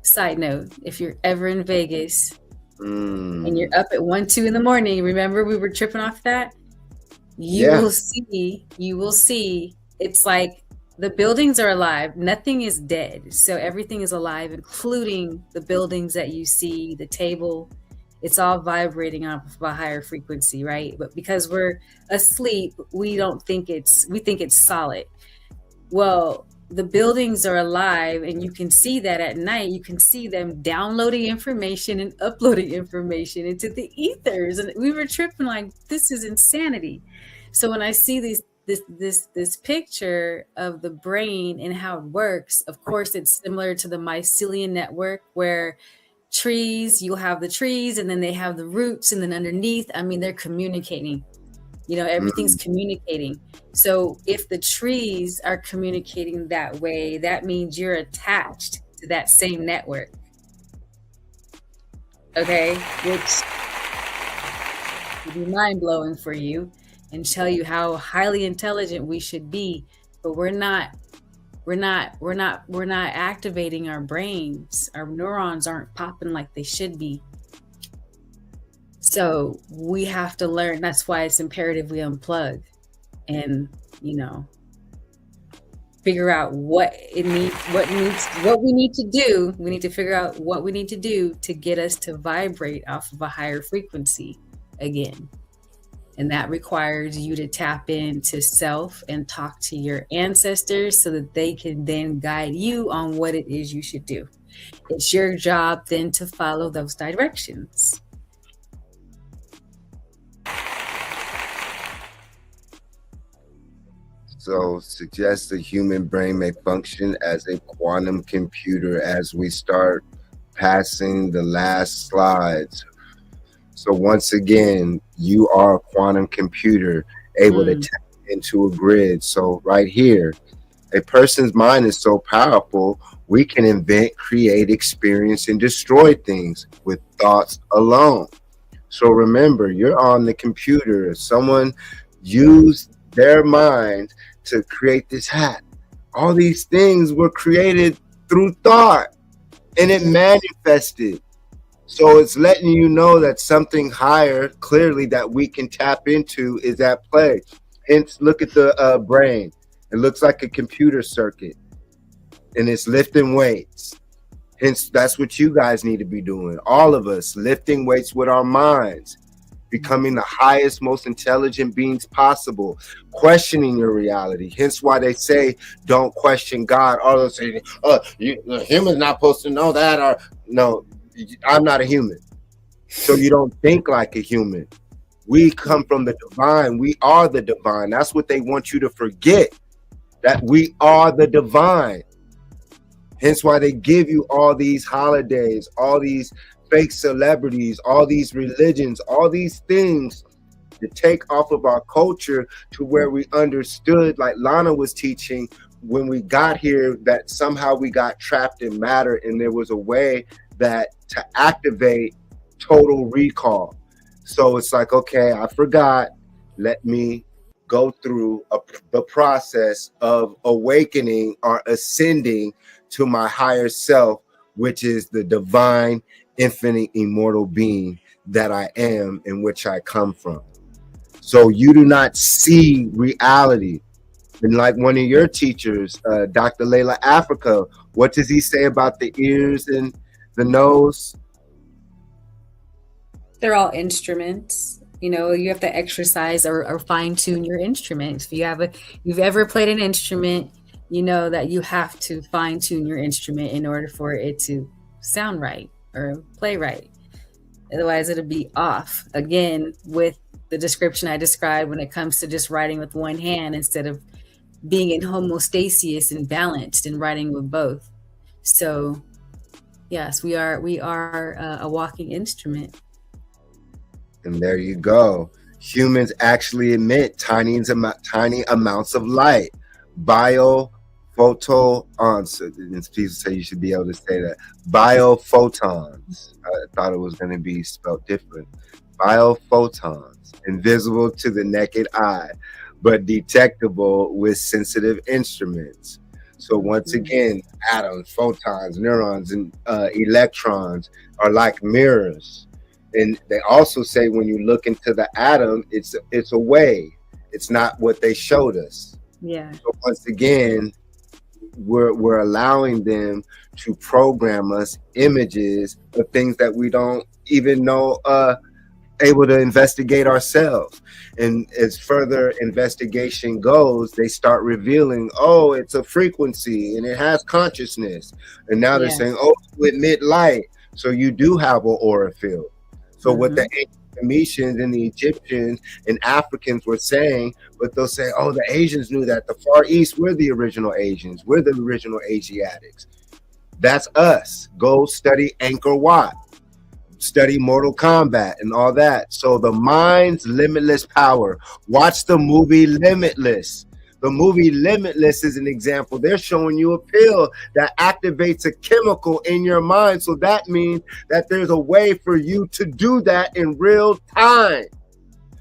side note, if you're ever in Vegas and you're up at 1, 2 in the morning, remember we were tripping off that? You will see it's like the buildings are alive. Nothing is dead. So everything is alive, including the buildings that you see, the table. It's all vibrating off of a higher frequency, right? But because we're asleep, we think it's solid. Well, the buildings are alive, and you can see that at night. You can see them downloading information and uploading information into the ethers. And we were tripping like, this is insanity. So when I see this picture of the brain and how it works, of course, it's similar to the mycelium network, where trees, you'll have the trees and then they have the roots, and then underneath, I mean, they're communicating, everything's communicating. So if the trees are communicating that way, that means you're attached to that same network. Okay, which would be mind-blowing for you and tell you how highly intelligent we should be, but we're not activating our brains. Our neurons aren't popping like they should be. So we have to learn. That's why it's imperative we unplug and, figure out what we need to do. We need to figure out what we need to do to get us to vibrate off of a higher frequency again. And that requires you to tap into self and talk to your ancestors so that they can then guide you on what it is you should do. It's your job then to follow those directions. So suggests the human brain may function as a quantum computer as we start passing the last slides. So once again, you are a quantum computer able to tap into a grid. So right here, a person's mind is so powerful, we can invent, create, experience, and destroy things with thoughts alone. So remember, you're on the computer. Someone used their mind to create this hat. All these things were created through thought, and it manifested. So it's letting you know that something higher, clearly, that we can tap into is at play. Hence, look at the brain. It looks like a computer circuit, and it's lifting weights. Hence, that's what you guys need to be doing. All of us lifting weights with our minds, becoming the highest, most intelligent beings possible, questioning your reality. Hence why they say, don't question God. All those saying, the human's not supposed to know that, or no, I'm not a human. So you don't think like a human. We come from the divine. We are the divine. That's what they want you to forget, that we are the divine. Hence why they give you all these holidays, all these fake celebrities, all these religions, all these things to take off of our culture to where we understood, like Lana was teaching when we got here, that somehow we got trapped in matter, and there was a way that to activate total recall. So it's like, okay, I forgot. Let me go through the process of awakening or ascending to my higher self, which is the divine, infinite, immortal being that I am, in which I come from. So you do not see reality. And like one of your teachers, Dr. Layla Afrika, what does he say about the ears and the nose? They're all instruments. You have to exercise or fine tune your instruments. If you've ever played an instrument, you know that you have to fine tune your instrument in order for it to sound right or play right. Otherwise, it'll be off. Again, with the description I described when it comes to just writing with one hand instead of being in homeostasis and balanced and writing with both. So, yes, we are a walking instrument. And there you go. Humans actually emit tiny amounts of light. Biophotons. People say you should be able to say that. Biophotons. I thought it was going to be spelled different. Biophotons, invisible to the naked eye, but detectable with sensitive instruments. So once again, atoms, photons, neurons, and electrons are like mirrors. And they also say when you look into the atom, it's a wave. It's not what they showed us. Yeah. So once again, we're allowing them to program us images of things that we don't even know able to investigate ourselves. And as further investigation goes, they start revealing, oh, it's a frequency and it has consciousness. And now they're saying, oh, you emit light, so you do have an aura field. So what the Phoenicians and the Egyptians and Africans were saying, but they'll say, oh, the Asians knew that. The Far East, we're the original Asians. We're the original Asiatics. That's us. Go study Angkor Wat. Study Mortal Kombat and all that. So the mind's limitless power. Watch the movie Limitless. The movie Limitless is an example. They're showing you a pill that activates a chemical in your mind. So that means that there's a way for you to do that in real time.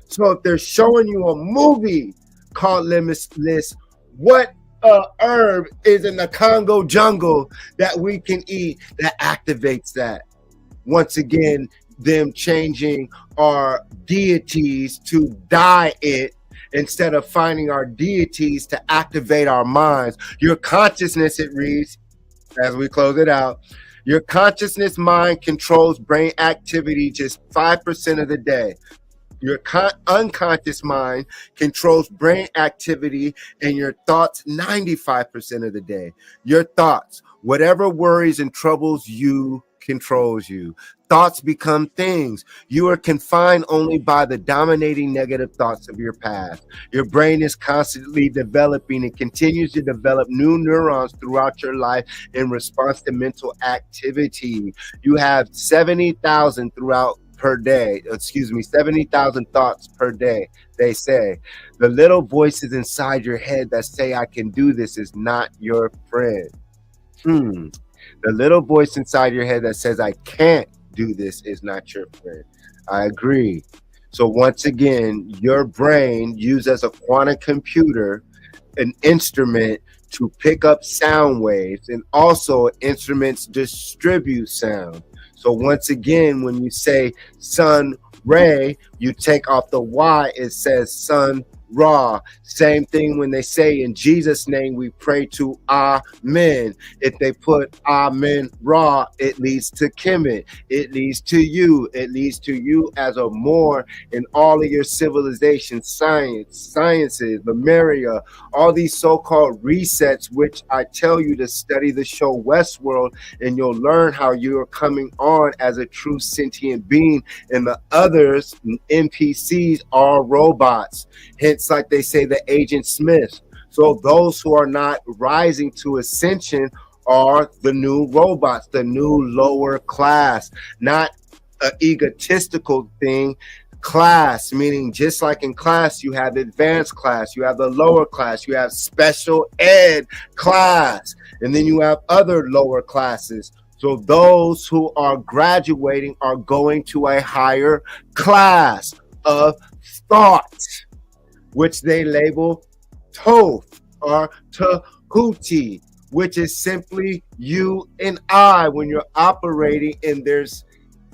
So if they're showing you a movie called Limitless, what herb is in the Congo jungle that we can eat that activates that? Once again, them changing our deities to diet instead of finding our deities to activate our minds. Your consciousness, it reads, as we close it out, your consciousness mind controls brain activity just 5% of the day. Your unconscious mind controls brain activity and your thoughts 95% of the day. Your thoughts, whatever worries and troubles you, controls you. Thoughts become things. You are confined only by the dominating negative thoughts of your past. Your brain is constantly developing and continues to develop new neurons throughout your life in response to mental activity. You have 70,000 per day, 70,000 thoughts per day. They say the little voices inside your head that say I can do this is not your friend. The little voice inside your head that says I can't do this is not your friend. I agree. So once again, your brain used as a quantum computer, an instrument to pick up sound waves, and also instruments distribute sound. So once again, when you say sun ray, you take off the Y, it says sun Ra. Same thing when they say in Jesus' name we pray to Amen. If they put Amen Ra, it leads to Kemet. It leads to you. It leads to you as a more in all of your civilization, sciences, Lemuria, all these so-called resets, which I tell you to study the show Westworld, and you'll learn how you are coming on as a true sentient being, and the others, NPCs, are robots. Hence, like they say, the Agent Smith. So those who are not rising to ascension are the new robots, the new lower class, not an egotistical thing. Class, meaning just like in class, you have advanced class, you have the lower class, you have special ed class, and then you have other lower classes. So those who are graduating are going to a higher class of thought, which they label Thoth or Tahuti, which is simply you and I when you're operating, and there's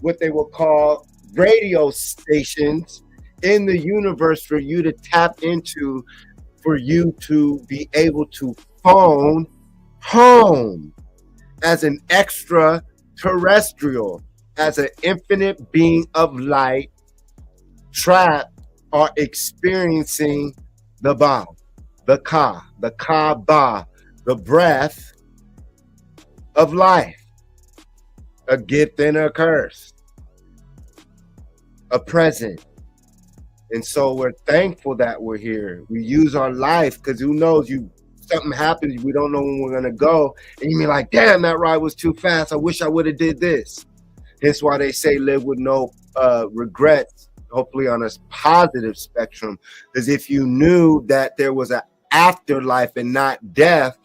what they will call radio stations in the universe for you to tap into, for you to be able to phone home as an extraterrestrial, as an infinite being of light trapped are experiencing the Ba, the Ka, the Kaaba, the breath of life, a gift and a curse, a present. And so we're thankful that we're here. We use our life because who knows, something happens, we don't know when we're gonna go, and you mean like, damn, that ride was too fast. I wish I would have did this. Hence why they say live with no regrets, hopefully on a positive spectrum. Because if you knew that there was an afterlife and not death,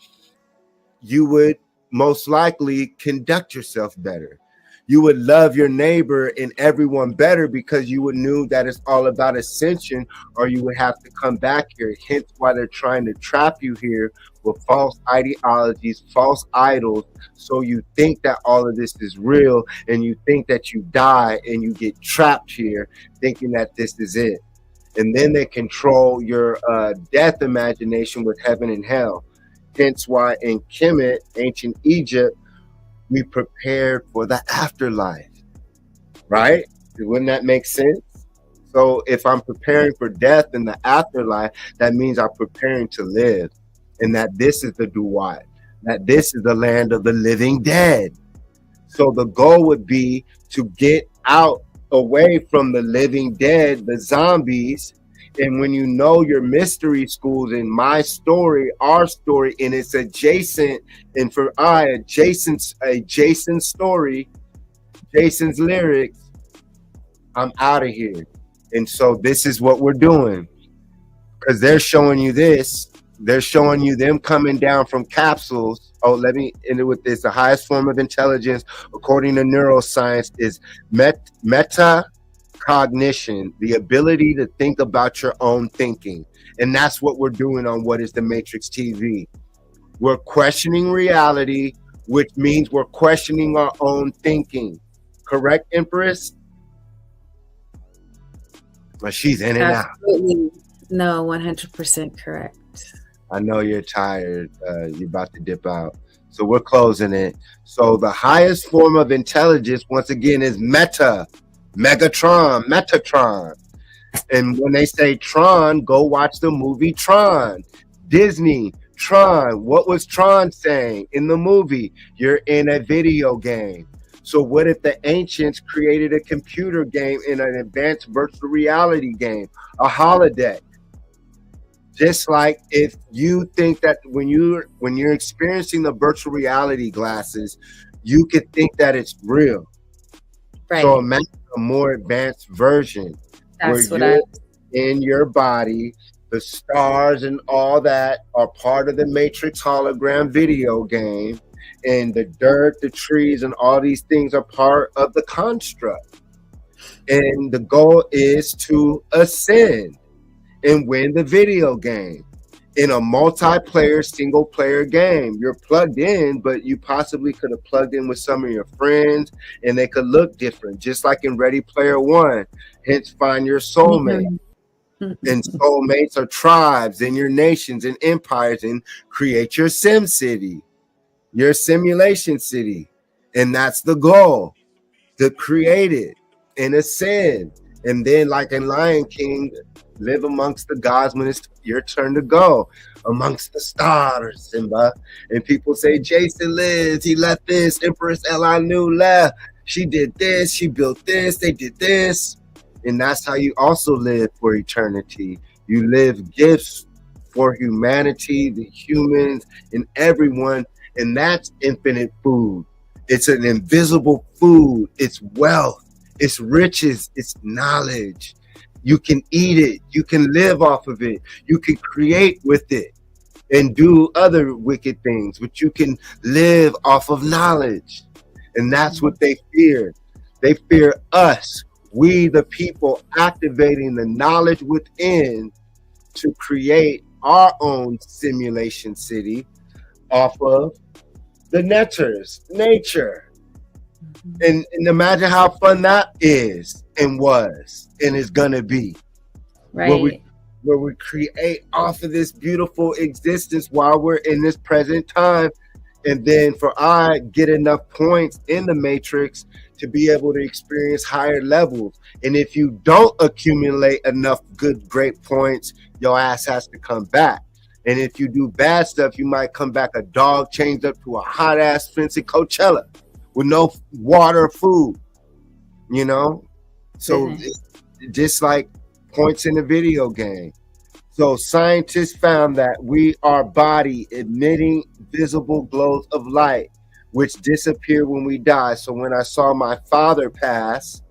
you would most likely conduct yourself better. You would love your neighbor and everyone better because you would knew that it's all about ascension, or you would have to come back here. Hence why they're trying to trap you here with false ideologies, false idols. So you think that all of this is real, and you think that you die and you get trapped here thinking that this is it. And then they control your death imagination with heaven and hell. Hence why in Kemet, ancient Egypt, we prepared for the afterlife, right? Wouldn't that make sense? So if I'm preparing for death in the afterlife, that means I'm preparing to live, and that this is the Duat, that this is the land of the living dead. So the goal would be to get out away from the living dead, the zombies. And when you know your mystery schools and my story, our story, and it's adjacent, and for Jason's story, Jason's lyrics, I'm out of here. And so this is what we're doing, because they're showing you this. They're showing you them coming down from capsules. Oh, let me end it with this. The highest form of intelligence, according to neuroscience, is metacognition, the ability to think about your own thinking. And that's what we're doing on What is the Matrix TV. We're questioning reality, which means we're questioning our own thinking. Correct, Empress? Well, she's in and out. Absolutely. No, 100% correct. I know you're tired. You're about to dip out. So we're closing it. So the highest form of intelligence, once again, is Metatron. And when they say Tron, go watch the movie Tron. Disney, Tron. What was Tron saying in the movie? You're in a video game. So what if the ancients created a computer game in an advanced virtual reality game, a holodeck? Just like if you think that when you're experiencing the virtual reality glasses, you could think that it's real. Right. So imagine a more advanced version. That's where you're in your body, the stars and all that are part of the Matrix hologram video game, and the dirt, the trees, and all these things are part of the construct. And the goal is to ascend and win the video game in a multiplayer, single player game. You're plugged in, but you possibly could have plugged in with some of your friends and they could look different, just like in Ready Player One. Hence, find your soulmate. And soulmates are tribes and your nations and empires, and create your sim city, your simulation city. And that's the goal, to create it and ascend. And then, like in Lion King, live amongst the gods when it's your turn to go, amongst the stars, Simba. And people say, Jason lives, he left this, Empress Elanu left, she did this, she built this, they did this. And that's how you also live for eternity. You live gifts for humanity, the humans, and everyone. And that's infinite food. It's an invisible food. It's wealth. It's riches. It's knowledge. You can eat it. You can live off of it. You can create with it and do other wicked things, but you can live off of knowledge. And that's what they fear. They fear us, we the people, activating the knowledge within to create our own simulation city off of the nature. And imagine how fun that is and was and is gonna be. Right. Where we create off of this beautiful existence while we're in this present time. And then for I get enough points in the matrix to be able to experience higher levels. And if you don't accumulate enough good, great points, your ass has to come back. And if you do bad stuff, you might come back a dog chained up to a hot ass fence in Coachella with no water or food, you know? So just like points in the video game. So scientists found that we are body emitting visible glows of light, which disappear when we die. So when I saw my father pass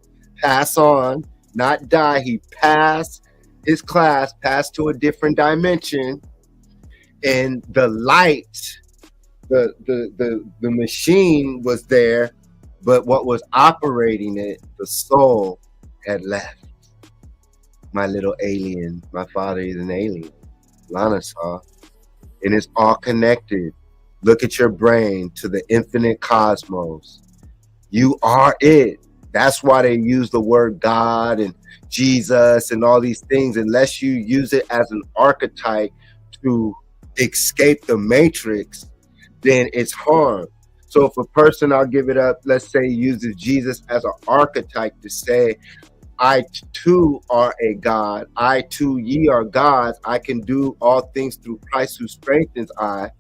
on, not die, he passed his class, passed to a different dimension, and the light, the machine was there, but what was operating it, the soul, had left. My little alien, my father is an alien, Lana saw, and it's all connected. Look at your brain to the infinite cosmos. You are it. That's why they use the word God and Jesus and all these things. Unless you use it as an archetype to escape the matrix, then it's harm. So if a person, I'll give it up, let's say uses Jesus as an archetype to say, I too are a God. I too, ye are gods. I can do all things through Christ who strengthens I.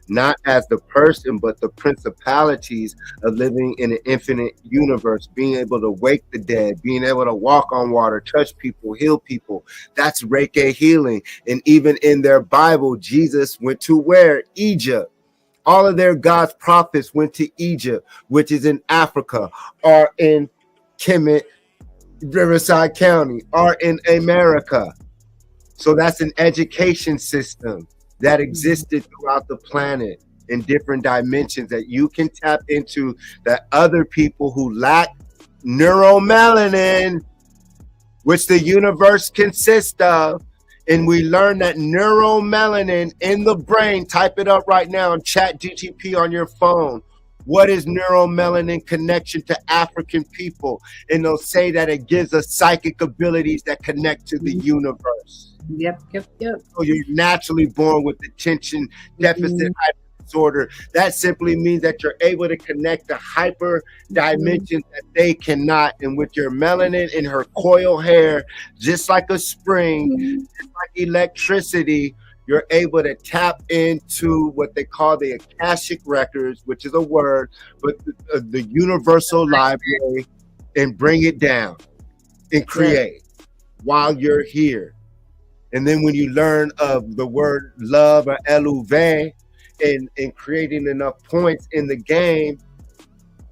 Not as the person, but the principalities of living in an infinite universe, being able to wake the dead, being able to walk on water, touch people, heal people. That's Reiki healing. And even in their Bible, Jesus went to where? Egypt. All of their God's prophets went to Egypt, which is in Africa, or in Kemet, Riverside County, or in America. So that's an education system that existed throughout the planet in different dimensions that you can tap into, that other people who lack neuromelanin, which the universe consists of. And we learn that neuromelanin in the brain, type it up right now and chat GTP on your phone. What is neuromelanin connection to African people? And they'll say that it gives us psychic abilities that connect to the universe. Yep. So you're naturally born with attention deficit hyper disorder. That simply means that you're able to connect to hyper dimensions that they cannot. And with your melanin in her coil hair, just like a spring, just like electricity, you're able to tap into what they call the Akashic records, which is a word, but the universal library, and bring it down and create while you're here. And then when you learn of the word love or eluve and creating enough points in the game,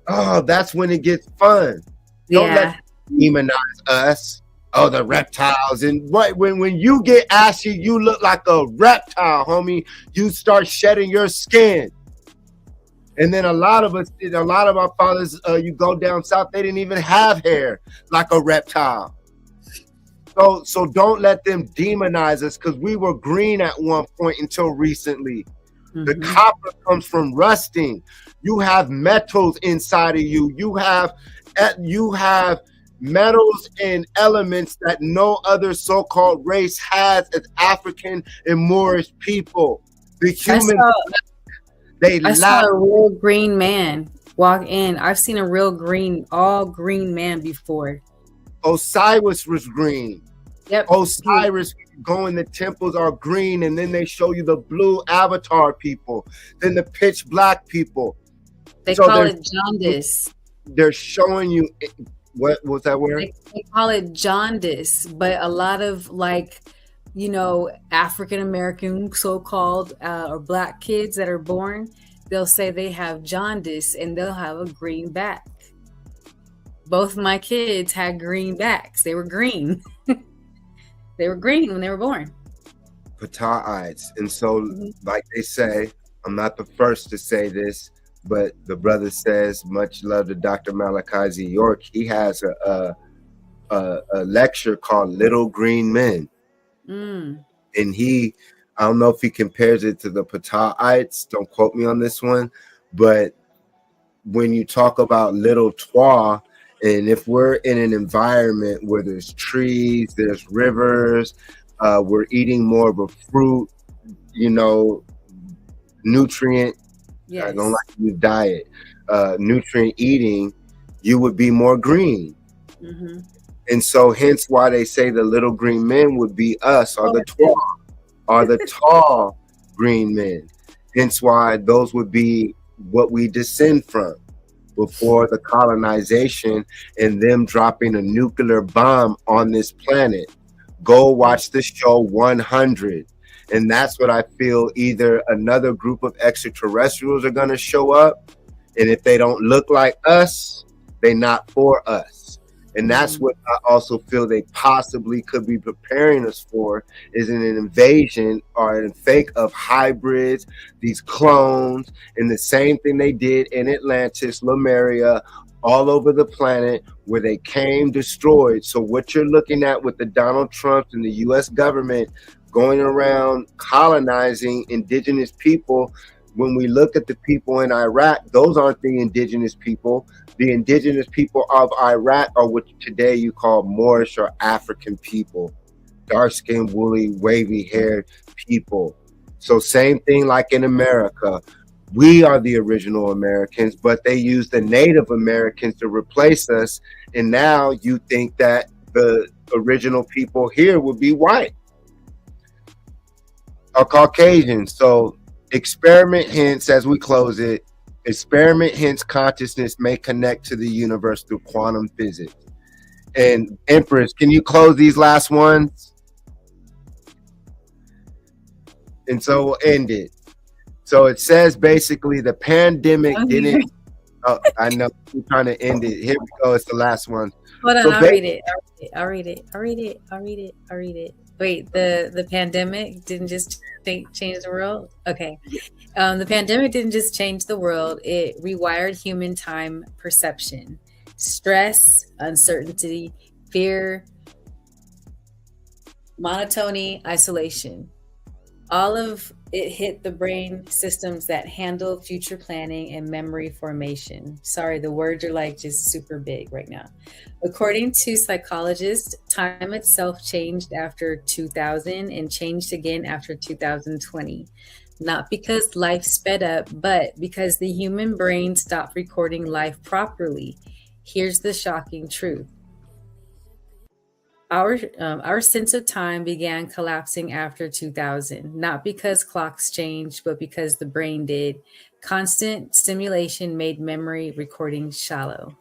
oh, that's when it gets fun. Don't let them demonize us. Oh, the reptiles. And when you get ashy, you look like a reptile, homie. You start shedding your skin. And then a lot of our fathers, you go down south, they didn't even have hair like a reptile. So don't let them demonize us, because we were green at one point until recently. The copper comes from rusting. You have metals inside of you. You have metals and elements that no other so-called race has as African and Moorish people. The humans, I saw a real green man walk in. I've seen a real all green man before. Osiris was green. Yep. Osiris going, the temples are green, and then they show you the blue avatar people, then the pitch black people. They call it jaundice. They're showing you, what was that word? They call it jaundice, but a lot of African American so-called or black kids that are born, they'll say they have jaundice and they'll have a green back. Both my kids had green backs. They were green. They were green when they were born. Pataites. And so, like they say, I'm not the first to say this, but the brother says, much love to Dr. Malachi Z. York. He has a lecture called Little Green Men. And I don't know if he compares it to the Pataites. Don't quote me on this one. But when you talk about little Twa, and if we're in an environment where there's trees, there's rivers, we're eating more of a fruit, nutrient. Yes. I don't like to use diet. Nutrient eating, you would be more green. And so hence why they say the little green men would be us, or the tall, green men. Hence why those would be what we descend from before the colonization and them dropping a nuclear bomb on this planet. Go watch the show 100. And that's what I feel, either another group of extraterrestrials are going to show up. And if they don't look like us, they're not for us. And that's what I also feel they possibly could be preparing us for, is an invasion or a fake of hybrids, these clones, and the same thing they did in Atlantis, Lemuria, all over the planet, where they came, destroyed. So what you're looking at with the Donald Trumps and the US government going around colonizing indigenous people, when we look at the people in Iraq, those aren't the indigenous people. The indigenous people of Iraq are what today you call Moorish or African people, dark-skinned, woolly, wavy-haired people. So same thing like in America. We are the original Americans, but they use the Native Americans to replace us. And now you think that the original people here would be white or Caucasian. So experiment hints, as we close it, experiment hints consciousness may connect to the universe through quantum physics. And Empress, can you close these last ones? And so we'll end it. So it says basically the pandemic didn't. Oh, I know we're trying to end it. Here we go. It's the last one. Hold on, So I'll read it. I'll read it. Wait, the pandemic didn't just change the world? Okay. The pandemic didn't just change the world. It rewired human time perception. Stress, uncertainty, fear, monotony, isolation. All of it hit the brain systems that handle future planning and memory formation. Sorry, the words are like just super big right now. According to psychologists, time itself changed after 2000 and changed again after 2020. Not because life sped up, but because the human brain stopped recording life properly. Here's the shocking truth. Our sense of time began collapsing after 2000, not because clocks changed, but because the brain did. Constant stimulation made memory recording shallow.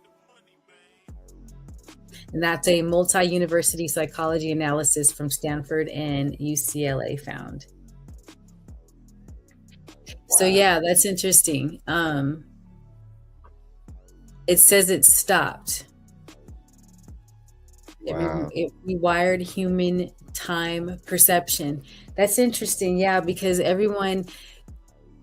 And that's a multi-university psychology analysis from Stanford and UCLA found. So yeah, that's interesting. It says it stopped. Wow. It rewired human time perception. That's interesting, yeah, because everyone,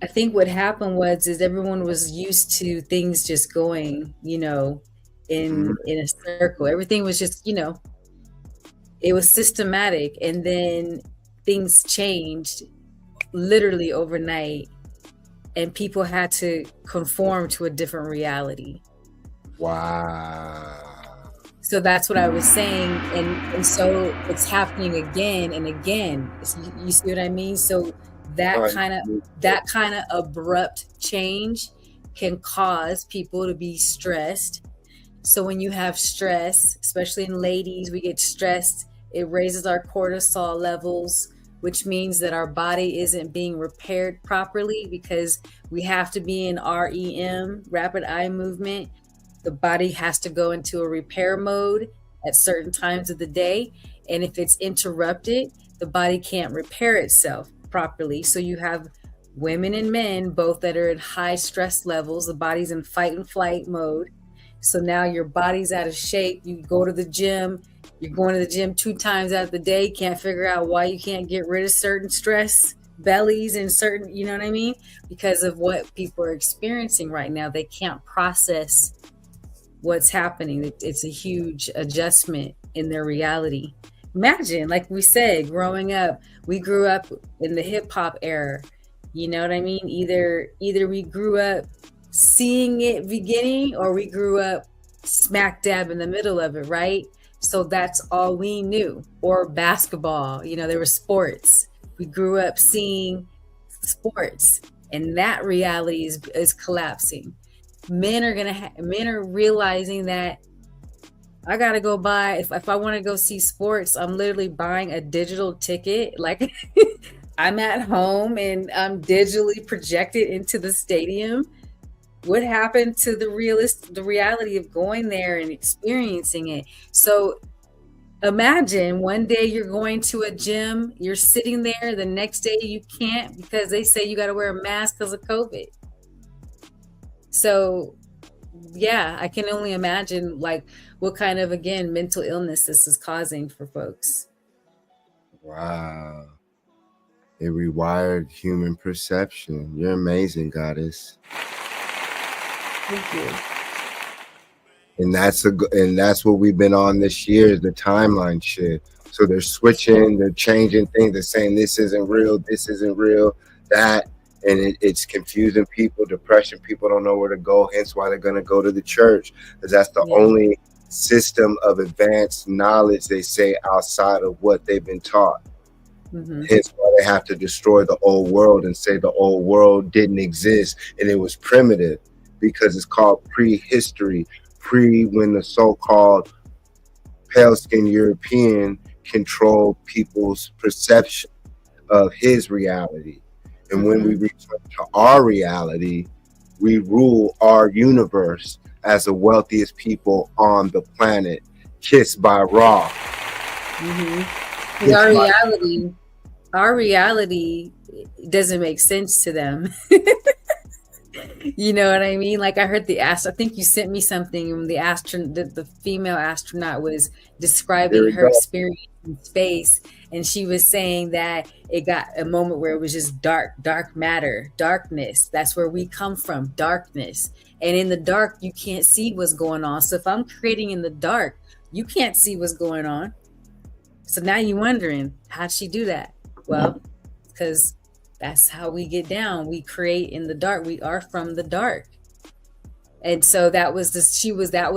I think what happened is everyone was used to things just going, in a circle. Everything was just, it was systematic, and then things changed literally overnight, and people had to conform to a different reality. Wow. So that's what I was saying, and so it's happening again and again. You see what I mean? So that kind of abrupt change can cause people to be stressed. So when you have stress, especially in ladies, we get stressed. It raises our cortisol levels, which means that our body isn't being repaired properly because we have to be in REM, rapid eye movement. The body has to go into a repair mode at certain times of the day. And if it's interrupted, the body can't repair itself properly. So you have women and men, both that are at high stress levels. The body's in fight and flight mode. So now your body's out of shape. You go to the gym. You're going to the gym 2 times out of the day. Can't figure out why you can't get rid of certain stress bellies and certain, you know what I mean? Because of what people are experiencing right now. They can't process what's happening. It's a huge adjustment in their reality. Imagine, like we said, growing up, we grew up in the hip hop era. You know what I mean? Either we grew up seeing it beginning, or we grew up smack dab in the middle of it, right? So that's all we knew. Or basketball, there were sports. We grew up seeing sports, and that reality is collapsing. Men are realizing that I gotta go buy, if I want to go see sports, I'm literally buying a digital ticket. Like I'm at home and I'm digitally projected into the stadium. What happened to the reality of going there and experiencing it? So imagine one day you're going to a gym, you're sitting there, the next day you can't because they say you got to wear a mask because of COVID. So yeah, I can only imagine like what kind of, again, mental illness this is causing for folks. Wow. It rewired human perception. You're amazing, goddess. Thank you. And that's what we've been on this year, is the timeline shit. So they're switching, they're changing things, they're saying this isn't real, that, and it's confusing people, depression. People don't know where to go, hence why they're going to go to the church, because that's the only system of advanced knowledge, they say, outside of what they've been taught. Hence why they have to destroy the old world and say the old world didn't exist and it was primitive, because it's called prehistory, when the so-called pale-skinned European controlled people's perception of his reality. And when we return to our reality, we rule our universe as the wealthiest people on the planet, kissed by Ra. Our reality doesn't make sense to them. You know what I mean? Like I heard I think you sent me something when the female astronaut was describing her experience in space, and she was saying that it got a moment where it was just dark matter, darkness. That's where we come from, darkness. And in the dark, you can't see what's going on. So if I'm creating in the dark, you can't see what's going on. So now you're wondering, how'd she do that? Well, because that's how we get down. We create in the dark. We are from the dark. And so that was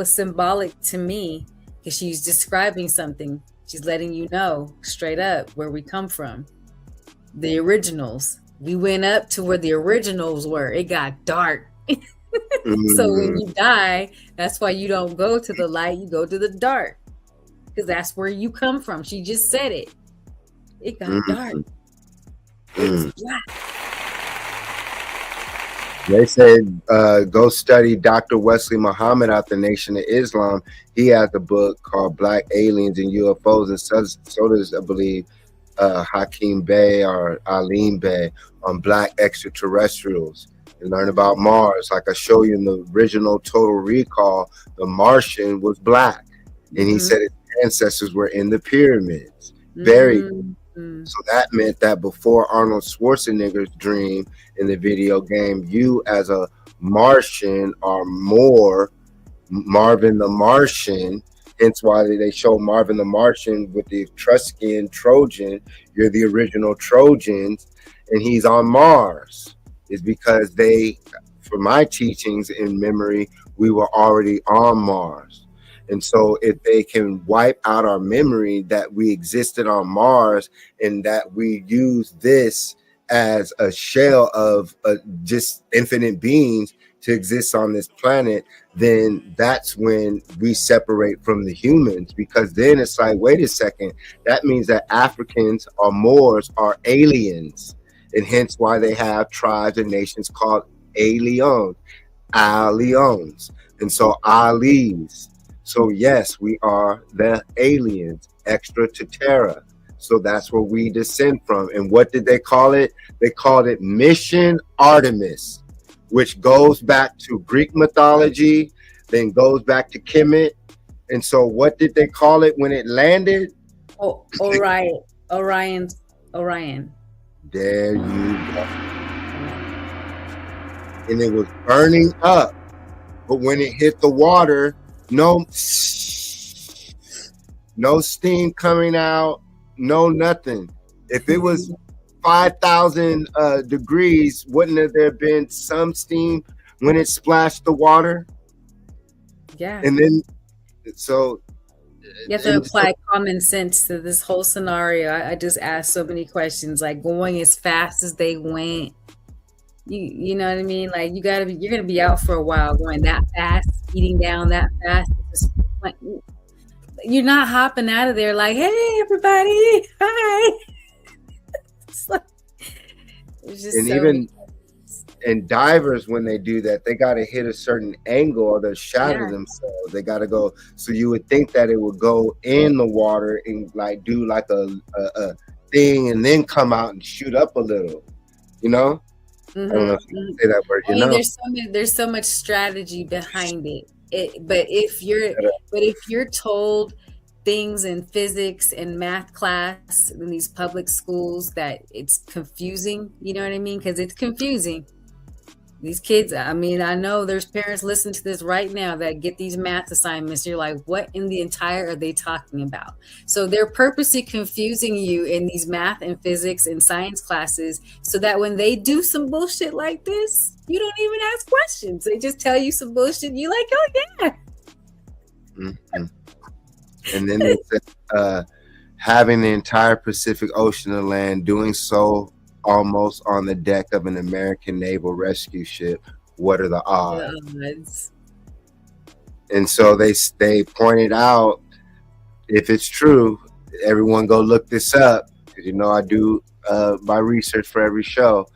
symbolic to me, because she's describing something. She's letting you know straight up where we come from. The originals. We went up to where the originals were. It got dark. So when you die, that's why you don't go to the light, you go to the dark. Because that's where you come from. She just said it. It got dark. It's black. They said go study Dr. Wesley Muhammad out the Nation of Islam. He has a book called Black Aliens and UFOs, and so does, I believe, Hakeem Bey or Alim Bey on black extraterrestrials. And learn about Mars. Like I show you in the original Total Recall, the Martian was black. And he said his ancestors were in the pyramids, buried. So that meant that before Arnold Schwarzenegger's dream in the video game, you as a Martian are more Marvin the Martian. Hence why they show Marvin the Martian with the Etruscan Trojan. You're the original Trojans, and he's on Mars. Is because for my teachings in memory, we were already on Mars. And so if they can wipe out our memory that we existed on Mars and that we use this as a shell of just infinite beings to exist on this planet, then that's when we separate from the humans, because then it's like, wait a second, that means that Africans or Moors are aliens. And hence why they have tribes and nations called aliens. And so Alis. So yes, we are the aliens, extra to terra. So that's where we descend from. And what did they call it? They called it Mission Artemis, which goes back to Greek mythology, then goes back to Kemet. And so what did they call it when it landed? Oh, Orion. There you go. And it was burning up. But when it hit the water, no steam coming out, no nothing. If it was 5,000 degrees, wouldn't there been some steam when it splashed the water? Yeah. And then, so you have to apply common sense to this whole scenario. I just asked so many questions, like going as fast as they went. You know what I mean? Like you're gonna be out for a while, going that fast, eating down that fast. Like, you're not hopping out of there like, hey everybody, hi. It's like, It's just And so even and divers, when they do that, they got to hit a certain angle or they'll shatter themselves. They got to go. So you would think that it would go in the water and like do like a thing and then come out and shoot up a little, you know. I don't know if you can say that word, I mean, there's so much strategy behind it. But if you're told things in physics and math class in these public schools that it's confusing, you know what I mean? Because it's confusing. These kids, I mean, I know there's parents listening to this right now that get these math assignments. You're like, what in the entire are they talking about? So they're purposely confusing you in these math and physics and science classes so that when they do some bullshit like this, you don't even ask questions. They just tell you some bullshit. And you're like, oh, yeah. And then they said, having the entire Pacific Ocean of land, doing so almost on the deck of an American naval rescue ship. What are the odds? And so they pointed out, if it's true, everyone go look this up, because you know I do my research for every show.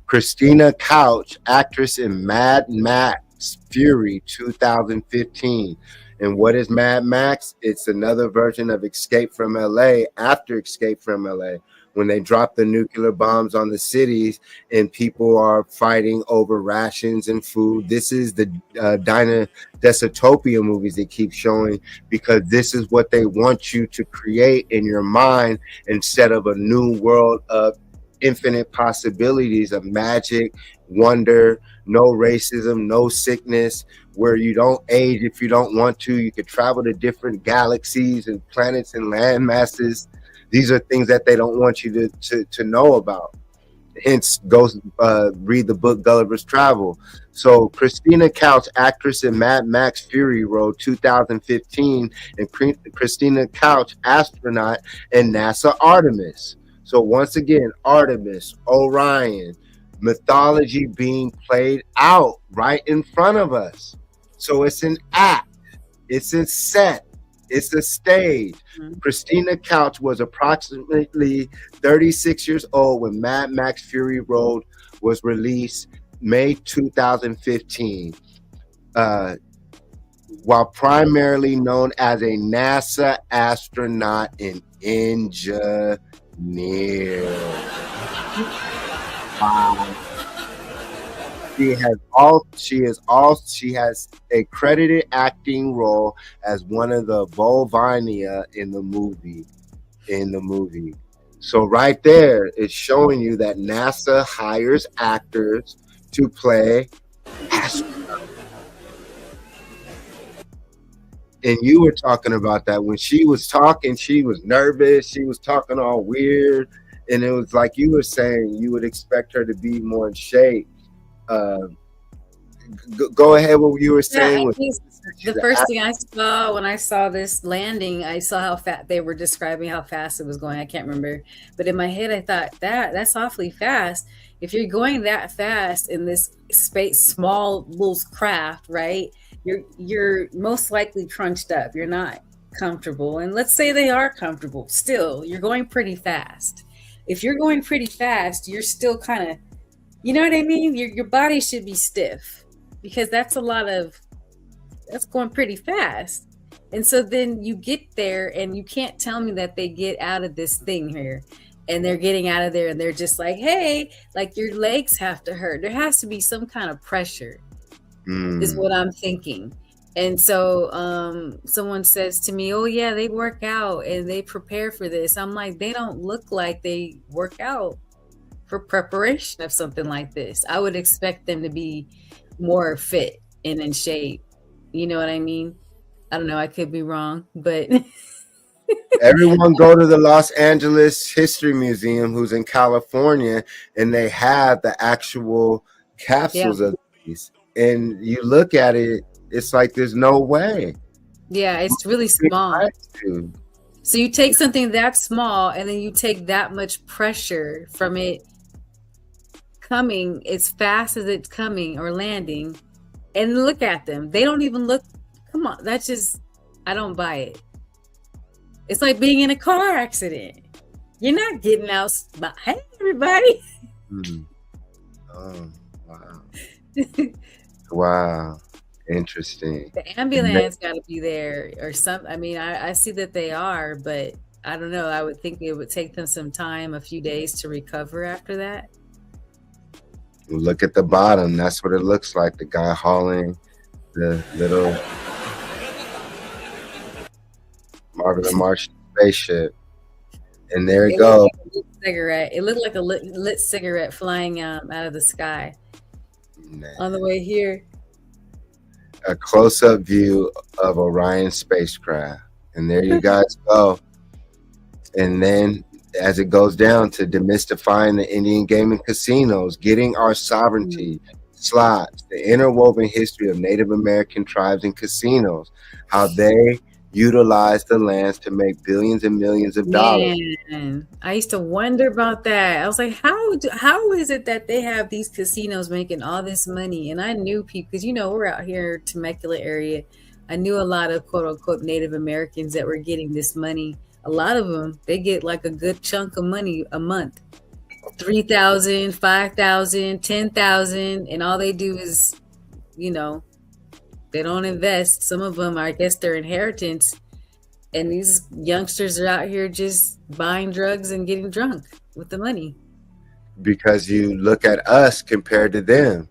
Christina Couch, actress in Mad Max Fury 2015. And what is Mad Max? It's another version of Escape from LA after Escape from LA, when they drop the nuclear bombs on the cities and people are fighting over rations and food. This is the Dystopia movies they keep showing, because this is what they want you to create in your mind instead of a new world of infinite possibilities of magic, wonder, no racism, no sickness, where you don't age if you don't want to. You could travel to different galaxies and planets and land masses. These are things that they don't want you to know about. Hence, go read the book Gulliver's Travel. So Christina Couch, actress in Mad Max Fury Road 2015, and Christina Couch, astronaut in NASA Artemis. So once again, Artemis, Orion, mythology being played out right in front of us. So it's an act, it's a set, it's a stage. Christina Couch was approximately 36 years old when Mad Max Fury Road was released May 2015. While primarily known as a NASA astronaut and engineer. She has a credited acting role as one of the Volvinia in the movie. So right there, it's showing you that NASA hires actors to play astronauts. And you were talking about that when she was talking, she was nervous, she was talking all weird, and it was like you were saying you would expect her to be more in shape. Go ahead. What you were saying? The first thing I saw when I saw this landing, I saw how fast they were describing how fast it was going. I can't remember, but in my head, I thought that's awfully fast. If you're going that fast in this space, small little craft, right? You're most likely crunched up. You're not comfortable, and let's say they are comfortable. Still, you're going pretty fast. If you're going pretty fast, you're still kind of, you know what I mean? Your body should be stiff, because that's going pretty fast. And so then you get there and you can't tell me that they get out of this thing here and they're getting out of there and they're just like, hey, like your legs have to hurt. There has to be some kind of pressure is what I'm thinking. And so someone says to me, oh yeah, they work out and they prepare for this. I'm like, they don't look like they work out for preparation of something like this. I would expect them to be more fit and in shape. You know what I mean? I don't know. I could be wrong, but everyone go to the Los Angeles History Museum, who's in California, and they have the actual capsules of these. And you look at it, it's like there's no way. Yeah, it's really small. So you take something that small and then you take that much pressure from it coming as fast as it's coming or landing, and look at them. They don't even look, come on, that's just, I don't buy it. It's like being in a car accident. You're not getting out, hey everybody. Oh, wow. Wow. Interesting. The ambulance got to be there or something. I mean, I see that they are, but I don't know. I would think it would take them some time, a few days to recover after that. Look at the bottom. That's what it looks like. The guy hauling the little Marvin the Martian spaceship. And there it goes. Like a lit cigarette. It looked like a lit cigarette flying out of the sky. Man. On the way here. A close-up view of Orion spacecraft. And there you guys go. And then as it goes down to demystifying the Indian gaming casinos, getting our sovereignty, slots, the interwoven history of Native American tribes and casinos, how they utilize the lands to make billions and millions of dollars. Man, I used to wonder about that. I was like, how is it that they have these casinos making all this money? And I knew people, because we're out here Temecula area. I knew a lot of quote unquote Native Americans that were getting this money. A lot of them, they get like a good chunk of money a month. 3,000, 5,000, 10,000, and all they do is, they don't invest. Some of them, I guess, their inheritance. And these youngsters are out here just buying drugs and getting drunk with the money. Because you look at us compared to them.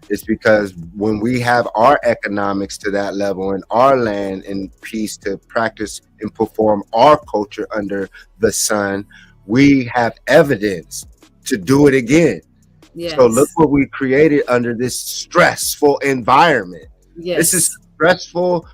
It's because when we have our economics to that level and our land in peace to practice and perform our culture under the sun, we have evidence to do it again. Yes. So look what we created under this stressful environment. Yes. This is a stressful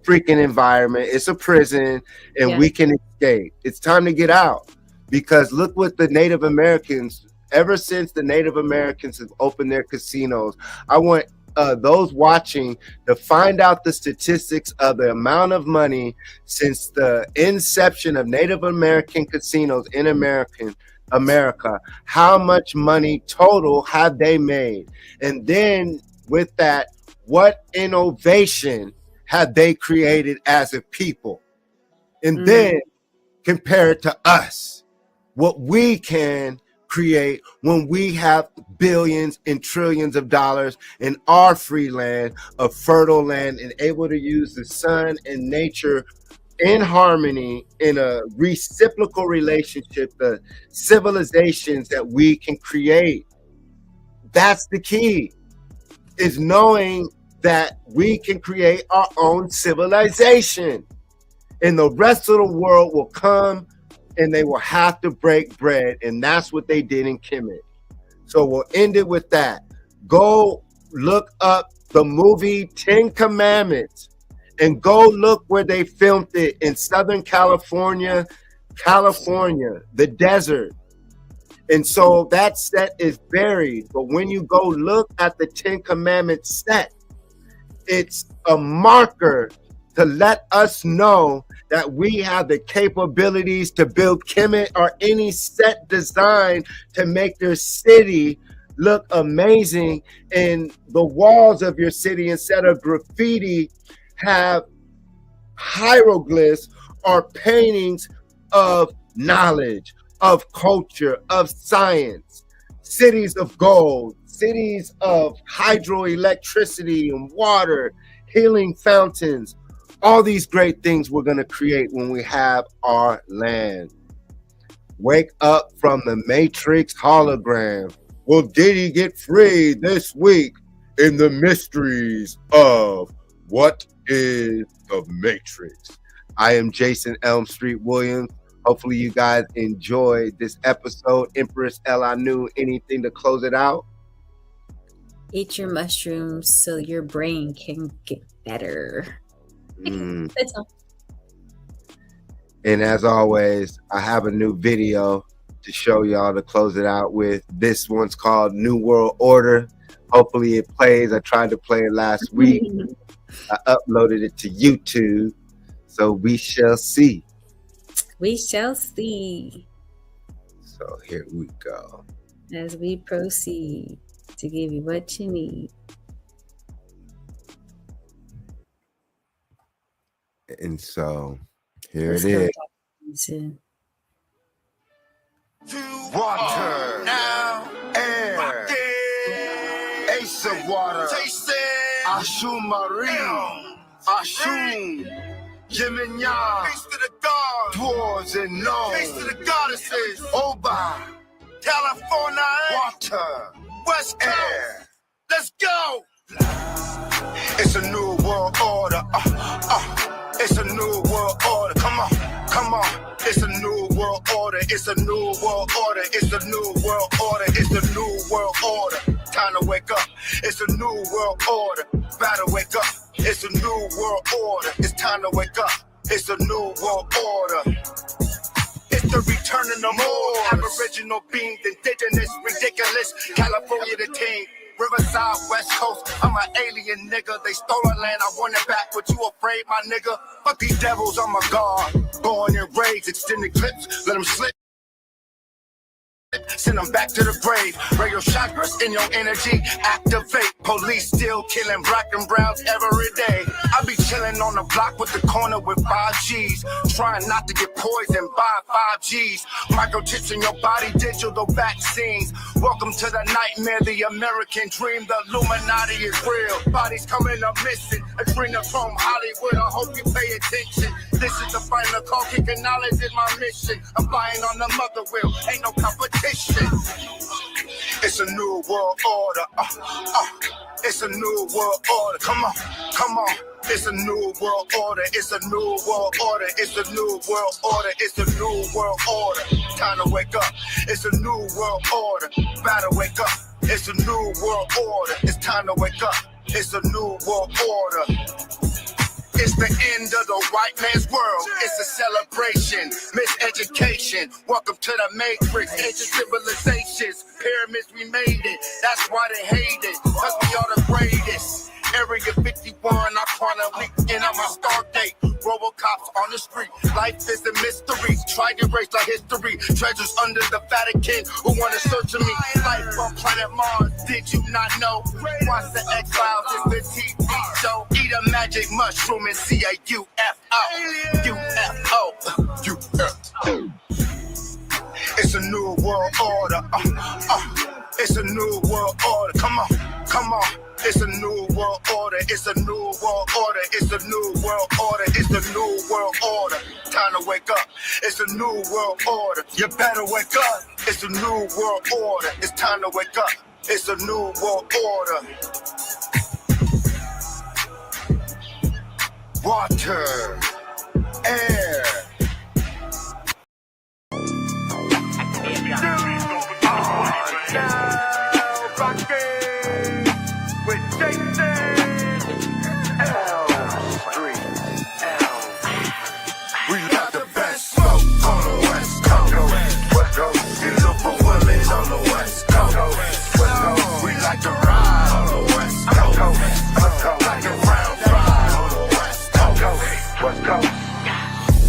freaking environment. It's a prison, and we can escape. It's time to get out, because look what the Native Americans, ever since the Native Americans have opened their casinos, I want those watching to find out the statistics of the amount of money since the inception of Native American casinos in America. How much money total have they made? And then with that, what innovation have they created as a people? And then compare it to us, what we can create when we have billions and trillions of dollars in our free land, a fertile land, and able to use the sun and nature in harmony, in a reciprocal relationship, the civilizations that we can create. That's the key, is knowing that we can create our own civilization, and the rest of the world will come and they will have to break bread. And that's what they did in Kemet. So we'll end it with that. Go look up the movie 10 Commandments and go look where they filmed it in Southern California, the desert. And so that set is buried. But when you go look at the 10 Commandments set, it's a marker to let us know that we have the capabilities to build Kemet or any set design to make their city look amazing. And the walls of your city, instead of graffiti, have hieroglyphs or paintings of knowledge, of culture, of science, cities of gold, cities of hydroelectricity and water, healing fountains. All these great things we're going to create when we have our land. Wake up from the Matrix hologram. Will Diddy get free this week in the mysteries of what is the Matrix? I am Jason Elm Street Williams. Hopefully you guys enjoyed this episode. Empress Anu, anything to close it out? Eat your mushrooms so your brain can get better. That's all. And as always, I have a new video to show y'all to close it out with. This one's called New World Order. Hopefully it plays. I tried to play it last week. I uploaded it to YouTube. So we shall see. We shall see. So here we go. As we proceed to give you what you need. And so here it is. Water, now, air, glass of water. Taste it. Ashun Marie. Ashun. Yin and Yang. Peace to the gods. Dwarves and gnomes. Peace to the goddesses. Oba. California. Water. West Coast. Air. Let's go. It's a new world order. It's a new world order. Come on, come on. It's a new world order. It's a new world order. It's a new world order. It's a new world order. Time to wake up. It's a new world order. Better wake up. It's a new world order. It's time to wake up. It's a new world order. It's the return of the more Aboriginal beings, indigenous, ridiculous. California the team. Riverside, West Coast, I'm an alien nigga. They stole our land, I want it back, but you afraid, my nigga? Fuck these devils, I'm a god. Born in rage, extended clips, let them slip. Send them back to the grave. Radio chakras in your energy, activate. Police still killing black and browns every day. I be chilling on the block with the corner with 5Gs. Trying not to get poisoned by 5Gs. Microchips in your body, digital vaccines. Welcome to the nightmare, the American dream. The Illuminati is real. Bodies coming up missing. A dreamer from Hollywood, I hope you pay attention. This is the final call, kicking knowledge is my mission. I'm flying on the mother wheel, ain't no competition. It's a new world order. It's a new world order. Come on, come on. It's a new world order. It's a new world order. It's a new world order. It's a new world order. Time to wake up. It's a new world order. Better wake up. It's a new world order. It's time to wake up. It's a new world order. It's the end of the white man's world. It's a celebration, miseducation. Welcome to the matrix, ancient civilizations. Pyramids, we made it. That's why they hate it, cause we are the greatest. Area 51, I quantum leak in on my star date. Robocops on the street, life is a mystery. Try to erase our history. Treasures under the Vatican who wanna search me. Life on planet Mars, did you not know? Watch the X-Files, it's the TV show. Eat a magic mushroom and see a UFO. UFO. UFO. It's a new world order. It's a new world order. Come on, come on. It's a new world order. It's a new world order. It's a new world order. It's a new world order. Time to wake up. It's a new world order. You better wake up. It's a new world order. It's time to wake up. It's a new world order. Water, air.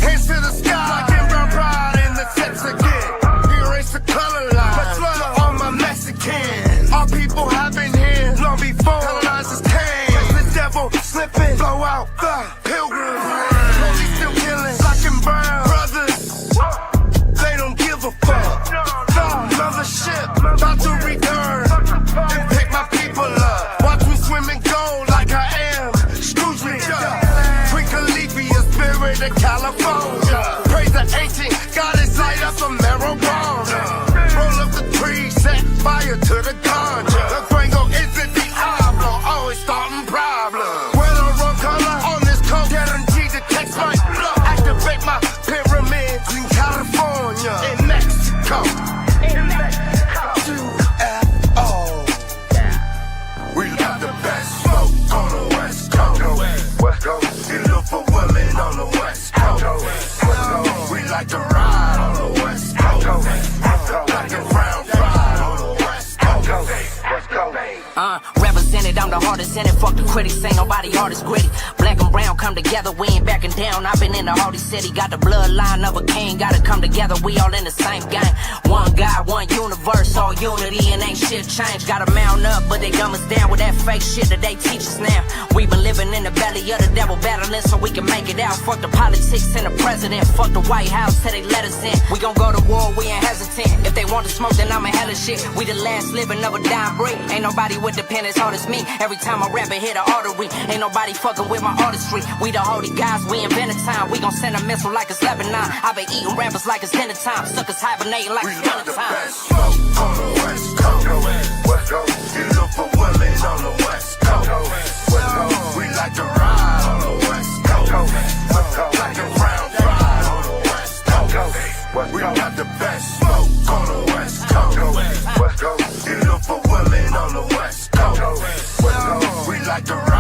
Hands to the sky, black and brown pride in the sets again. Erase the color line, but flood on my Mexican. Our people have been here long before colonizers came. The devil slipping, blow out the pilgrim. Police still killing black and brown brothers. They don't give a fuck. The mothership about to return and pick my people up. Watch me swim in gold like I am Scrooge McDuck. Spirit of California. Praise the ancient goddess, light up some marijuana. Roll up the tree, set fire to the ganja. The gringo isn't the Diablo, always starting problems. Wear the wrong color on this coat, guaranteed to text my blood. Activate my pyramids in California, in Mexico. UFO. We got the best smoke on the West Coast. West Coast. You look for women on the West Coast. We like to ride on the West Coast. Like a brown ride on the West Coast. Represented, I'm the hardest in it. Fuck the critics, ain't nobody hard as gritty. Black and brown come together, we ain't backing down. I've been in the Hardy City, got the bloodline of a king. Gotta come together, we all in the same game. One God, one universe, all unity, and ain't shit changed. Gotta mount up, but they dumb us down with that fake shit that they teach us now. We been living in the belly of the devil, battling so we can make it out. Fuck the politics and the president, fuck the White House till they let us in. We gon' go to war, we ain't hesitant. If they want to smoke, then I'm a hella shit. We the last living of a dying breed. Ain't nobody with the pen as hard as it's me. Every time I rap it hit an artery. Ain't nobody fucking with my artistry. We the holy guys, we invented time. We gon' send a missile like it's Lebanon. I been eating rappers like it's dinner time. Suckers hibernating like it's dinner time. Smoke on the West Coast. West Coast. You look for women on the West Coast. West Coast. We like to ride on the West Coast. Like a round ride on the West Coast. We got the best smoke on the West Coast. West Coast. You look for women on the West Coast. West Coast. We like to ride.